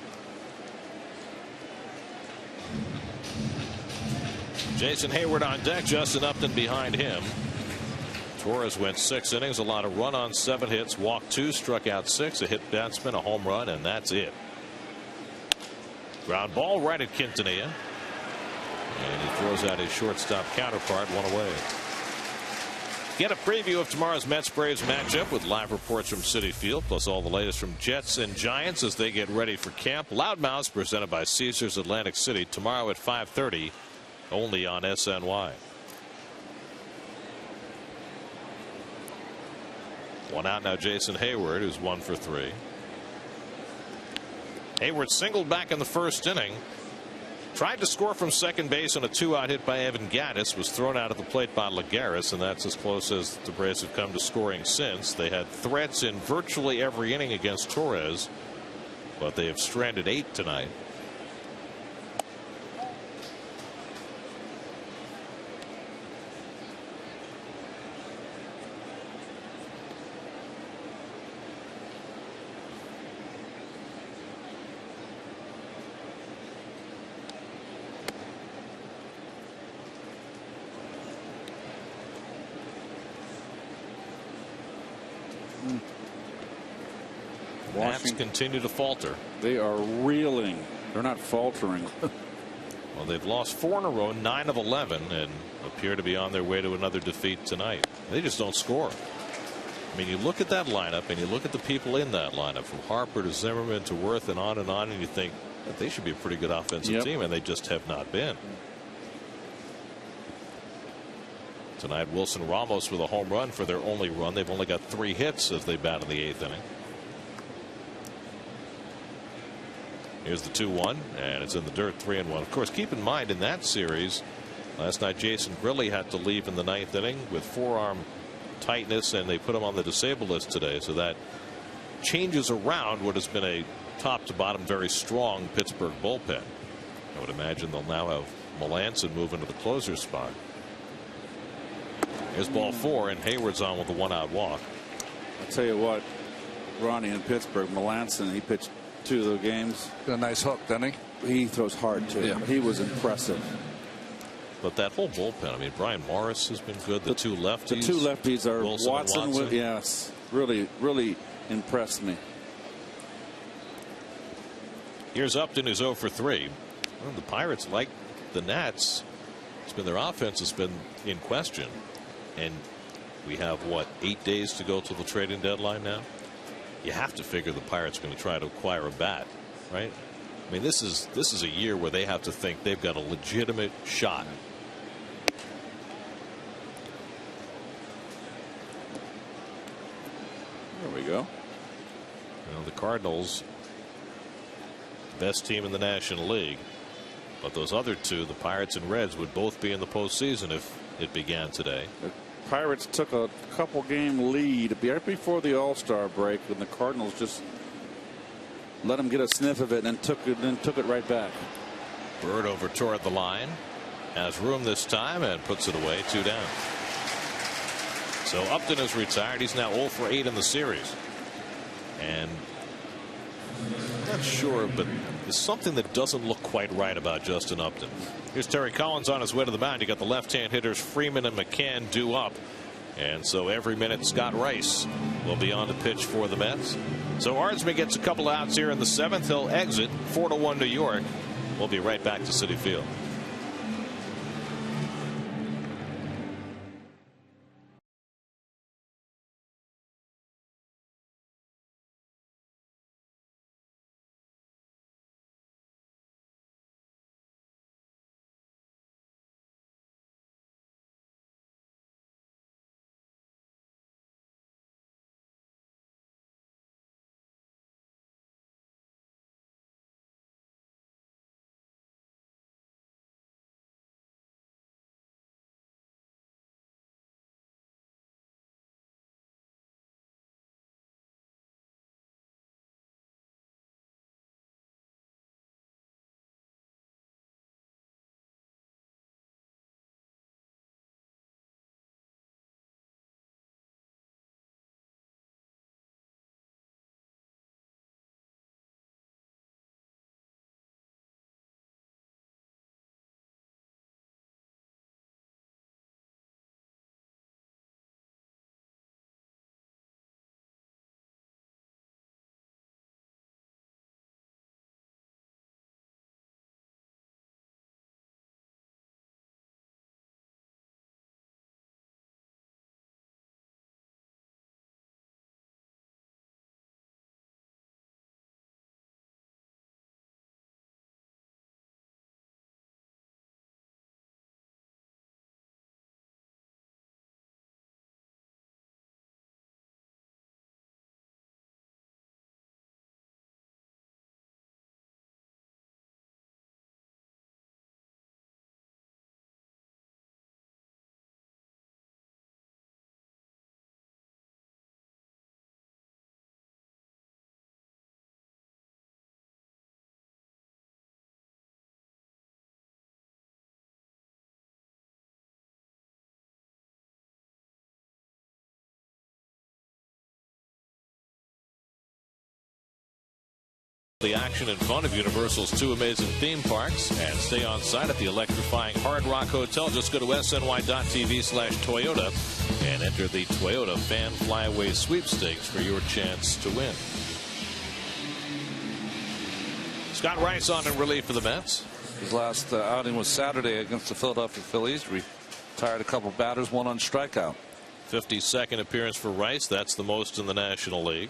Jason Hayward on deck. Justin Upton behind him. Torres went 6 innings, a lot of run on 7 hits, walked 2, struck out 6, a hit batsman, a home run, and that's it. Ground ball right at Quintanilla. And he throws out his shortstop counterpart, 1 away. Get a preview of tomorrow's Mets-Braves matchup with live reports from Citi Field, plus all the latest from Jets and Giants as they get ready for camp. Loudmouths presented by Caesars Atlantic City tomorrow at 5:30, only on SNY. 1 out now, Jason Hayward, who's 1 for 3. Hayward singled back in the 1st inning. Tried to score from second base on a 2-out hit by Evan Gattis. Was thrown out at the plate by Lagares, and that's as close as the Braves have come to scoring since. They had threats in virtually every inning against Torres, but they have stranded 8 tonight. Nats continue to falter. They are reeling. They're not faltering. Well, they've lost 4 in a row, 9 of 11, and appear to be on their way to another defeat tonight. They just don't score. I mean, you look at that lineup, and you look at the people in that lineup, from Harper to Zimmerman to Worth and on, and you think that they should be a pretty good offensive team, and they just have not been. Tonight, Wilson Ramos with a home run for their only run. They've only got 3 hits as they bat in the 8th inning. Here's the 2-1, and it's in the dirt, 3-1. Of course, keep in mind in that series, last night Jason Grilli had to leave in the 9th inning with forearm tightness, and they put him on the disabled list today. So that changes around what has been a top to bottom very strong Pittsburgh bullpen. I would imagine they'll now have Melanson move into the closer spot. Here's ball 4, and Hayward's on with a 1-out walk. I'll tell you what, Ronnie, in Pittsburgh, Melanson, he pitched 2 of the games. Got a nice hook, doesn't he? He throws hard too. Yeah. He was impressive. But that whole bullpen, I mean, Brian Morris has been good. The 2 lefties. The 2 lefties are Watson. Yes, really impressed me. Here's Upton, who's 0 for 3. Well, the Pirates, like the Nats, it's been their offense has been in question, and we have what, 8 days to go till the trading deadline now. You have to figure the Pirates are going to try to acquire a bat, right? I mean, this is a year where they have to think they've got a legitimate shot. There we go. You know, the Cardinals, best team in the National League, but those other 2, the Pirates and Reds, would both be in the postseason if it began today. The Pirates took a couple-game lead right before the All-Star break, and the Cardinals just let them get a sniff of it and took it right back. Bird over toward the line, has room this time and puts it away, 2 down. So Upton is retired. He's now 0 for 8 in the series, and I'm not sure, but there's something that doesn't look quite right about Justin Upton. Here's Terry Collins on his way to the mound. You got the left-hand hitters Freeman and McCann due up, And so every minute Scott Rice will be on the pitch for the Mets. So Ardsma gets a couple outs here in the 7th. He'll exit 4-1 New York. We'll be right back to Citi Field. The action and fun of Universal's 2 amazing theme parks, and stay on site at the electrifying Hard Rock Hotel. Just go to sny.tv/Toyota and enter the Toyota Fan Flyaway Sweepstakes for your chance to win. Scott Rice on in relief for the Mets. His last outing was Saturday against the Philadelphia Phillies. Retired a couple batters, 1 on strikeout. 52nd appearance for Rice. That's the most in the National League.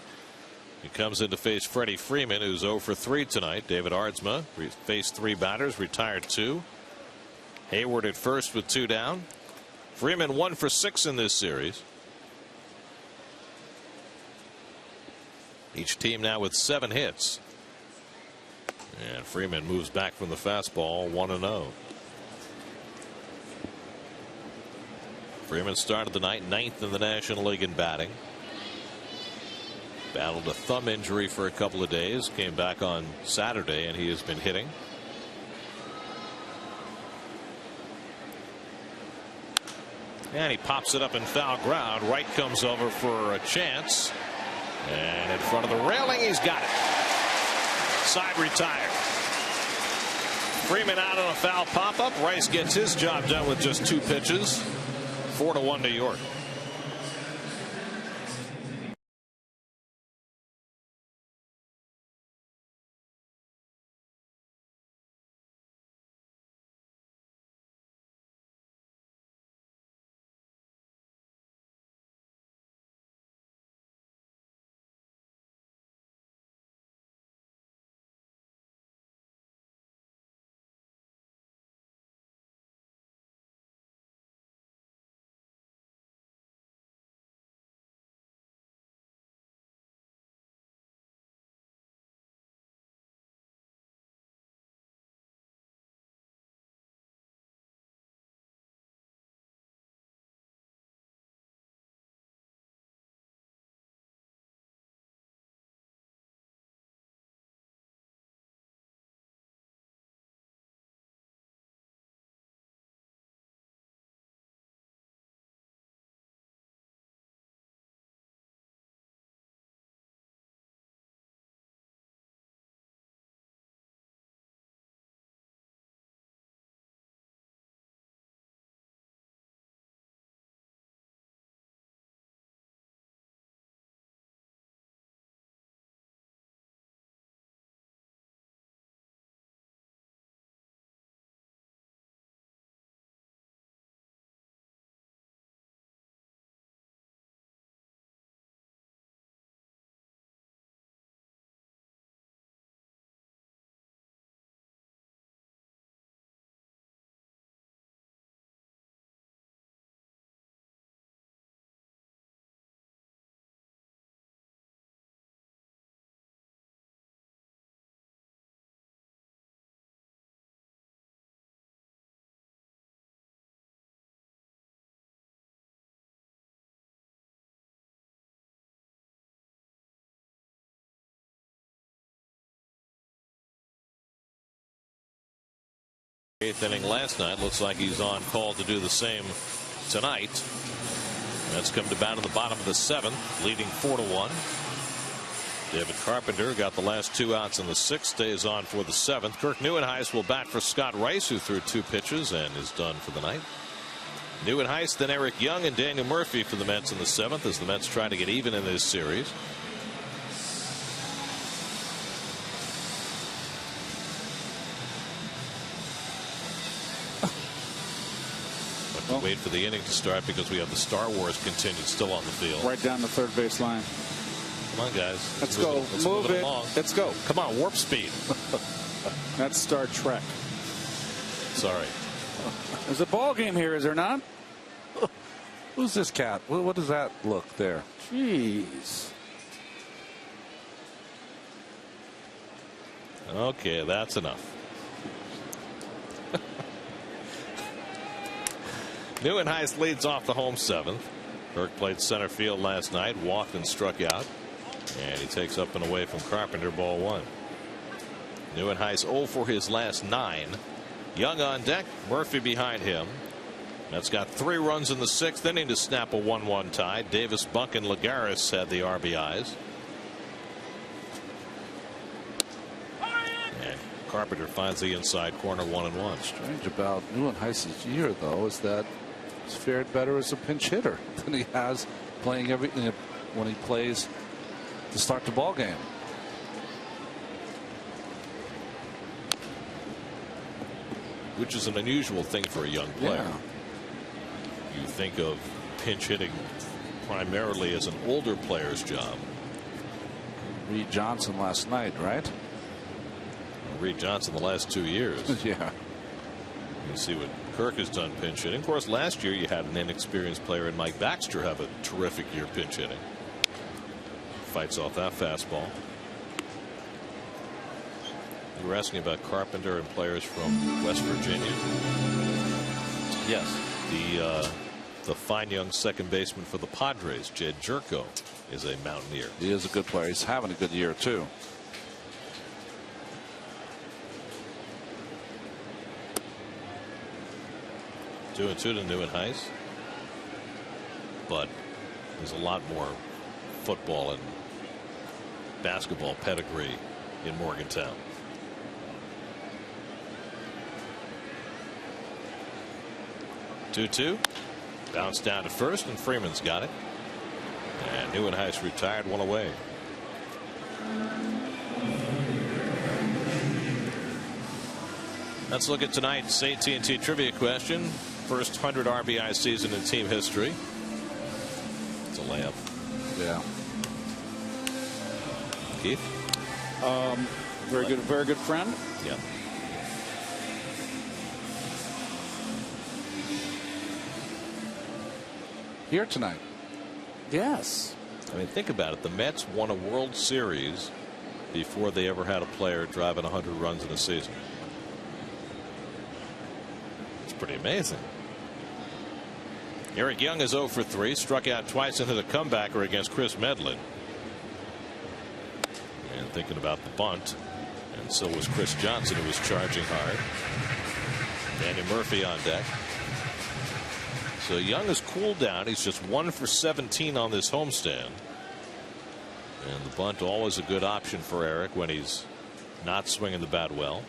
He comes in to face Freddie Freeman, who's 0 for 3 tonight. David Ardsma faced 3 batters, retired 2. Hayward at first with 2 down. Freeman 1 for 6 in this series. Each team now with 7 hits. And Freeman moves back from the fastball, 1-0. Freeman started the night 9th in the National League in batting. Battled a thumb injury for a couple of days. Came back on Saturday, and he has been hitting. And he pops it up in foul ground. Wright comes over for a chance. And in front of the railing, he's got it. Side retired. Freeman out on a foul pop-up. Rice gets his job done with just 2 pitches. 4-1 New York. 8th inning last night. Looks like he's on call to do the same tonight. That's come to bat in the bottom of the 7th, leading 4-1. David Carpenter got the last 2 outs in the 6th, stays on for the 7th. Kirk Nieuwenhuis will bat for Scott Rice, who threw 2 pitches and is done for the night. Nieuwenhuis, then Eric Young and Daniel Murphy for the Mets in the 7th, as the Mets try to get even in this series. Wait for the inning to start because we have the Star Wars contingent still on the field. Right down the third base line. Come on, guys. Let's go. Move it. Along. Let's go. Come on, warp speed. That's Star Trek. Sorry. There's a ball game here, is there not? Who's this cat? What does that look there? Jeez. Okay, that's enough. Nieuwenhuis leads off the home 7th. Kirk played center field last night, walked and struck out. And he takes up and away from Carpenter, ball 1. Nieuwenhuis 0 for his last 9. Young on deck, Murphy behind him. That's got 3 runs in the 6th inning to snap a 1-1 tie. Davis, Bunk, and Lagares had the RBIs. And Carpenter finds the inside corner, 1-1. Strange about Nieuwenhuis's year, though, is that he's fared better as a pinch hitter than he has playing when he plays to start the ball game. Which is an unusual thing for a young player. Yeah. You think of pinch hitting primarily as an older player's job. Reed Johnson last night, right? Reed Johnson the last 2 years. Yeah. You see what Kirk has done pinch hitting. Of course, last year you had an inexperienced player in Mike Baxter have a terrific year pinch hitting. Fights off that fastball. You were asking about Carpenter and players from West Virginia. Yes. The fine young second baseman for the Padres, Jed Jerko, is a Mountaineer. He is a good player. He's having a good year too. Two and two to Nieuwenhuis. But there's a lot more football and basketball pedigree in Morgantown. Two. Bounced down to first, and Freeman's got it. And Nieuwenhuis retired, 1 away. Let's look at tonight's AT&T trivia question. First 100 RBI season in team history. It's a layup. Yeah. Keith? Very good friend. Yeah. Here tonight. Yes. I mean, think about it. The Mets won a World Series before they ever had a player driving 100 runs in a season. It's pretty amazing. Eric Young is 0 for 3, struck out twice and hit a comebacker against Chris Medlin. And thinking about the bunt, and so was Chris Johnson, who was charging hard. Danny Murphy on deck. So Young has cooled down. He's just 1 for 17 on this homestand. And the bunt, always a good option for Eric when he's not swinging the bat well.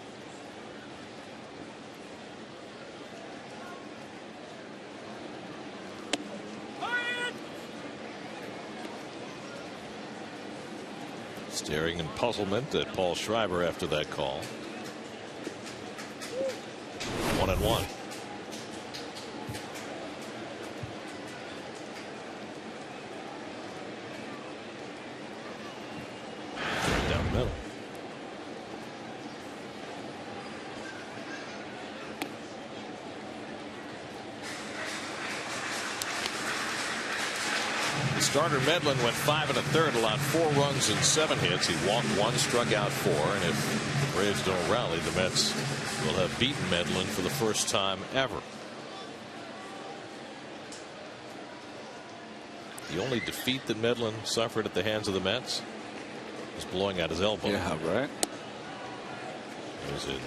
Staring in puzzlement at Paul Schreiber after that call. 1-1. Down the middle. The starter Medlin went 5 1/3, allowed 4 runs and 7 hits. He walked 1, struck out 4, and if the Braves don't rally, the Mets will have beaten Medlin for the first time ever. The only defeat that Medlin suffered at the hands of the Mets was blowing out his elbow. Yeah, right. It was in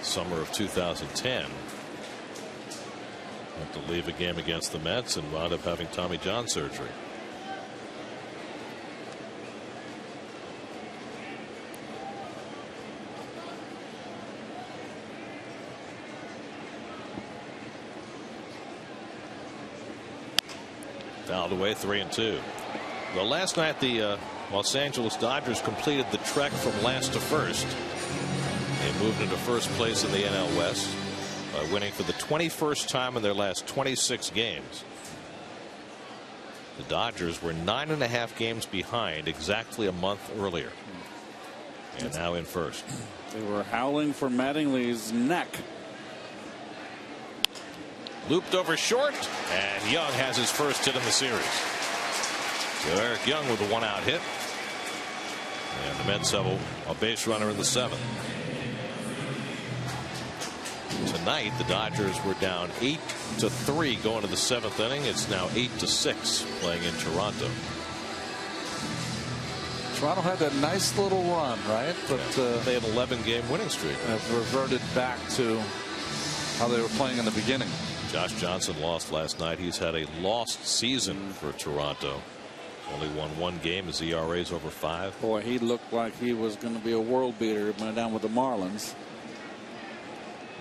summer of 2010. Had to leave a game against the Mets and wound up having Tommy John surgery. Fouled away, 3-2. Well, last night the Los Angeles Dodgers completed the trek from last to first. They moved into first place in the NL West by winning for the 21st time in their last 26 games. The Dodgers were 9.5 games behind exactly a month earlier, and now in first. They were howling for Mattingly's neck. Looped over short, and Young has his first hit in the series. So Eric Young with a 1-out hit, and the Mets have a base runner in the 7th. Tonight the Dodgers were down 8-3 going to the 7th inning. It's now 8-6 playing in Toronto. Toronto had that nice little run, right? But they had an 11-game winning streak. Have reverted back to how they were playing in the beginning. Josh Johnson lost last night. He's had a lost season for Toronto. Only won 1 game. His ERA is over 5. Boy, he looked like he was going to be a world beater. Went down with the Marlins.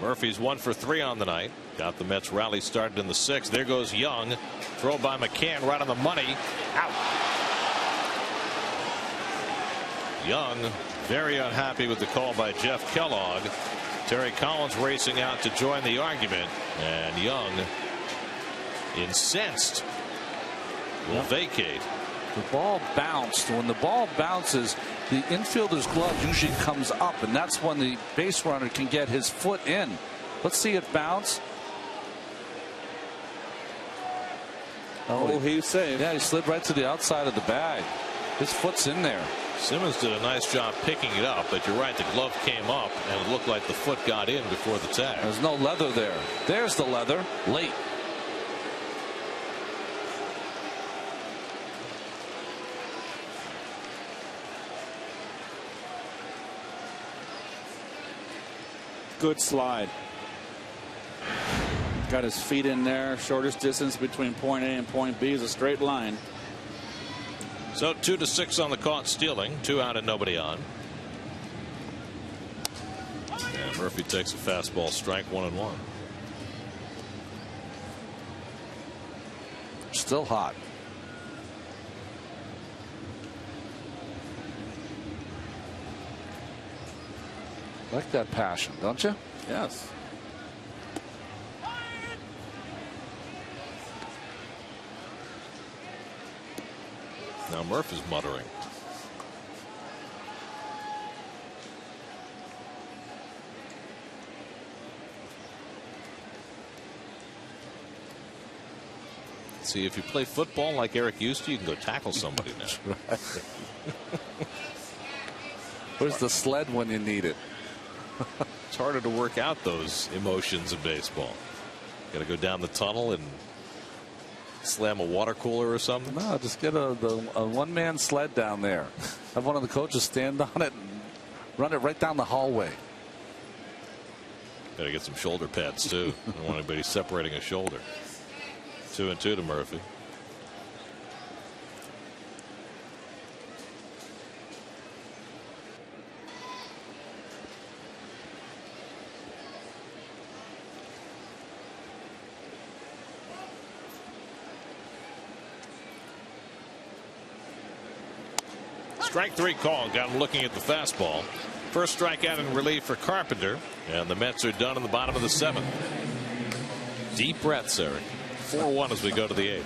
Murphy's 1 for 3 on the night. Got the Mets rally started in the 6th. There goes Young. Throw by McCann right on the money. Out. Young very unhappy with the call by Jeff Kellogg. Terry Collins racing out to join the argument, and Young, incensed, will vacate. The ball bounced. When the ball bounces, the infielder's glove usually comes up, and that's when the base runner can get his foot in. Let's see it bounce. Oh, he saved. Yeah, he slid right to the outside of the bag. His foot's in there. Simmons did a nice job picking it up, but you're right, the glove came up and it looked like the foot got in before the tag. There's no leather there. There's the leather late. Good slide. Got his feet in there. Shortest distance between point A and point B is a straight line. So 2-6 on the caught stealing. 2 out and nobody on. And Murphy takes a fastball strike, 1-1. Still hot. Like that passion, don't you? Yes. Now Murph is muttering. See, if you play football like Eric used to, you can go tackle somebody now. Right. Where's the sled when you need it? It's harder to work out those emotions in baseball. Got to go down the tunnel and slam a water cooler or something. No, just get a one-man sled down there. Have one of the coaches stand on it and run it right down the hallway. Got to get some shoulder pads too. Don't want anybody separating a shoulder. 2-2 to Murphy. Strike 3 call. Got him looking at the fastball. First strikeout in relief for Carpenter, and the Mets are done in the bottom of the 7th. Deep breaths, Eric. 4-1 as we go to the 8th.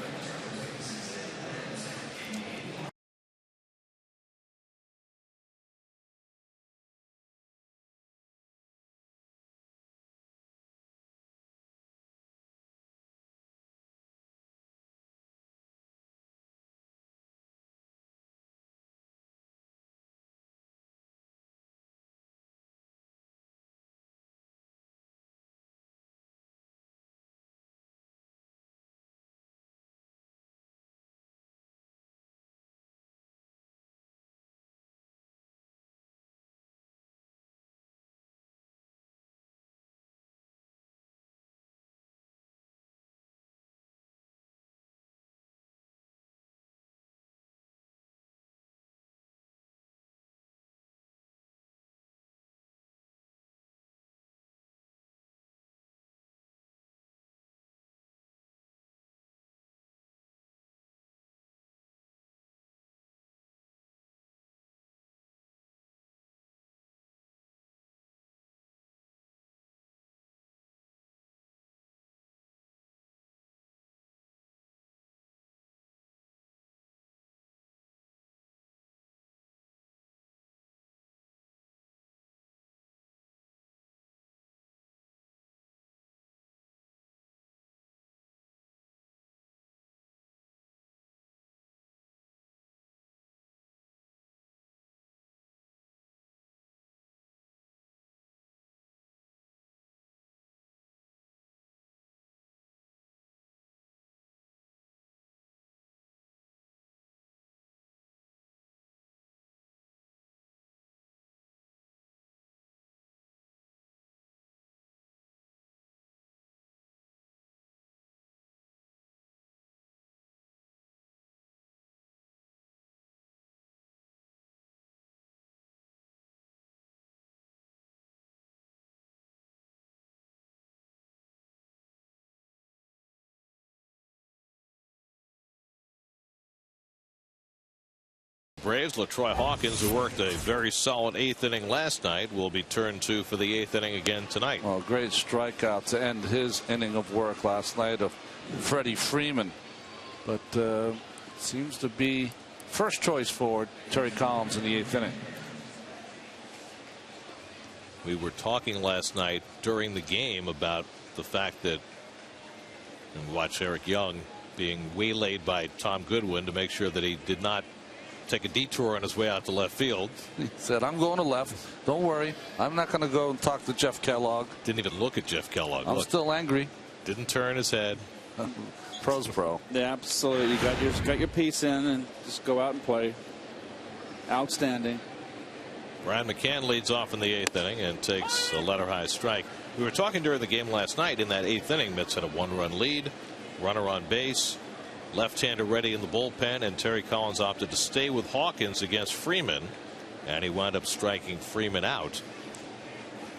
Braves. LaTroy Hawkins, who worked a very solid 8th inning last night, will be turned to for the 8th inning again tonight. Oh, great strikeout to end his inning of work last night of Freddie Freeman. But seems to be first choice for Terry Collins in the 8th inning. We were talking last night during the game about the fact that, and we watched Eric Young being waylaid by Tom Goodwin to make sure that he did not take a detour on his way out to left field. He said, I'm going to left. Don't worry. I'm not going to go and talk to Jeff Kellogg. Didn't even look at Jeff Kellogg. I'm still angry. Didn't turn his head. Pro's pro. Yeah, absolutely. You got your piece in and just go out and play. Outstanding. Brian McCann leads off in the 8th inning and takes a letter high strike. We were talking during the game last night. In that 8th inning, Mets had a 1-run lead, runner on base, left-hander ready in the bullpen, and Terry Collins opted to stay with Hawkins against Freeman, and he wound up striking Freeman out.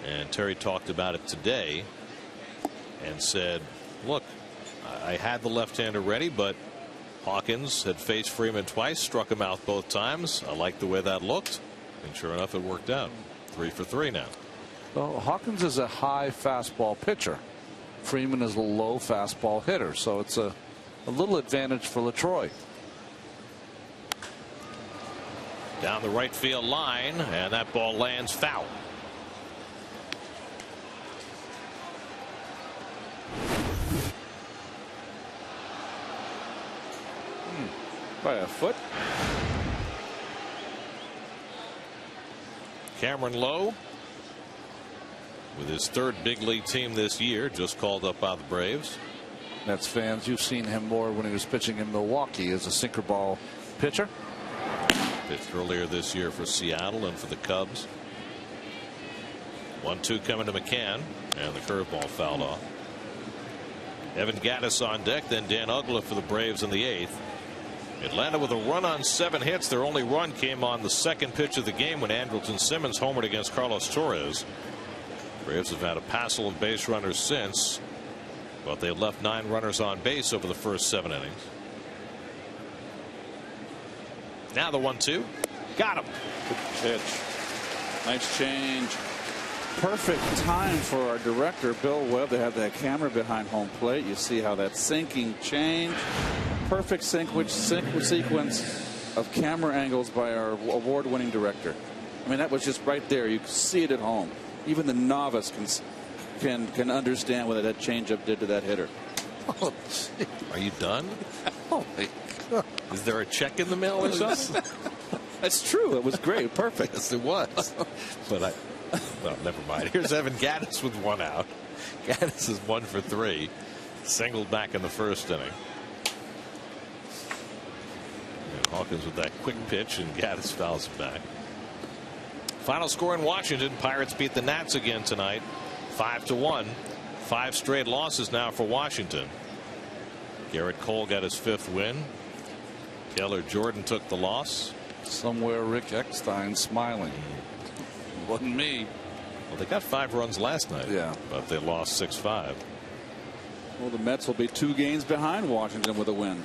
And Terry talked about it today and said, look, I had the left-hander ready, but Hawkins had faced Freeman twice, struck him out both times. I liked the way that looked, and sure enough, it worked out. 3 for 3 now. Well, Hawkins is a high fastball pitcher. Freeman is a low fastball hitter, so it's a little advantage for LaTroy. Down the right field line, and that ball lands foul. By a foot. Cameron Lowe, with his 3rd big league team this year, just called up by the Braves. Mets fans, you've seen him more when he was pitching in Milwaukee as a sinker ball pitcher. Pitched earlier this year for Seattle and for the Cubs. 1-2 coming to McCann, and the curveball fouled off. Evan Gattis on deck, then Dan Uggla for the Braves in the 8th. Atlanta with a run on 7 hits. Their only run came on the 2nd pitch of the game when Andrelton Simmons homered against Carlos Torres. Braves have had a passel of base runners since, but they left 9 runners on base over the first 7 innings. Now the 1-2. Got him. Good pitch. Nice change. Perfect time for our director, Bill Webb, to have that camera behind home plate. You see how that sinking change. Perfect sequence of camera angles by our award-winning director. I mean, that was just right there. You can see it at home. Even the novice can understand what that changeup did to that hitter. Oh, are you done? Oh my God. Is there a check in the mail or something? That's true. It was great. Perfect. Yes, it was. But well, never mind. Here's Evan Gattis with 1 out. Gattis is 1 for 3. Singled back in the 1st inning. And Hawkins with that quick pitch, and Gattis fouls it back. Final score in Washington. Pirates beat the Nats again tonight, 5-1. 5 straight losses now for Washington. Garrett Cole got his 5th win. Taylor Jordan took the loss. Somewhere Rick Eckstein smiling. Wasn't me. Well, they got 5 runs last night. Yeah. But they lost 6-5. Well, the Mets will be 2 games behind Washington with a win.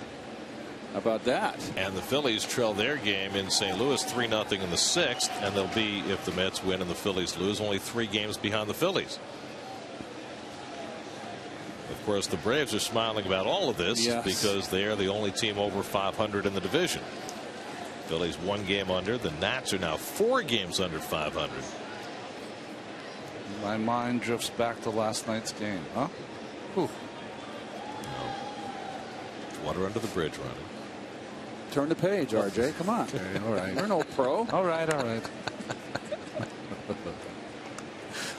How about that? And the Phillies trail their game in St. Louis 3-0 in the 6th, and they'll be, if the Mets win and the Phillies lose, only 3 games behind the Phillies. Of course, the Braves are smiling about all of this, yes, because they are the only team over 500 in the division. Phillies 1 game under. The Nats are now 4 games under 500. My mind drifts back to last night's game. Huh? Whew. No. Water under the bridge, Ronnie. Turn the page, RJ. Come on. Okay, all right. You're no pro. All right.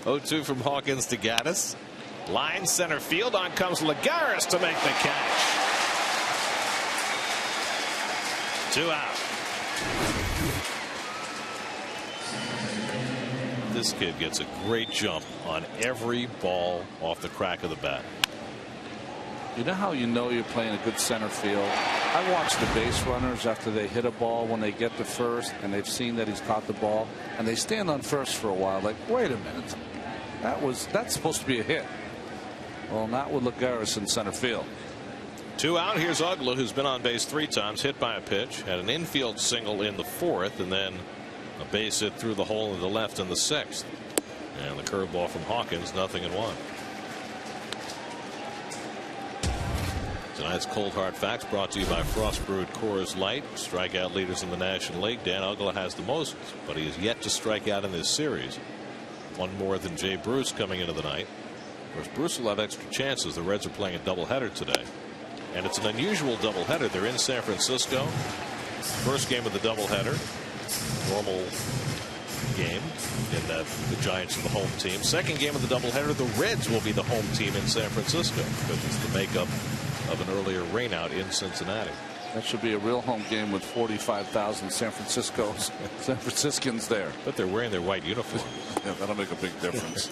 0-2 from Hawkins to Gattis. Line center field. On comes Lagares to make the catch. 2 out. This kid gets a great jump on every ball off the crack of the bat. You know how you know you're playing a good center field? I watch the base runners after they hit a ball when they get to first and they've seen that he's caught the ball, and they stand on first for a while like, wait a minute, that's supposed to be a hit. Well, not with Lagares in center field. 2 out. Here's Uggla, who's been on base 3 times, hit by a pitch, had an infield single in the 4th, and then a base hit through the hole in the left in the 6th. And the curveball from Hawkins, 0-1. Tonight's Cold Hard Facts brought to you by Frost Brewed Coors Light, strikeout leaders in the National League. Dan Uggla has the most, but he has yet to strike out in this series. 1 more than Jay Bruce coming into the night. Of course, Bruce will have extra chances. The Reds are playing a doubleheader today. And it's an unusual doubleheader. They're in San Francisco. First game of the doubleheader. Normal game in that the Giants are the home team. Second game of the doubleheader, the Reds will be the home team in San Francisco, because it's the makeup of an earlier rainout in Cincinnati. That should be a real home game with 45,000 San Franciscans there. But they're wearing their white uniform. Yeah, that'll make a big difference.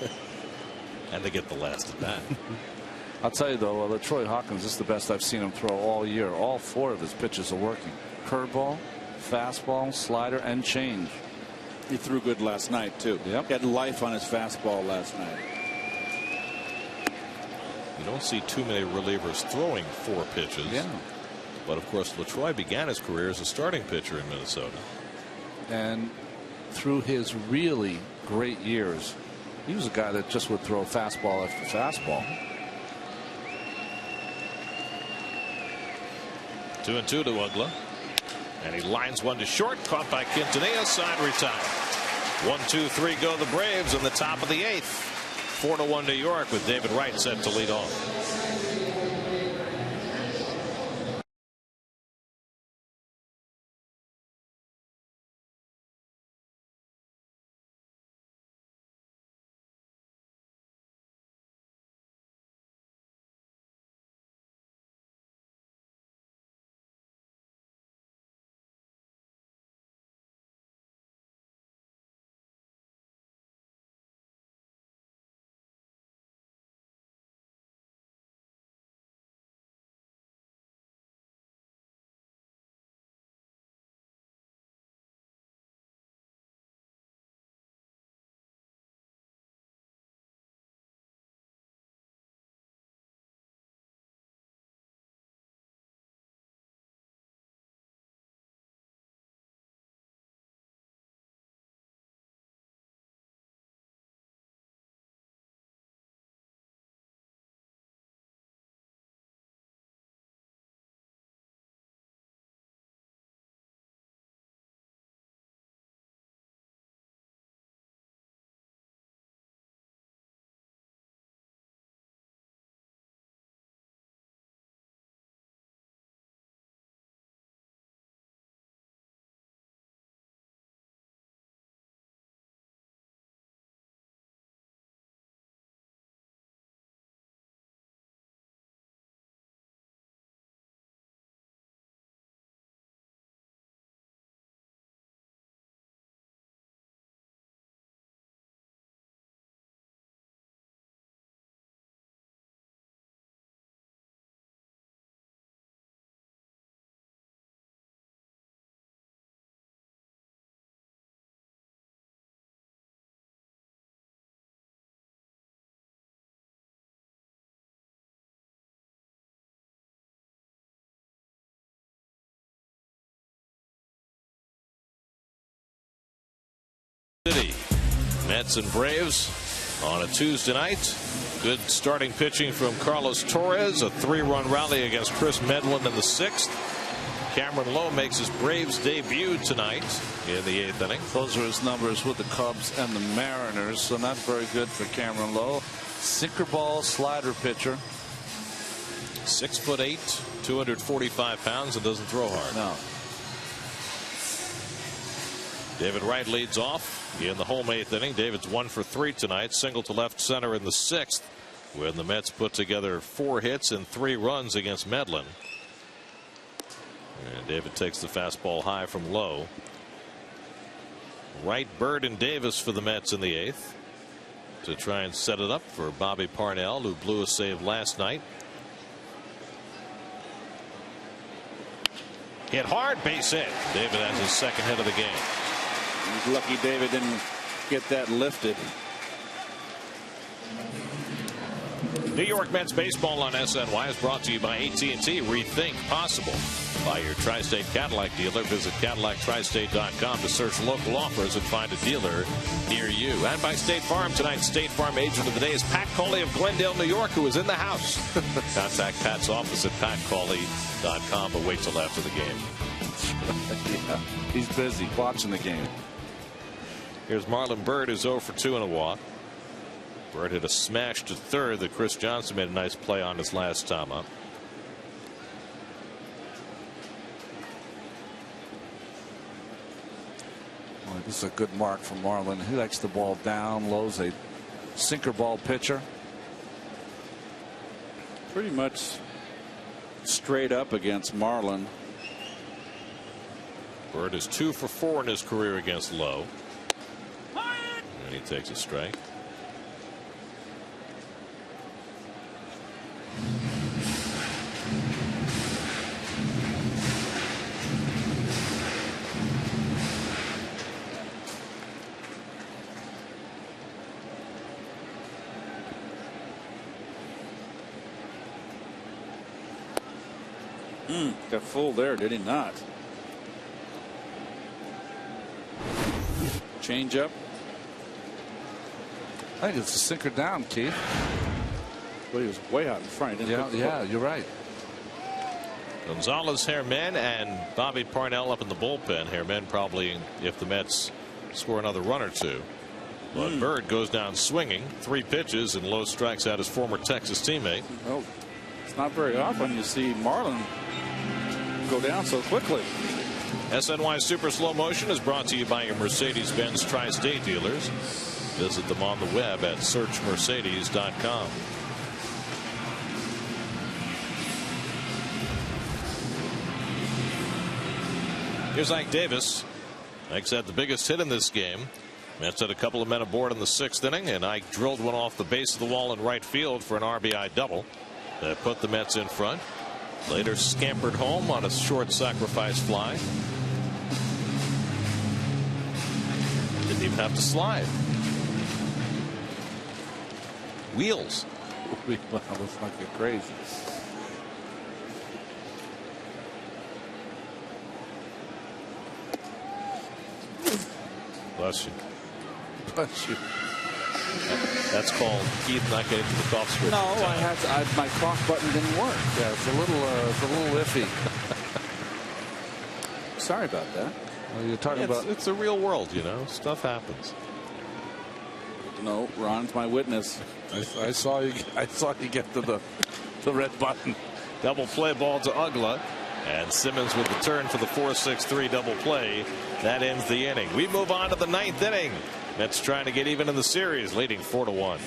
And they get the last at bat. I'll tell you though, LaTroy Hawkins, this is the best I've seen him throw all year. All 4 of his pitches are working. Curveball, fastball, slider, and change. He threw good last night too. Yep. He had life on his fastball last night. You don't see too many relievers throwing 4 pitches. Yeah. But of course, LaTroy began his career as a starting pitcher in Minnesota. And through his really great years, he was a guy that just would throw fastball after fastball. 2-2 to Uggla. And he lines one to short, caught by Quintanilla, side retired. 1-2-3 go the Braves in the top of the 8th. 4-1 New York, with David Wright set to lead off. City. Mets and Braves on a Tuesday night. Good starting pitching from Carlos Torres. A 3-run rally against Chris Medlin in the 6th. Cameron Lowe makes his Braves debut tonight in the 8th inning. Those are his numbers with the Cubs and the Mariners, so not very good for Cameron Lowe. Sinker ball slider pitcher. 6'8", 245 pounds, and doesn't throw hard. No. David Wright leads off in the home 8th inning. David's 1 for 3 tonight. Single to left center in the 6th, when the Mets put together 4 hits and 3 runs against Medlin. And David takes the fastball high from Lowe. Wright, Bird, and Davis for the Mets in the 8th to try and set it up for Bobby Parnell, who blew a save last night. Hit hard, base hit. David has his 2nd hit of the game. He's lucky David didn't get that lifted. New York Mets baseball on SNY is brought to you by AT&T. Rethink possible. By your Tri-State Cadillac dealer. Visit CadillacTristate.com to search local offers and find a dealer near you. And by State Farm. Tonight's State Farm agent of the day is Pat Cauley of Glendale, New York, who is in the house. Contact Pat's office at PatCauley.com, but wait till after the game. Yeah, he's busy watching the game. Here's Marlon Byrd, who's 0 for 2 in a walk. Byrd hit a smash to third that Chris Johnson made a nice play on his last time up. Boy, this is a good mark from Marlon. He likes the ball down low, a sinker ball pitcher. Pretty much straight up against Marlon. Byrd is 2 for 4 in his career against Lowe. And he takes a strike. Got full there, did he not? Change up. I think it's a sinker down, Keith. But he was way out in front. Yeah, you're right. Gonzalez, Herman, and Bobby Parnell up in the bullpen. Herman probably, if the Mets score another run or two. But Byrd goes down swinging. 3 pitches, and Lowe strikes out his former Texas teammate. Well, it's not very often you see Marlon go down so quickly. SNY Super Slow Motion is brought to you by your Mercedes-Benz Tri-State dealers. Visit them on the web at searchmercedes.com. Here's Ike Davis. Ike's had the biggest hit in this game. Mets had a couple of men aboard in the 6th inning, and Ike drilled one off the base of the wall in right field for an RBI double that put the Mets in front. Later scampered home on a short sacrifice fly. Didn't even have to slide. Wheels. Wow, that's like a crazy. Bless you. Bless you. That's called Keith not getting to the cough switch. No, my cough button didn't work. Yeah, it's a little iffy. Sorry about that. Well, you're talking about it's a real world, you know. Stuff happens. No, Ron's my witness. I saw you get to the red button. Double play ball to Ugla, and Simmons with the turn for the 4-6-3 double play. That ends the inning. We move on to the 9th inning. Mets trying to get even in the series, leading 4-1.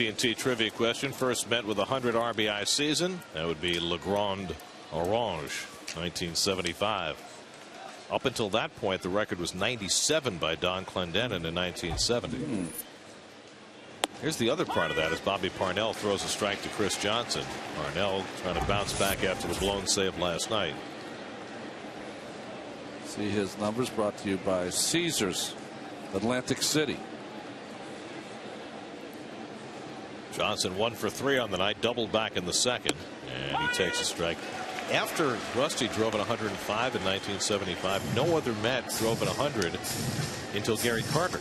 TNT trivia question. First Met with a 100 RBI season. That would be Le Grand Orange, 1975. Up until that point, the record was 97 by Don Clendenin in 1970. Here's the other part of that as Bobby Parnell throws a strike to Chris Johnson. Parnell trying to bounce back after the blown save last night. See his numbers brought to you by Caesars, Atlantic City. Johnson 1 for 3 on the night, doubled back in the second, and he takes a strike. After Rusty drove at 105 in 1975, no other Met drove at 100 until Gary Carter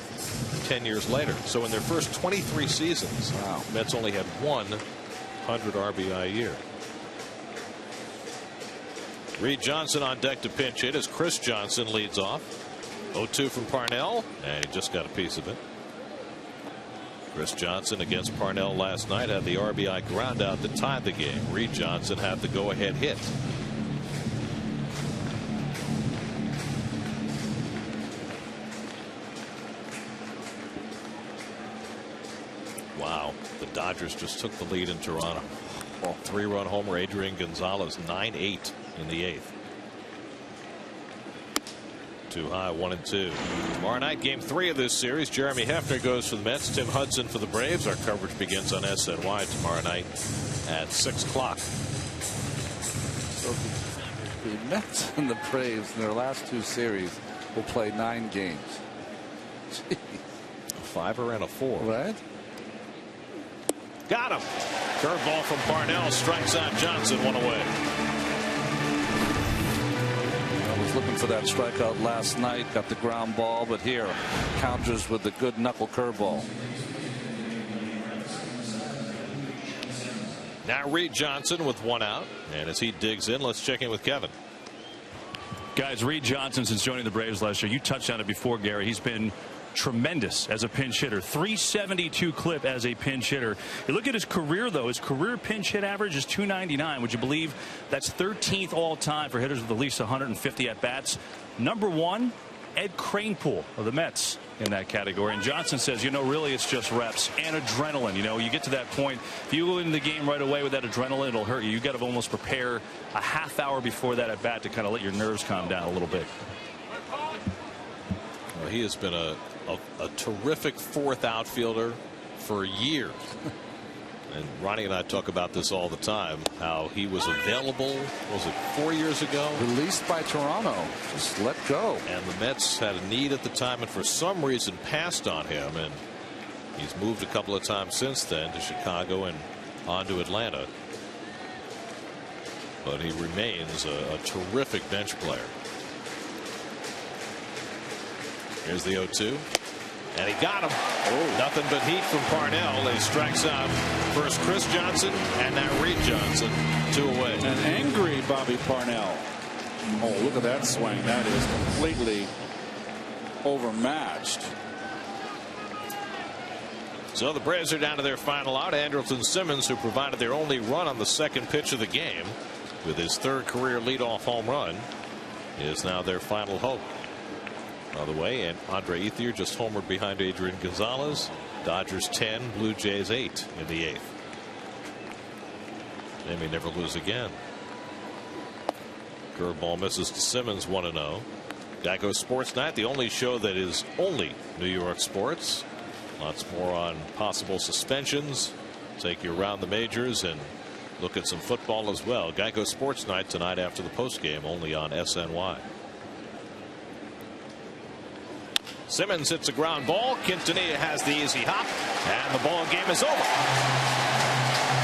10 years later. So in their first 23 seasons, Mets only had one 100 RBI year. Reed Johnson on deck to pinch hit as Chris Johnson leads off. 0-2 from Parnell, and he just got a piece of it. Chris Johnson against Parnell last night had the RBI ground out that tied the game. Reed Johnson had the go-ahead hit. Wow, the Dodgers just took the lead in Toronto. 3-run homer, Adrian Gonzalez, 9-8 in the 8th. Too high, 1-2. Tomorrow night, game 3 of this series. Jeremy Hefner goes for the Mets. Tim Hudson for the Braves. Our coverage begins on SNY tomorrow night at 6 o'clock. So the Mets and the Braves in their last 2 series will play 9 games. Gee. A 5er and a 4. Right? Got him. Curveball from Parnell strikes out Johnson, 1 away. Looking for that strikeout last night, got the ground ball, but here counters with the good knuckle curveball. Now Reed Johnson with 1 out, and as he digs in, let's check in with Kevin. Guys, Reed Johnson, since joining the Braves last year, you touched on it before, Gary. He's been tremendous as a pinch hitter. 372 clip as a pinch hitter. You look at his career, though. His career pinch hit average is 299. Would you believe that's 13th all time for hitters with at least 150 at bats? Number 1, Ed Kranepool of the Mets in that category. And Johnson says, you know, really it's just reps and adrenaline. You know, you get to that point, if you go into the game right away with that adrenaline, it'll hurt you. You got to almost prepare a half hour before that at bat to kind of let your nerves calm down a little bit. Well, he has been a terrific 4th outfielder for years. And Ronnie and I talk about this all the time, how he was available, was it 4 years ago? Released by Toronto. Just let go. And the Mets had a need at the time and for some reason passed on him. And he's moved a couple of times since then to Chicago and on to Atlanta. But he remains a terrific bench player. Here's the 0-2. And he got him. Nothing but heat from Parnell. He strikes out first Chris Johnson and now Reed Johnson. 2 away. An angry Bobby Parnell. Oh, look at that swing. That is completely overmatched. So the Braves are down to their final out. Andrelton Simmons, who provided their only run on the second pitch of the game with his 3rd career leadoff home run, is now their final hope. By the way, and Andre Ethier just homered behind Adrian Gonzalez. Dodgers 10, Blue Jays 8 in the 8th. They may never lose again. Curveball misses to Simmons, 1-0. Geico Sports Night, the only show that is only New York sports. Lots more on possible suspensions. Take you around the majors and look at some football as well. Geico Sports Night tonight after the postgame, only on SNY. Simmons hits a ground ball. Quintanilla has the easy hop, and the ball game is over.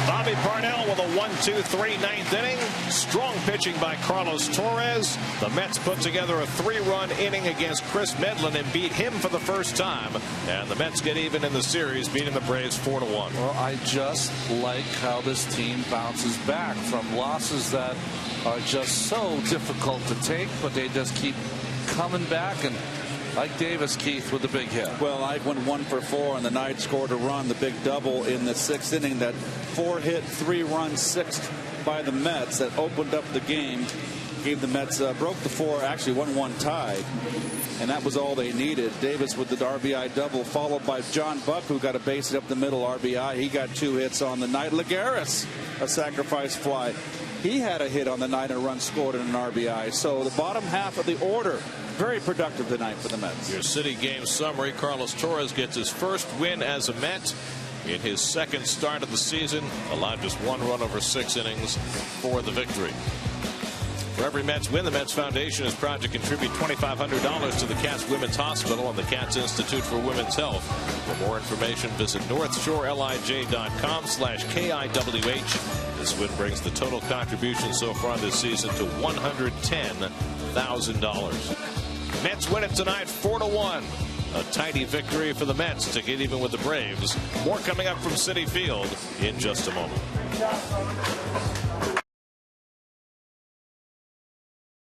Bobby Parnell with a 1-2-3 9th inning. Strong pitching by Carlos Torres. The Mets put together a 3-run inning against Chris Medlin and beat him for the first time. And the Mets get even in the series, beating the Braves 4-1. Well, I just like how this team bounces back from losses that are just so difficult to take, but they just keep coming back. And like Davis, Keith, with the big hit. Well, I went 1 for 4 on the night, scored a run, the big double in the 6th inning. That 4-hit, 3-run 6th by the Mets that opened up the game gave the Mets, broke the 4, actually 1-1 tie. And that was all they needed. Davis with the RBI double, followed by John Buck, who got a base hit up the middle RBI. He got 2 hits on the night. Lagares, a sacrifice fly. He had a hit on the night and a run scored in an RBI. So the bottom half of the order, very productive tonight for the Mets. Your City game summary: Carlos Torres gets his first win as a Met in his second start of the season, allowed just 1 run over 6 innings for the victory. For every Mets win, the Mets Foundation is proud to contribute $2,500 to the Cats Women's Hospital and the Cats Institute for Women's Health. For more information, visit northshorelij.com/KIWH. This win brings the total contribution so far this season to $110,000. Mets win it tonight 4-1. A tidy victory for the Mets to get even with the Braves. More coming up from Citi Field in just a moment.